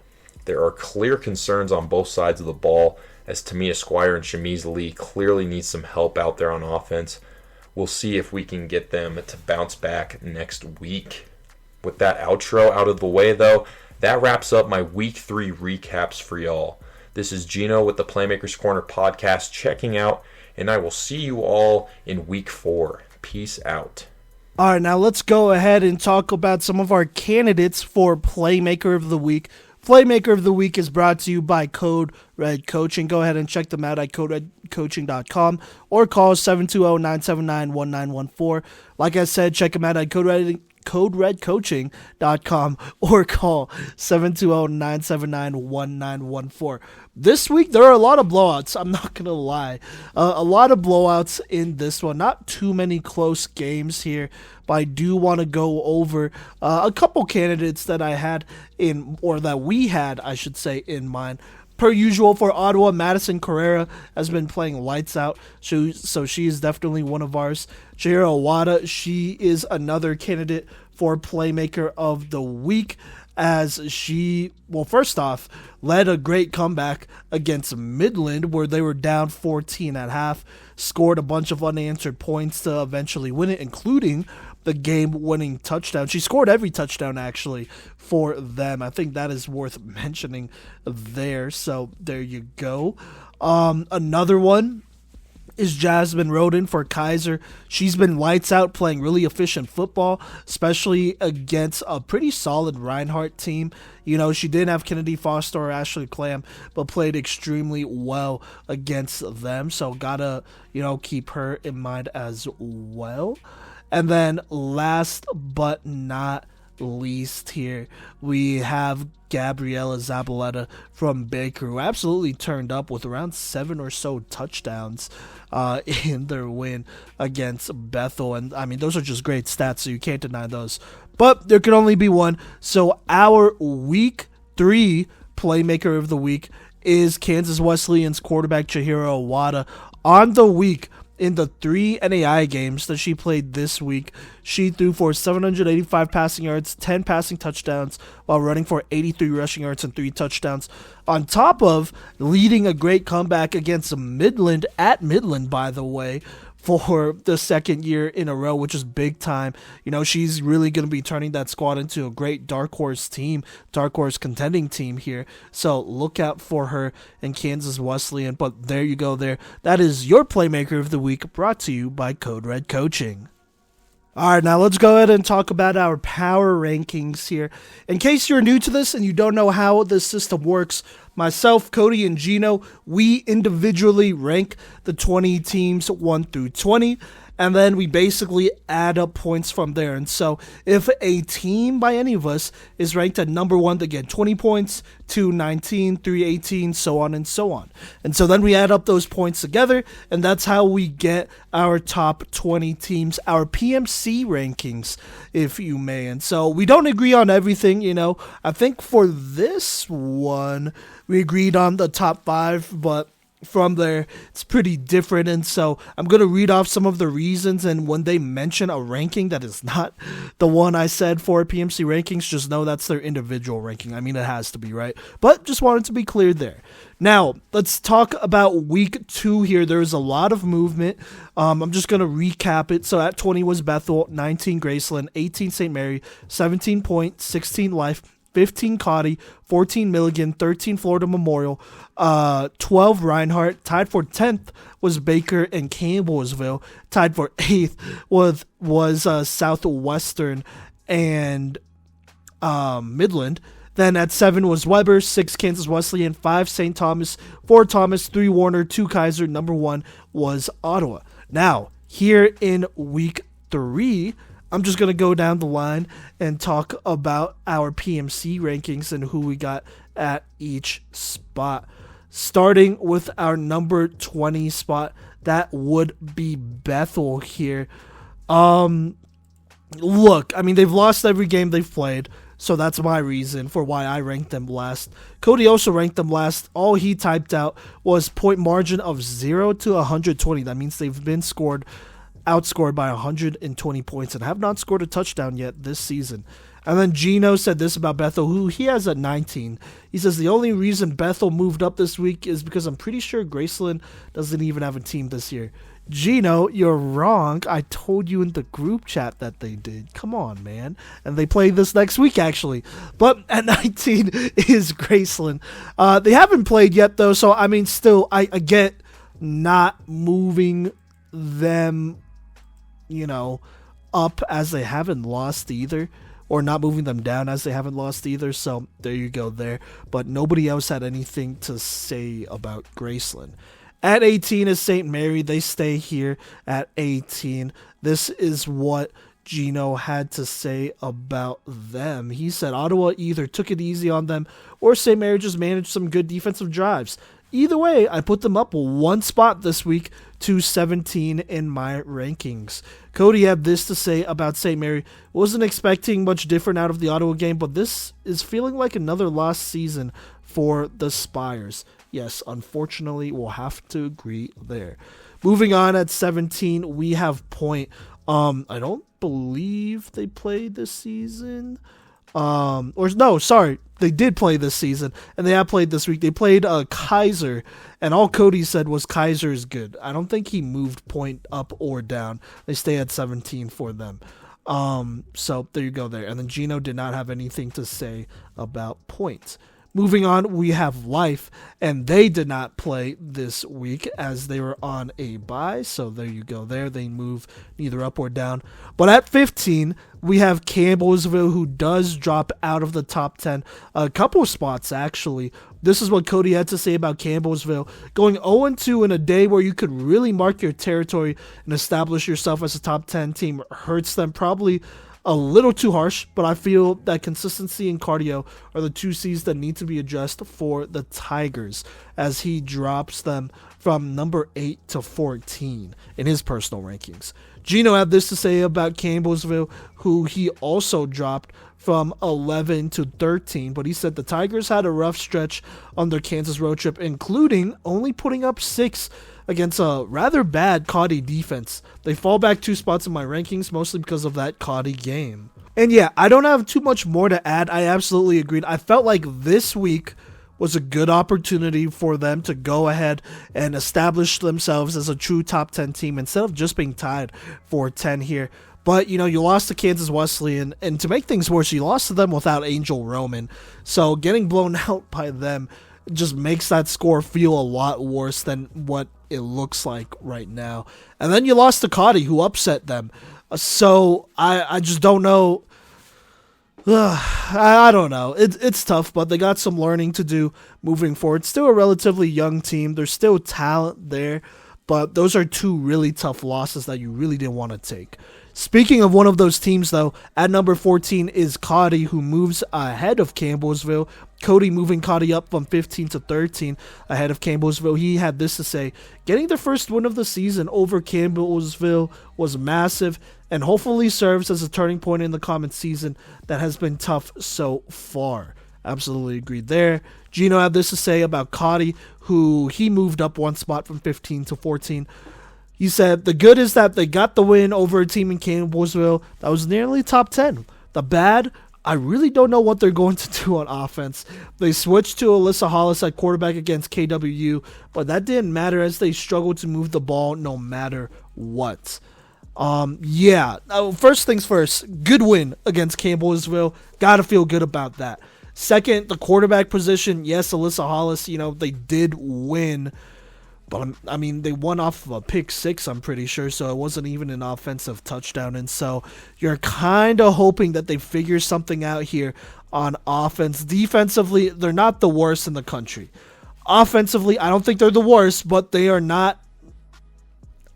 There are clear concerns on both sides of the ball, as Tamia Squire and Shamiz Lee clearly need some help out there on offense. We'll see if we can get them to bounce back next week. With that outro out of the way, though, that wraps up my Week 3 recaps for y'all. This is Gino with the Playmakers Corner podcast checking out, and I will see you all in Week 4. Peace out. All right, now let's go ahead and talk about some of our candidates for Playmaker of the Week. Playmaker of the Week is brought to you by Code Red Coaching. Go ahead and check them out at coderedcoaching.com or call 720-979-1914. Like I said, check them out at coderedcoaching.com or call 720-979-1914. This week, there are a lot of blowouts. I'm not going to lie. A lot of blowouts in this one. Not too many close games here, but I do want to go over a couple candidates that I had in, or that we had, I should say, in mind. Per usual for Ottawa, Madison Carrera has been playing lights out, so she is definitely one of ours. Chihiro Wada, she is another candidate for Playmaker of the Week, as she, well, first off, led a great comeback against Midland, where they were down 14 at half, scored a bunch of unanswered points to eventually win it, including the game-winning touchdown. She scored every touchdown, actually, for them. I think that is worth mentioning there, so there you go. Another one is Jasmine Roden for Keiser. She's been lights out, playing really efficient football, especially against a pretty solid Reinhardt team. You know, she didn't have Kennedy Foster or Ashley Clam, but played extremely well against them, so gotta, keep her in mind as well. And then last but not least here, we have Gabriella Zabaleta from Baker, who absolutely turned up with around 7 or so touchdowns in their win against Bethel. And I mean, those are just great stats, so you can't deny those. But there can only be one. So our Week 3 Playmaker of the Week is Kansas Wesleyan's quarterback Chihiro Wada. On the week, in the 3 NAIA games that she played this week, she threw for 785 passing yards, 10 passing touchdowns, while running for 83 rushing yards and 3 touchdowns, on top of leading a great comeback against Midland, at Midland, by the way, for the second year in a row, which is big time. She's really going to be turning that squad into a great dark horse contending team here. So look out for her in Kansas Wesleyan. But there you go there. That is your Playmaker of the Week, brought to you by Code Red Coaching. All right, now let's go ahead and talk about our power rankings here. In case you're new to this and you don't know how this system works, myself, Kodey, and Gino, we individually rank the 20 teams 1 through 20, and then we basically add up points from there. And so if a team by any of us is ranked at number 1, they get 20 points, 2, 19, 3, 18, so on and so on. And so then we add up those points together, and that's how we get our top 20 teams, our PMC rankings, if you may. And so we don't agree on everything, I think for this one, we agreed on the top 5, but from there, it's pretty different. And so I'm going to read off some of the reasons, and when they mention a ranking that is not the one I said for PMC rankings, just know that's their individual ranking. I mean, it has to be, right? But just wanted to be clear there. Now, let's talk about Week 2 here. There's a lot of movement. I'm just going to recap it. So at 20 was Bethel, 19 Graceland, 18 St. Mary, 17 Point, 16 Life, 15 Cottey, 14 Milligan, 13 Florida Memorial, 12 Reinhardt. Tied for 10th was Baker and Campbellsville. Tied for 8th was Southwestern and Midland. Then at 7 was Weber, 6 Kansas Wesleyan, 5 St. Thomas, 4 Thomas, 3 Warner, 2 Keiser. Number 1 was Ottawa. Now, here in Week 3, I'm just going to go down the line and talk about our PMC rankings and who we got at each spot. Starting with our number 20 spot, that would be Bethel here. Look, I mean, they've lost every game they've played. So that's my reason for why I ranked them last. Kodey also ranked them last. All he typed out was point margin of 0 to 120. That means they've been outscored by 120 points and have not scored a touchdown yet this season. And then Gino said this about Bethel, who he has at 19. He says, the only reason Bethel moved up this week is because I'm pretty sure Graceland doesn't even have a team this year. Gino, you're wrong. I told you in the group chat that they did. Come on, man. And they play this next week, actually. But at 19 is Graceland. They haven't played yet, though, so, I mean, still, I get not moving them, up as they haven't lost either. Or not moving them down as they haven't lost either. So there you go there. But nobody else had anything to say about Graceland. At 18 is St. Mary. They stay here at 18. This is what Gino had to say about them. He said Ottawa either took it easy on them or St. Mary just managed some good defensive drives. Either way, I put them up one spot this week to 17 in my rankings. Kodey had this to say about St. Mary. Wasn't expecting much different out of the Ottawa game, but this is feeling like another lost season for the Spires. Yes, unfortunately, we'll have to agree there. Moving on at 17, we have Point. I don't believe they played this season. They did play this season, and they have played this week. They played Keiser, and all Kodey said was Keiser is good. I don't think he moved Point up or down. They stay at 17 for them. So there you go there. And then Gino did not have anything to say about Point. Moving on, we have Life, and they did not play this week as they were on a bye, so there you go there. They move neither up or down. But at 15, we have Campbellsville, who does drop out of the top 10. A couple of spots, actually. This is what Kodey had to say about Campbellsville. Going 0-2 in a day where you could really mark your territory and establish yourself as a top 10 team hurts them probably a little too harsh, but I feel that consistency and cardio are the two C's that need to be addressed for the Tigers as he drops them from number 8 to 14 in his personal rankings. Gino had this to say about Campbellsville, who he also dropped from 11 to 13, but he said the Tigers had a rough stretch on their Kansas road trip, including only putting up 6 against a rather bad Cottey defense. They fall back 2 spots in my rankings, mostly because of that Cottey game. And yeah, I don't have too much more to add. I absolutely agreed. I felt like this week was a good opportunity for them to go ahead and establish themselves as a true top 10 team instead of just being tied for 10 here. But, you lost to Kansas Wesleyan, and to make things worse, you lost to them without Angel Roman. So getting blown out by them just makes that score feel a lot worse than what it looks like right now. And then you lost to Cottey, who upset them. So I just don't know. I don't know. It's tough, but they got some learning to do moving forward. Still a relatively young team. There's still talent there, but those are 2 really tough losses that you really didn't want to take. Speaking of one of those teams, though, at number 14 is Cottey, who moves ahead of Campbellsville. Kodey moving Cottey up from 15 to 13 ahead of Campbellsville. He had this to say: getting the first win of the season over Campbellsville was massive and hopefully serves as a turning point in the common season that has been tough so far. Absolutely agreed there. Gino had this to say about Cottey, who he moved up 1 spot from 15 to 14. He said, the good is that they got the win over a team in Campbellsville that was nearly top 10. The bad, I really don't know what they're going to do on offense. They switched to Alyssa Hollis at quarterback against KWU, but that didn't matter as they struggled to move the ball no matter what. First things first, good win against Campbellsville. Got to feel good about that. Second, the quarterback position. Yes, Alyssa Hollis, they did win. But, they won off of a pick 6, I'm pretty sure, so it wasn't even an offensive touchdown. And so you're kind of hoping that they figure something out here on offense. Defensively, they're not the worst in the country. Offensively, I don't think they're the worst, but they are not,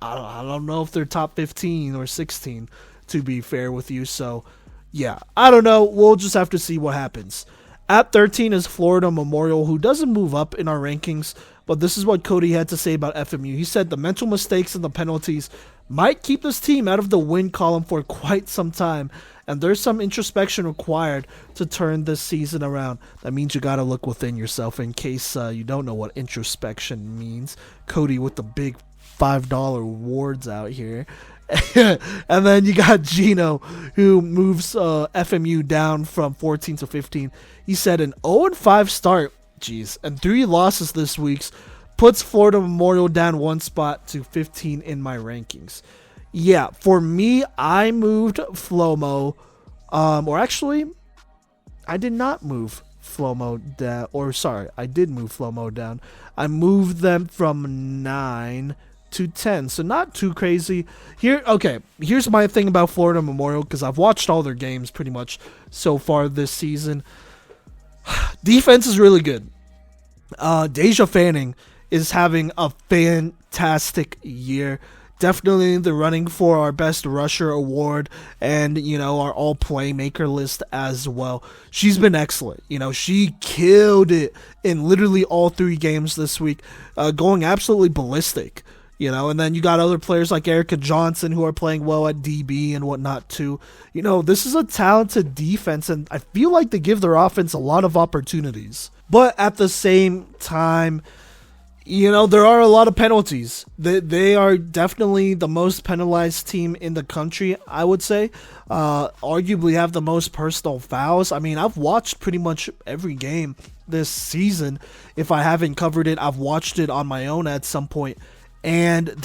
I don't know if they're top 15 or 16, to be fair with you. So, yeah, I don't know. We'll just have to see what happens. At 13 is Florida Memorial, who doesn't move up in our rankings, but this is what Kodey had to say about FMU. He said the mental mistakes and the penalties might keep this team out of the win column for quite some time. And there's some introspection required to turn this season around. That means you got to look within yourself in case you don't know what introspection means. Kodey with the big $5 awards out here. And then you got Gino, who moves FMU down from 14 to 15. He said an 0-5 start, and 3 losses this week puts Florida Memorial down 1 spot to 15 in my rankings. Yeah, for me, I moved Flomo, or actually, I did not move Flomo down, I did move Flomo down. I moved them from 9 to 10, so not too crazy. Here's my thing about Florida Memorial, because I've watched all their games pretty much so far this season. Defense is really good. Deja Fanning is having a fantastic year. Definitely in the running for our best rusher award and, our all playmaker list as well. She's been excellent. She killed it in literally all 3 games this week, going absolutely ballistic. And then you got other players like Erica Johnson who are playing well at DB and whatnot too. This is a talented defense, and I feel like they give their offense a lot of opportunities. But at the same time, there are a lot of penalties. They are definitely the most penalized team in the country, I would say. Arguably have the most personal fouls. I mean, I've watched pretty much every game this season. If I haven't covered it, I've watched it on my own at some point. And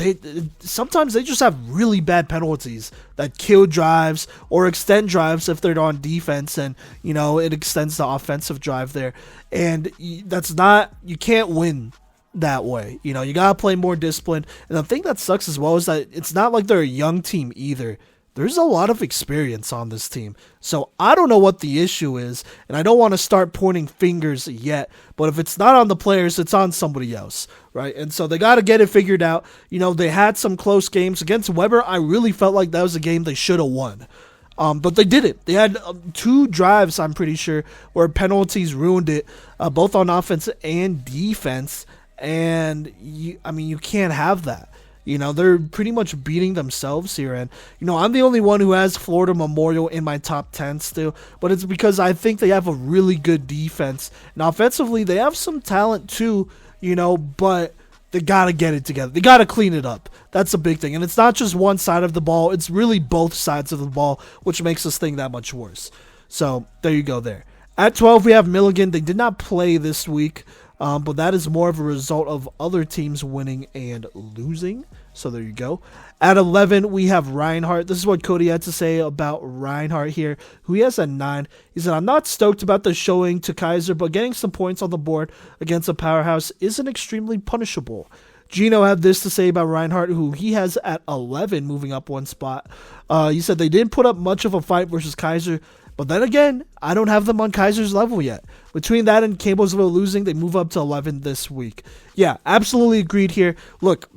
sometimes they just have really bad penalties that kill drives or extend drives if they're on defense, and it extends the offensive drive there. And you can't win that way. You gotta play more disciplined. And the thing that sucks as well is that it's not like they're a young team either. There's a lot of experience on this team. So I don't know what the issue is, and I don't want to start pointing fingers yet, but if it's not on the players, it's on somebody else, right? And so they got to get it figured out. They had some close games. Against Weber, I really felt like that was a game they should have won. But they did it. They had 2 drives, I'm pretty sure, where penalties ruined it, both on offense and defense. And you can't have that. They're pretty much beating themselves here. And, I'm the only one who has Florida Memorial in my top 10 still. But it's because I think they have a really good defense. And offensively, they have some talent too, but they got to get it together. They got to clean it up. That's a big thing. And it's not just one side of the ball. It's really both sides of the ball, which makes this thing that much worse. So there you go there. At 12, we have Milligan. They did not play this week. But that is more of a result of other teams winning and losing. So there you go. At 11, we have Reinhardt. This is what Kodey had to say about Reinhardt here, who he has at 9. He said, I'm not stoked about the showing to Keiser, but getting some points on the board against a powerhouse isn't extremely punishable. Gino had this to say about Reinhardt, who he has at 11, moving up 1 spot. He said they didn't put up much of a fight versus Keiser, but then again, I don't have them on Keiser's level yet. Between that and Campbellsville losing, they move up to 11 this week. Yeah, absolutely agreed here. Look,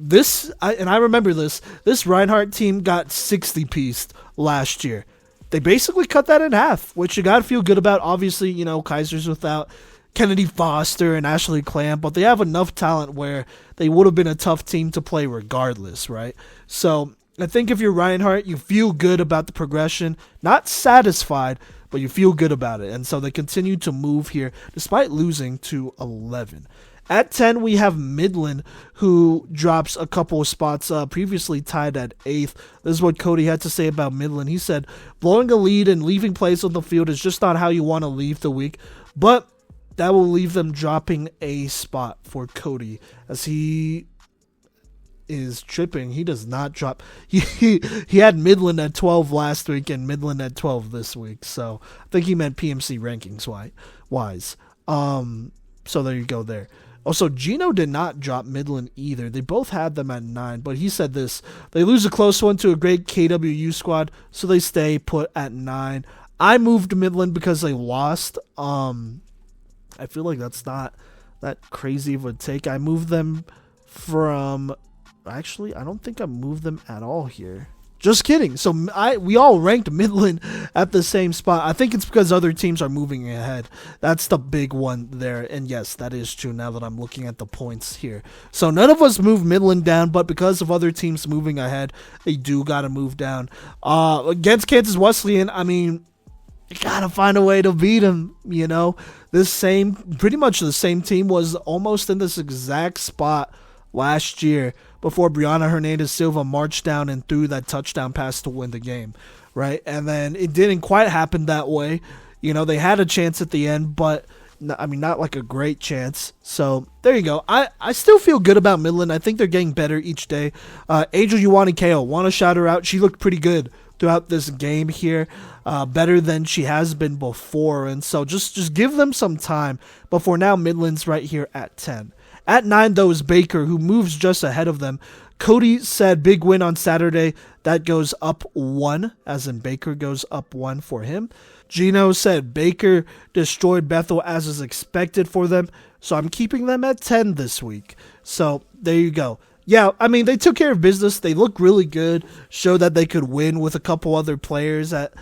I remember this Reinhardt team got 60-pieced last year. They basically cut that in half, which you got to feel good about. Obviously, Keiser's without Kennedy Foster and Ashley Clamp, but they have enough talent where they would have been a tough team to play regardless, right? So I think if you're Reinhardt, you feel good about the progression. Not satisfied, but you feel good about it. And so they continue to move here despite losing to 11. At 10, we have Midland, who drops a couple of spots, previously tied at 8th. This is what Kodey had to say about Midland. He said, blowing a lead and leaving plays on the field is just not how you want to leave the week, but that will leave them dropping a spot for Kodey, as he is tripping. He does not drop. He had Midland at 12 last week and Midland at 12 this week. So I think he meant PMC rankings wise. So there you go there. Also, Gino did not drop Midland either. They both had them at 9, but he said this: they lose a close one to a great KWU squad, so they stay put at 9. I moved Midland because they lost. I feel like that's not that crazy of a take. I moved them from... Actually, I don't think I moved them at all here. Just kidding. So we all ranked Midland at the same spot. I think it's because other teams are moving ahead. That's the big one there. And yes, that is true now that I'm looking at the points here. So none of us moved Midland down, but because of other teams moving ahead, they do got to move down. Against Kansas Wesleyan, I mean, you got to find a way to beat them, you know. Pretty much the same team was almost in this exact spot last year before Brianna Hernandez Silva marched down and threw that touchdown pass to win the game, right? And then it didn't quite happen that way. You know, they had a chance at the end, but I mean, not like a great chance. So there you go. I still feel good about Midland. I think they're getting better each day. Angel Uwani-Keo, want to shout her out. She looked pretty good throughout this game here, better than she has been before. And so just give them some time. But for now, Midland's right here at 10. At 9, though, is Baker, who moves just ahead of them. Kodey said big win on Saturday. That goes up 1, as in Baker goes up 1 for him. Gino said Baker destroyed Bethel as is expected for them. So I'm keeping them at 10 this week. So there you go. Yeah, I mean, they took care of business. They look really good. Showed that they could win with a couple other players at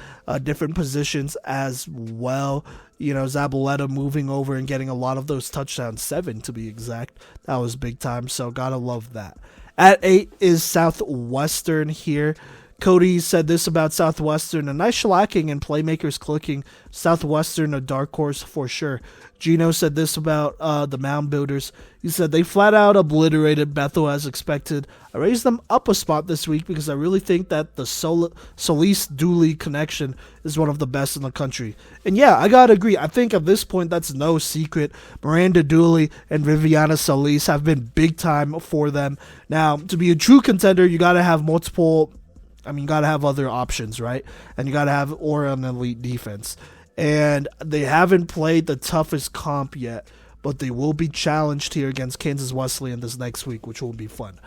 different positions as well. You know, Zabaleta moving over and getting a lot of those touchdowns, 7 to be exact. That was big time, so gotta love that. At 8 is Southwestern here. Kodey said this about Southwestern: a nice shellacking and playmakers clicking. Southwestern, a dark horse for sure. Gino said this about the Mound Builders. He said they flat out obliterated Bethel as expected. I raised them up a spot this week because I really think that the Solis-Dooley connection is one of the best in the country. And yeah, I gotta agree. I think at this point that's no secret. Miranda Dooley and Viviana Solis have been big time for them. Now, to be a true contender, you gotta have you got to have other options, right? And you got to have an elite defense. And they haven't played the toughest comp yet, but they will be challenged here against Kansas Wesleyan this next week, which will be fun.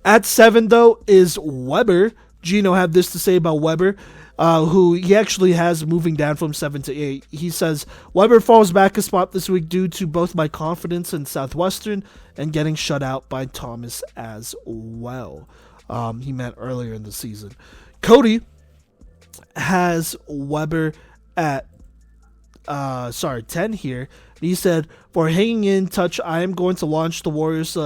At 7, though, is Weber. Gino had this to say about Weber, who he actually has moving down from 7 to 8. He says, Weber falls back a spot this week due to both my confidence in Southwestern and getting shut out by Thomas as well. He meant earlier in the season. Kodey has Weber at 10 here. He said, for hanging in touch, I am going to launch the Warriors.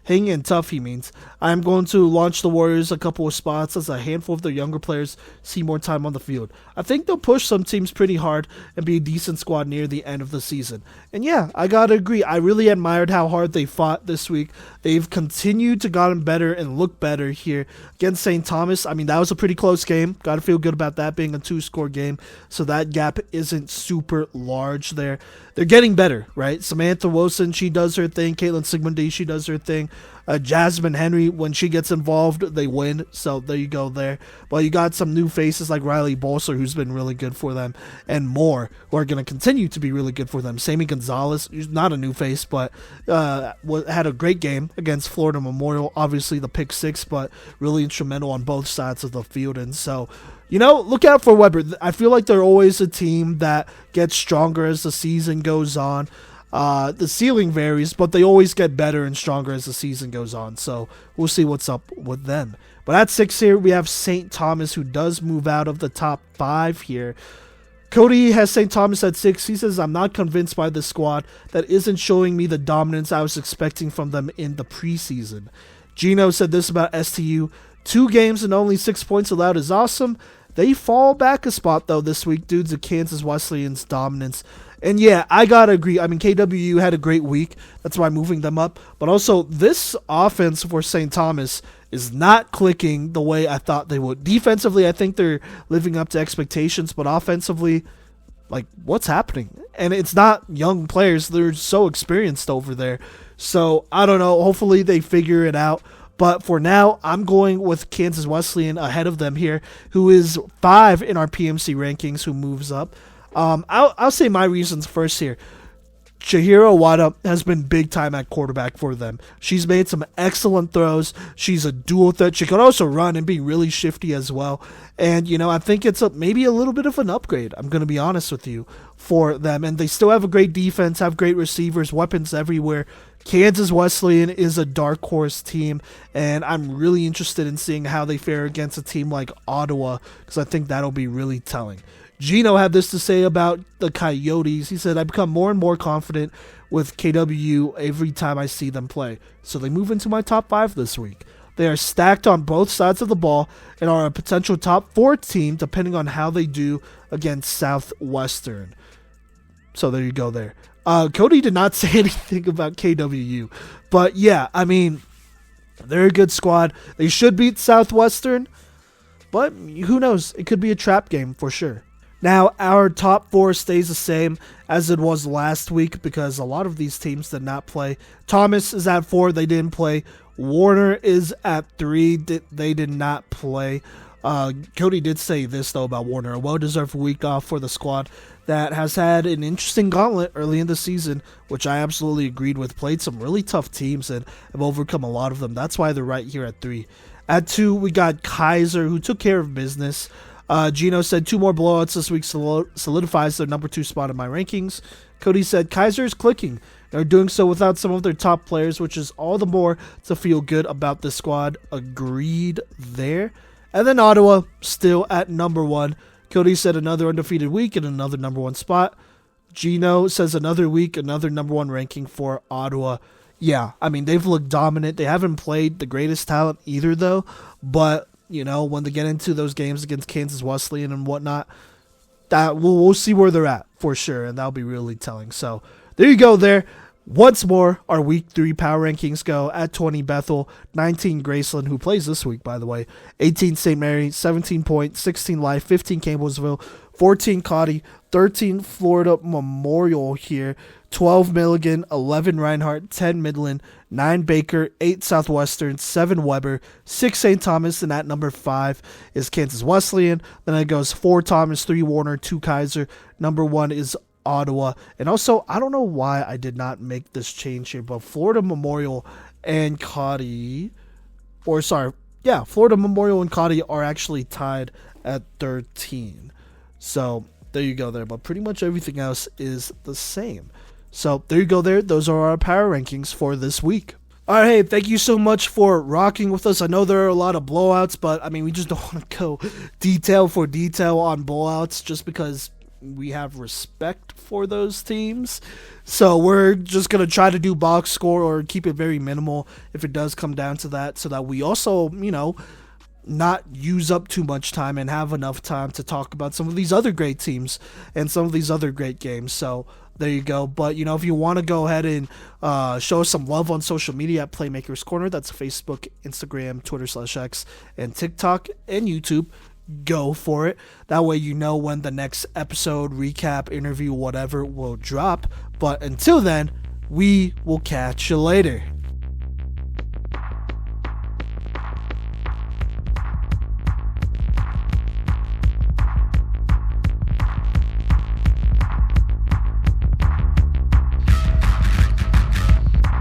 Hanging in tough, he means. I am going to launch the Warriors a couple of spots as a handful of their younger players see more time on the field. I think they'll push some teams pretty hard and be a decent squad near the end of the season. And yeah, I gotta agree. I really admired how hard they fought this week. They've continued to gotten better and look better here against St. Thomas. I mean, that was a pretty close game. Gotta feel good about that being a 2-score game. So that gap isn't super large there. They're getting better, right? Samantha Wilson, she does her thing. Caitlin Sigmundy, she does her thing. Jasmine Henry, when she gets involved, they win. So there you go there. But you got some new faces like Riley Bolser, who's been really good for them, and more, who are going to continue to be really good for them. Sammy Gonzalez, who's not a new face, but had a great game against Florida Memorial. Obviously the pick 6, but really instrumental on both sides of the field. And so, you know, look out for Weber. I feel like they're always a team that gets stronger as the season goes on. The ceiling varies, but they always get better and stronger as the season goes on. So we'll see what's up with them. But at 6 here, we have St. Thomas, who does move out of the top 5 here. Kodey has St. Thomas at 6. He says, I'm not convinced by this squad that isn't showing me the dominance I was expecting from them in the preseason. Gino said this about STU. 2 games and only 6 points allowed is awesome. They fall back a spot, though, this week due to Kansas Wesleyan's dominance. And yeah, I gotta agree. I mean, KWU had a great week. That's why I'm moving them up. But also, this offense for St. Thomas is not clicking the way I thought they would. Defensively, I think they're living up to expectations. But offensively, like, what's happening? And it's not young players. They're so experienced over there. So, I don't know. Hopefully, they figure it out. But for now, I'm going with Kansas Wesleyan ahead of them here, who is 5 in our PMC rankings, who moves up. I'll say my reasons first here. Chihiro Wada has been big time at quarterback for them. She's made some excellent throws. She's a dual threat. She can also run and be really shifty as well. And, you know, I think it's maybe a little bit of an upgrade, I'm going to be honest with you, for them. And they still have a great defense, have great receivers, weapons everywhere. Kansas Wesleyan is a dark horse team, and I'm really interested in seeing how they fare against a team like Ottawa, because I think that'll be really telling. Gino had this to say about the Coyotes. He said, I become more and more confident with KW every time I see them play, so they move into my top 5 this week. They are stacked on both sides of the ball and are a potential top 4 team depending on how they do against Southwestern. So there you go there. Kodey did not say anything about KWU. But yeah, I mean, they're a good squad. They should beat Southwestern. But who knows? It could be a trap game for sure. Now, our top 4 stays the same as it was last week because a lot of these teams did not play. Thomas is at 4. They didn't play. Warner is at 3. They did not play. Kodey did say this, though, about Warner. A well-deserved week off for the squad that has had an interesting gauntlet early in the season, which I absolutely agreed with. Played some really tough teams and have overcome a lot of them. That's why they're right here at 3. At 2, we got Keiser, who took care of business. Gino said 2 more blowouts this week solidifies their number 2 spot in my rankings. Kodey said Keiser is clicking. They're doing so without some of their top players, which is all the more to feel good about the squad. Agreed there. And then Ottawa, still at number 1. Kodey said another undefeated week and another number 1 spot. Gino says another week, another number 1 ranking for Ottawa. Yeah, I mean, they've looked dominant. They haven't played the greatest talent either, though. But, you know, when they get into those games against Kansas Wesleyan and whatnot, that we'll see where they're at for sure, and that'll be really telling. So there you go there. Once more, our Week 3 power rankings go. At 20, Bethel. 19, Graceland, who plays this week, by the way. 18, St. Mary. 17 Point. 16, Life. 15, Campbellsville. 14, Cottey. 13, Florida Memorial here. 12, Milligan. 11, Reinhardt. 10, Midland. 9, Baker. 8, Southwestern. 7, Weber. 6, St. Thomas. And at number 5 is Kansas Wesleyan. Then it goes 4, Thomas. 3, Warner. 2, Keiser. Number 1 is Ottawa. And also, I don't know why I did not make this change here, but Florida Memorial and Cottey, Florida Memorial and Cottey are actually tied at 13. So there you go there, but pretty much everything else is the same. So there you go there. Those are our power rankings for this week. All right, hey, thank you so much for rocking with us. I know there are a lot of blowouts, but I mean, we just don't want to go detail for detail on blowouts just because we have respect for those teams. So we're just going to try to do box score or keep it very minimal if it does come down to that, so that we also, you know, not use up too much time and have enough time to talk about some of these other great teams and some of these other great games. So there you go. But, you know, if you want to go ahead and show us some love on social media at Playmakers Corner, that's Facebook, Instagram, Twitter/X, and TikTok and YouTube, go for it. That way you know when the next episode, recap, interview, whatever will drop. But until then, we will catch you later.